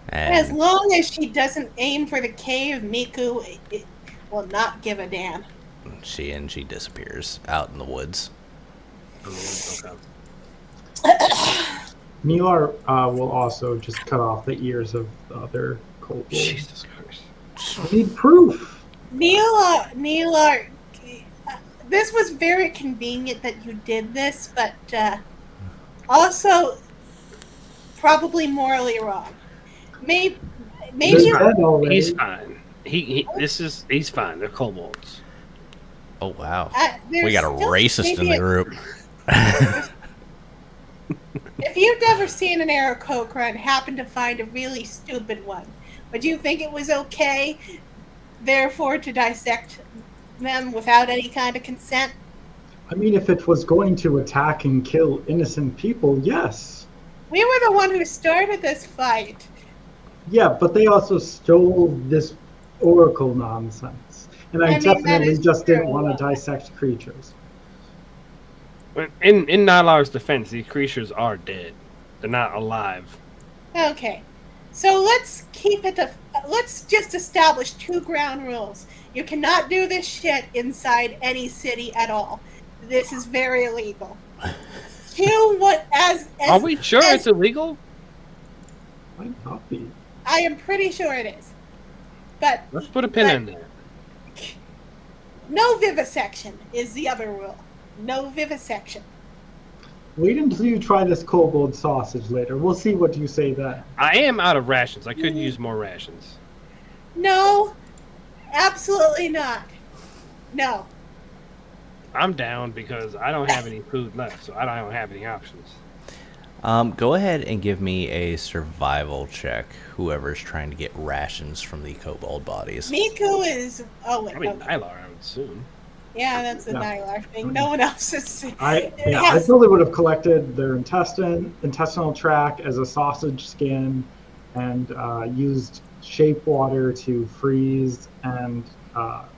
As And long as she doesn't aim for the cave, Miku will not give a damn. she disappears out in the woods. Okay. Nilar will also just cut off the ears of the other kobolds. Jesus Christ. I need proof. Neela, this was very convenient that you did this, but also probably morally wrong. Maybe They're dead already. He's fine. He's fine. They're kobolds. Oh wow. there's We got a still racist in maybe the group. If you've never seen an arrow Aarakocra and happened to find a really stupid one, would you think it was okay, therefore, to dissect them without any kind of consent? I mean, if it was going to attack and kill innocent people, yes. We were the one who started this fight. Yeah, but they also stole this oracle nonsense. And I I mean, that definitely is just didn't true. want to dissect creatures. In Nylar's defense, these creatures are dead. They're not alive. Okay, so let's let's just establish 2 ground rules. You cannot do this shit inside any city at all. This is very illegal. 2, Are we sure as- it's illegal? Might not be. I am pretty sure it is. But Let's put a pin in there. no vivisection is the other rule. No vivisection. Wait until you try this kobold sausage later. We'll see what you say then. I am out of rations. I could use more rations. No, absolutely not. No. I'm down because I don't have any food left, so I don't have any options. Go ahead and give me a survival check. Whoever's trying to get rations from the kobold bodies. Miku is. Oh wait. Probably Okay. Nylar, I would assume. Yeah, that's the Yeah. Nylar thing. No one else is. I has- totally would have collected their intestinal tract as a sausage skin, and used shape water to freeze and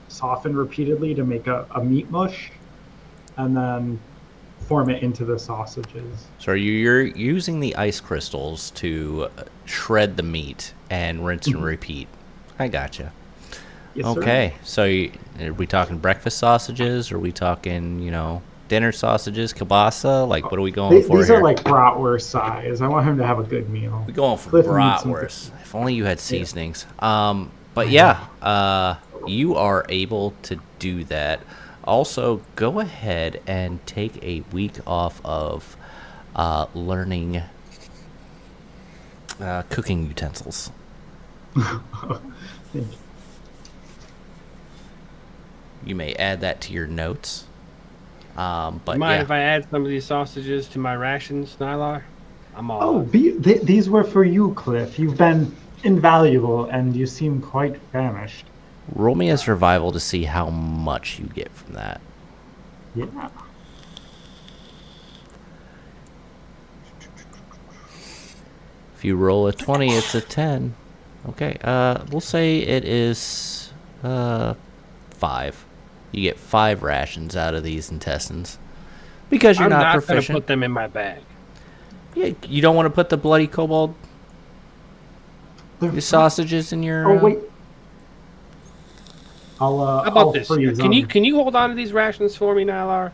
soften repeatedly to make a meat mush, and then form it into the sausages. So you're using the ice crystals to shred the meat and rinse and repeat. I gotcha. Yes, sir. Okay, so are we talking breakfast sausages? Or are we talking, dinner sausages, kielbasa? Like, what are we going for These here? are like bratwurst size. I want him to have a good meal. We're going for Cliff needs some- bratwurst. If only you had seasonings. But yeah, you are able to do that. Also, go ahead and take a week off of learning cooking utensils. You may add that to your notes. But Mind yeah. if I add some of these sausages to my rations, Nylar? I'm all. Oh, these were for you, Cliff. You've been invaluable, and you seem quite famished. Roll me a survival to see how much you get from that. Yeah. If you roll a 20, it's a 10. Okay, we'll say it is 5. You get 5 rations out of these intestines. Because you're I'm not not going to proficient. put them in my bag. Yeah, you don't want to put the bloody kobold your sausages in your... Oh wait. How I'll about this? freeze Can them. you hold on to these rations for me, Nylar?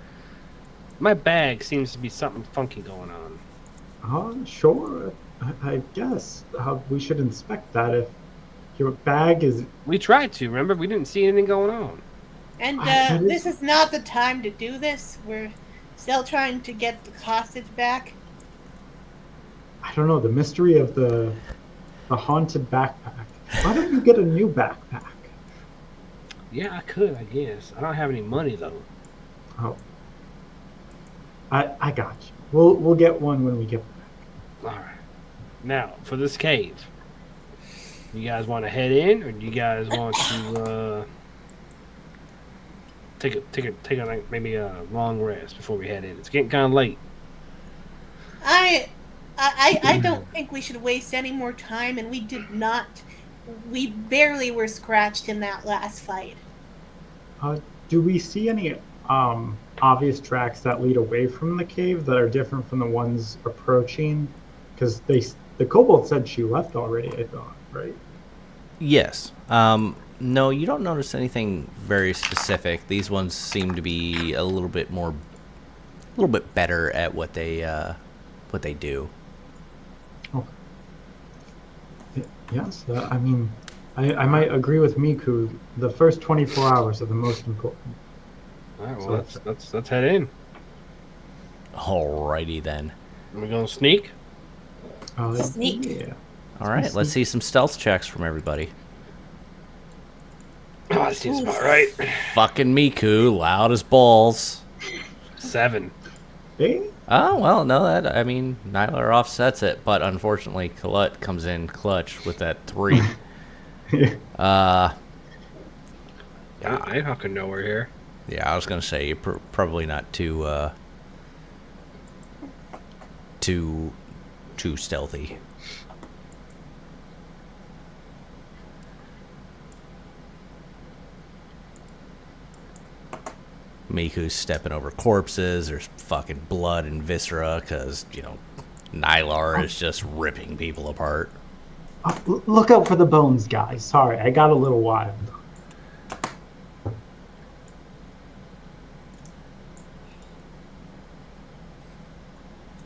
My bag seems to be something funky going on. Sure. I guess we should inspect that if your bag is. We tried to, remember? We didn't see anything going on. And That is- this is not the time to do this. We're still trying to get the hostage back. I don't know, the mystery of the haunted backpack. Why don't you get a new backpack? Yeah, I could, I guess. I don't have any money, though. Oh. I got you. We'll get one when we get back. All right. Now, for this cave, you guys want to head in, or do you guys want to take a like, maybe a long rest before we head in? It's getting kind of late. I don't think we should waste any more time, and we did not. We barely were scratched in that last fight. Do we see any obvious tracks that lead away from the cave that are different from the ones approaching? Because the kobold said she left already, I thought, right? Yes. No, you don't notice anything very specific. These ones seem to be a little bit better at what they do. Okay. Yes, I mean, I might agree with Miku. The first 24 hours are the most important. All right, well, let's head in. Alrighty then. We're going to sneak. Sneak. Yeah. All right, let's see some stealth checks from everybody. Oh, that seems about right. Fucking Miku, loud as balls. 7. Hey? Oh, well, no, Nylar offsets it, but unfortunately, Colette comes in clutch with that 3. I fucking know we're here. Yeah, I was going to say, you're probably not too stealthy. Miku's stepping over corpses. There's fucking blood and viscera because, Nylar is just ripping people apart. Look out for the bones, guys. Sorry, I got a little wild.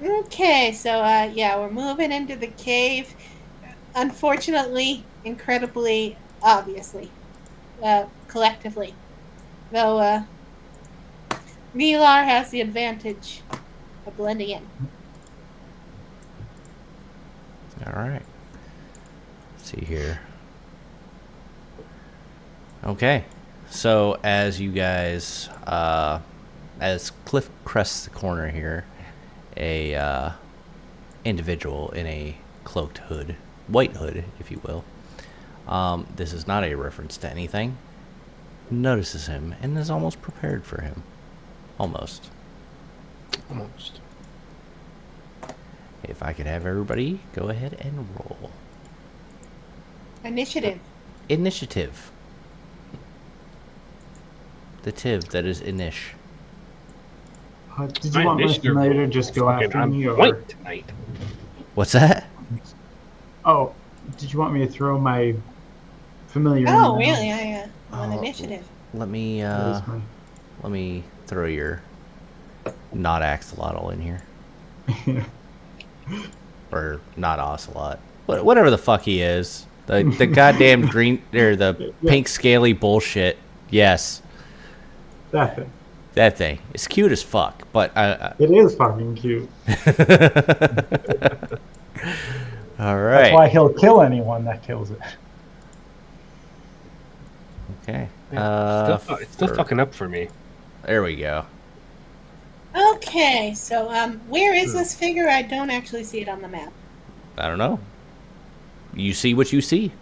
Okay, so yeah, we're moving into the cave. Unfortunately, incredibly, obviously, collectively. Though Milar has the advantage of blending in. All right. Let's see here. Okay. So as you guys, as Cliff crests the corner here, a individual in a cloaked hood, white hood, if you will. This is not a reference to anything. Notices him and is almost prepared for him. Almost. Almost. If I could have everybody go ahead and roll. Initiative. Initiative. The tiv that is inish. Did you want my familiar to just go after me, or? White tonight. What's that? Oh, did you want me to throw my familiar? Oh, really? I on initiative. Let me throw your not axolotl in here. Or not ocelot. Whatever the fuck he is. The goddamn green or the pink scaly bullshit. Yes. That thing. That thing. It's cute as fuck, but it is fucking cute. All right. That's why he'll kill anyone that kills it. Okay. It's still fucking up for me. There we go. Okay, so where is this figure? I don't actually see it on the map. I don't know. You see what you see.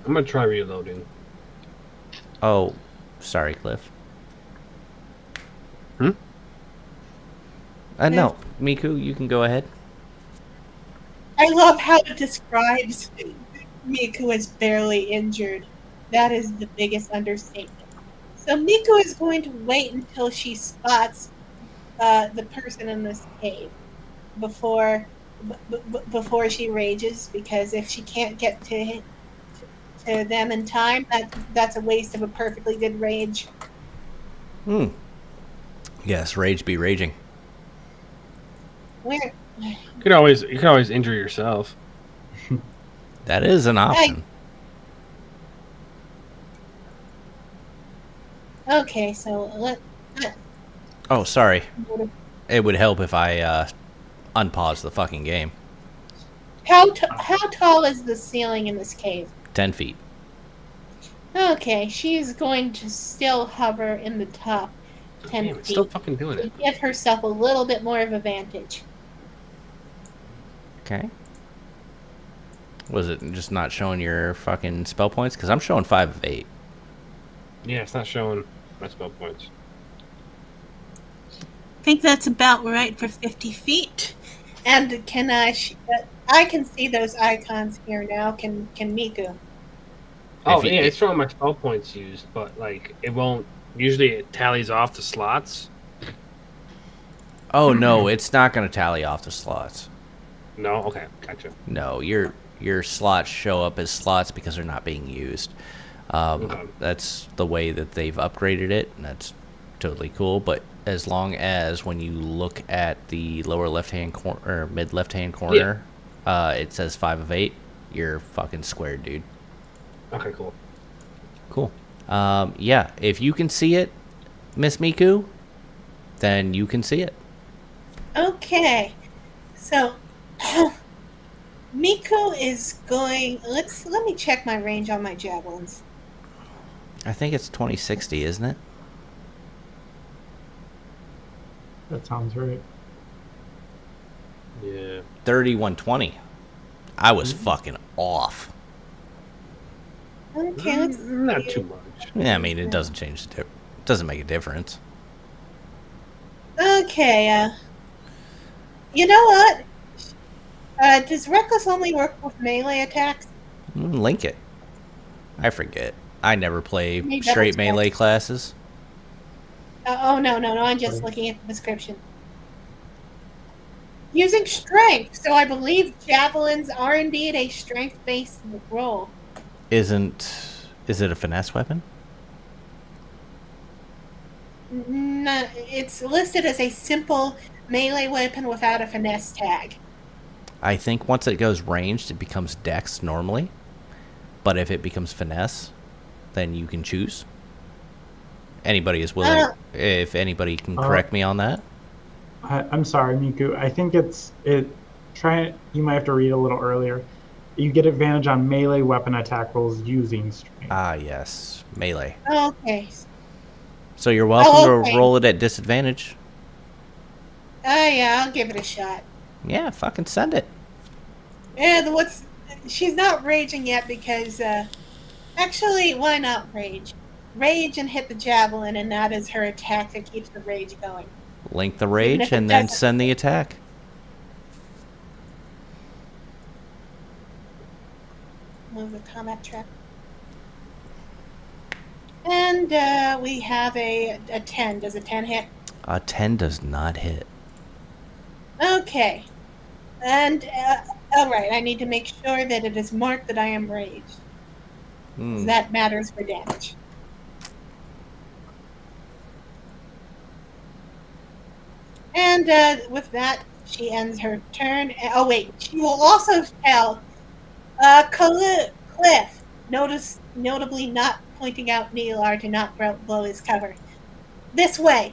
I'm gonna try reloading. Oh, sorry, Cliff. No, Miku, you can go ahead. I love how it describes Miku as barely injured. That is the biggest understatement. So Miku is going to wait until she spots the person in this cave before she rages, because if she can't get to them in time, that's a waste of a perfectly good rage. Yes, rage be raging. Where? You could always injure yourself. That is an option. Okay, so Oh, sorry. It would help if I unpause the fucking game. How tall is the ceiling in this cave? 10 feet. Okay, she's going to still hover in the top 10 Damn, feet. it's still fucking doing it. Give herself a little bit more of advantage. Okay. Was it just not showing your fucking spell points? Because I'm showing 5 of 8. Yeah, it's not showing my spell points. I think that's about right for 50 feet. And can I can see those icons here now. Can Miku? Oh, yeah, it's showing my spell points used, but, like, it won't... Usually it tallies off the slots. Oh, no, it's not going to tally off the slots. No? Okay, gotcha. No, your slots show up as slots because they're not being used. Okay. That's the way that they've upgraded it, and that's totally cool. But as long as when you look at the lower left-hand corner or mid left-hand corner, it says 5 of 8, you're fucking squared, dude. Okay, cool. Cool. Yeah, if you can see it, Miss Miku, then you can see it. Okay, so Miku is going. Let me check my range on my javelins. I think it's 2060, isn't it? That sounds right. Yeah. 3120. I was fucking off. Okay, let's Not see. too much. Yeah, I mean, it doesn't change the doesn't make a difference. Okay, you know what? Does Reckless only work with melee attacks? Link it. I forget. I never play Maybe straight double check. melee classes. Oh, no, I'm just looking at the description. Using strength, so I believe javelins are indeed a strength-based roll. Is it a finesse weapon? No, it's listed as a simple melee weapon without a finesse tag. I think once it goes ranged, it becomes dex normally. But if it becomes finesse, then you can choose. Anybody is willing. If anybody can correct me on that. I'm sorry, Miku. I think you might have to read a little earlier. You get advantage on melee weapon attack rolls using strength. Ah, yes, melee. Okay. So you're welcome to Okay. roll it at disadvantage. Yeah, I'll give it a shot. Yeah, fucking send it. And she's not raging yet because, actually, why not rage? Rage and hit the javelin, and that is her attack that keeps the rage going. Link the Even rage if it and then doesn't- send the attack. Move the combat track. And we have a 10. Does a 10 hit? A 10 does not hit. Okay. And, alright, I need to make sure that it is marked that I am raged. Hmm. That matters for damage. And with that, she ends her turn. Oh wait, she will also tell Cliff, notably not pointing out Neelar to not blow his cover. This way.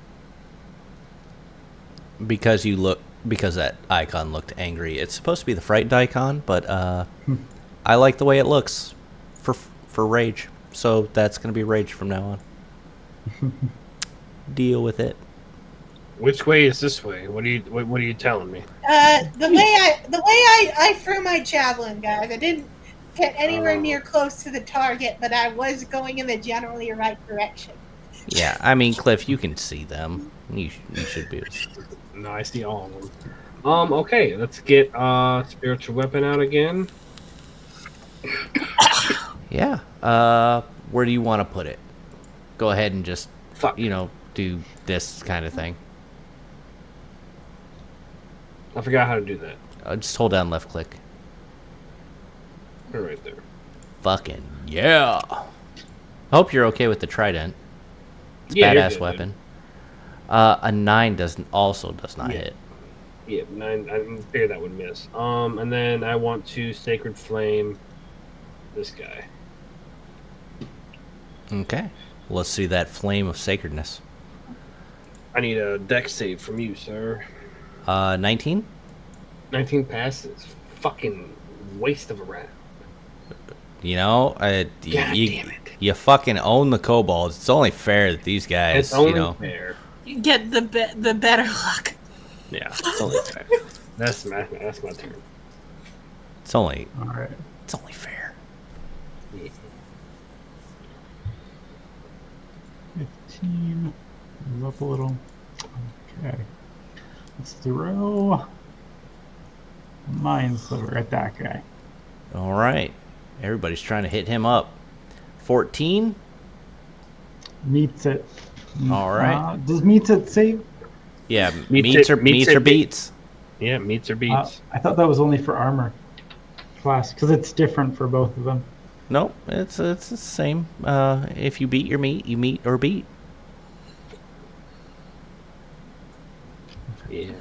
Because that icon looked angry. It's supposed to be the frightened icon, but I like the way it looks for rage. So that's going to be rage from now on. Deal with it. Which way is this way? What are you telling me? The way I threw my javelin, guys, I didn't get anywhere near close to the target, but I was going in the generally right direction. Yeah, I mean, Cliff, you can see them. You should be able to see. No, I see all of them. Okay, let's get spiritual weapon out again. Yeah. Where do you want to put it? Go ahead and just, Fuck. do this kind of thing. I forgot how to do that. Just hold down left click. Put it right there. Fucking yeah. I hope you're okay with the trident. It's Yeah, a you're badass good, weapon. A 9 does not Yeah. hit. Yeah, 9. I figured that would miss. And then I want to sacred flame this guy. Okay. Let's see that flame of sacredness. I need a dex save from you, sir. 19? 19 passes. Fucking waste of a round. God damn it. You fucking own the kobolds. It's only fair that these guys, It's only fair. You get the better luck. Yeah, it's only fair. That's my turn. It's only All right. fair. Yeah. 15. Move up a little. Okay. Let's throw Mind Sliver at that guy. All right. Everybody's trying to hit him up. 14? Meets it. All right. Does meets it save? Yeah, Meets or beats. Yeah, meets or beats. I thought that was only for armor class because it's different for both of them. Nope, it's the same. If you beat your meat, you meet or beat. Yeah.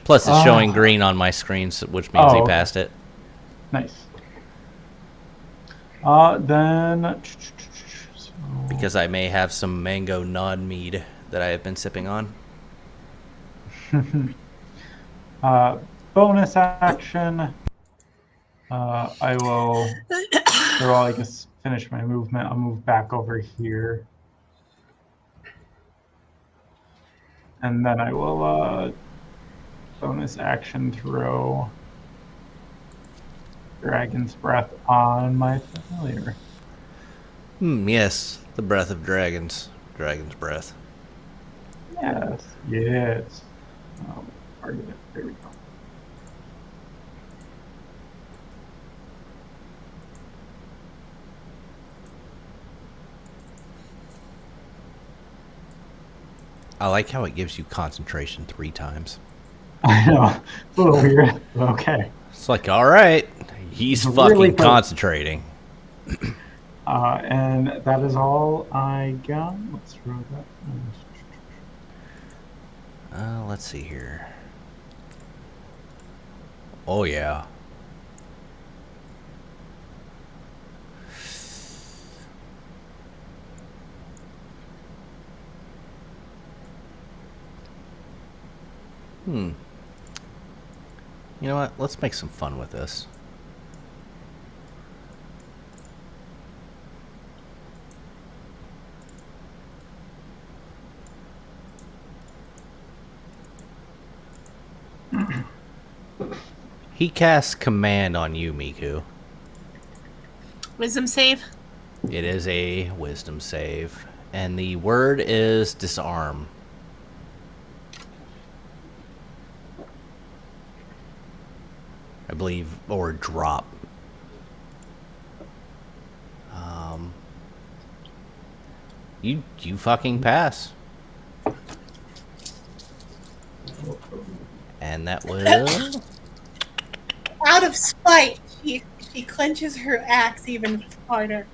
Plus, it's showing green on my screen, which means he okay. passed it. Nice. Then. Because I may have some mango non-mead that I have been sipping on. Bonus action. I will. I guess finish my movement. I'll move back over here, and then I will bonus action throw Dragon's Breath on my familiar. Yes, the breath of dragons. Dragon's breath. Yes. Target it. There we go. I like how it gives you concentration 3 times. I know. It's a little weird. Okay. It's like, all right, he's It's fucking really close. concentrating. And that is all I got. Let's throw that. Let's see here. Oh, yeah. You know what? Let's make some fun with this. He casts command on you, Miku. Wisdom save. It is a wisdom save. And the word is disarm. I believe, or drop. You fucking pass. And that will... Out of spite, she clenches her axe even harder.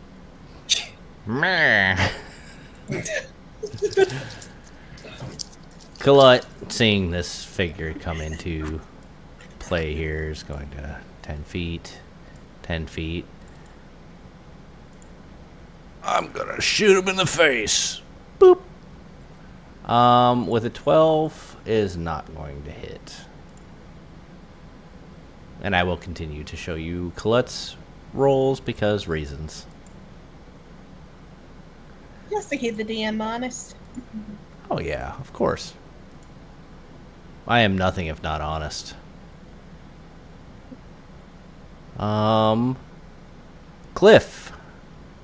Meh. Colette, seeing this figure come into play here, is going to 10 feet. 10 feet. I'm gonna shoot him in the face. Boop. With a 12 is not going to hit. And I will continue to show you Colette's rolls because reasons. Just to keep the DM honest. Oh yeah, of course. I am nothing if not honest. Cliff,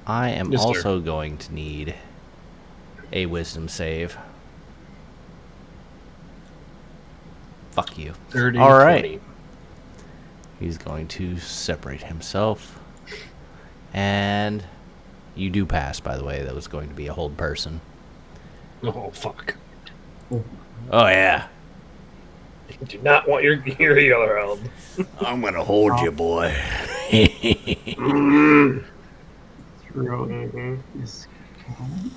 I am Yes, sir. also going to need a wisdom save. Fuck you. 30, All right. 20. He's going to separate himself. And you do pass, by the way. That was going to be a hold person. Oh, fuck. Oh, yeah. You do not want your healer held. I'm going to hold you, boy. Throw this count.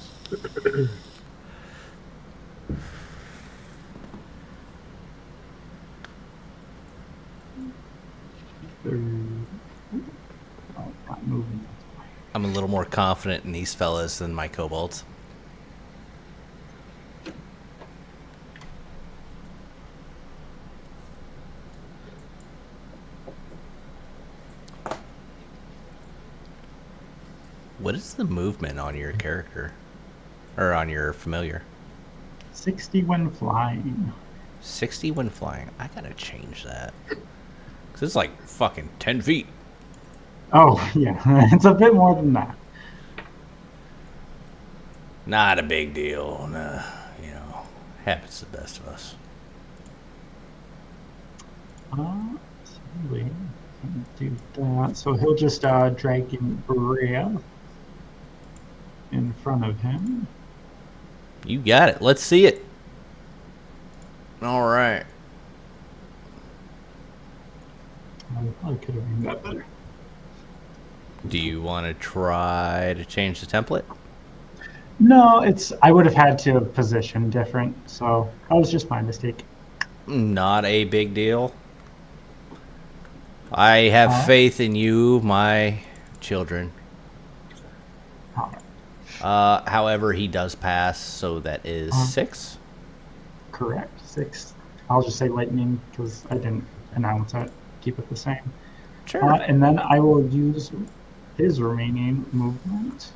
Not moving. I'm a little more confident in these fellas than my kobolds. What is the movement on your character? Or on your familiar? 60 when flying. 60 when flying. I gotta change that. Because it's like fucking 10 feet. Oh, yeah. It's a bit more than that. Not a big deal. Nah, you know, happens to the best of us. Sadly, can't do that. So he'll just Dragon Breath in front of him. You got it. Let's see it. All right. I probably could have made that better. Do you want to try to change the template? No, I would have had to position different, so that was just my mistake. Not a big deal. I have faith in you, my children. However, he does pass, so that is 6. Correct, 6. I'll just say lightning because I didn't announce it. Keep it the same. Sure. And then I will use his remaining movement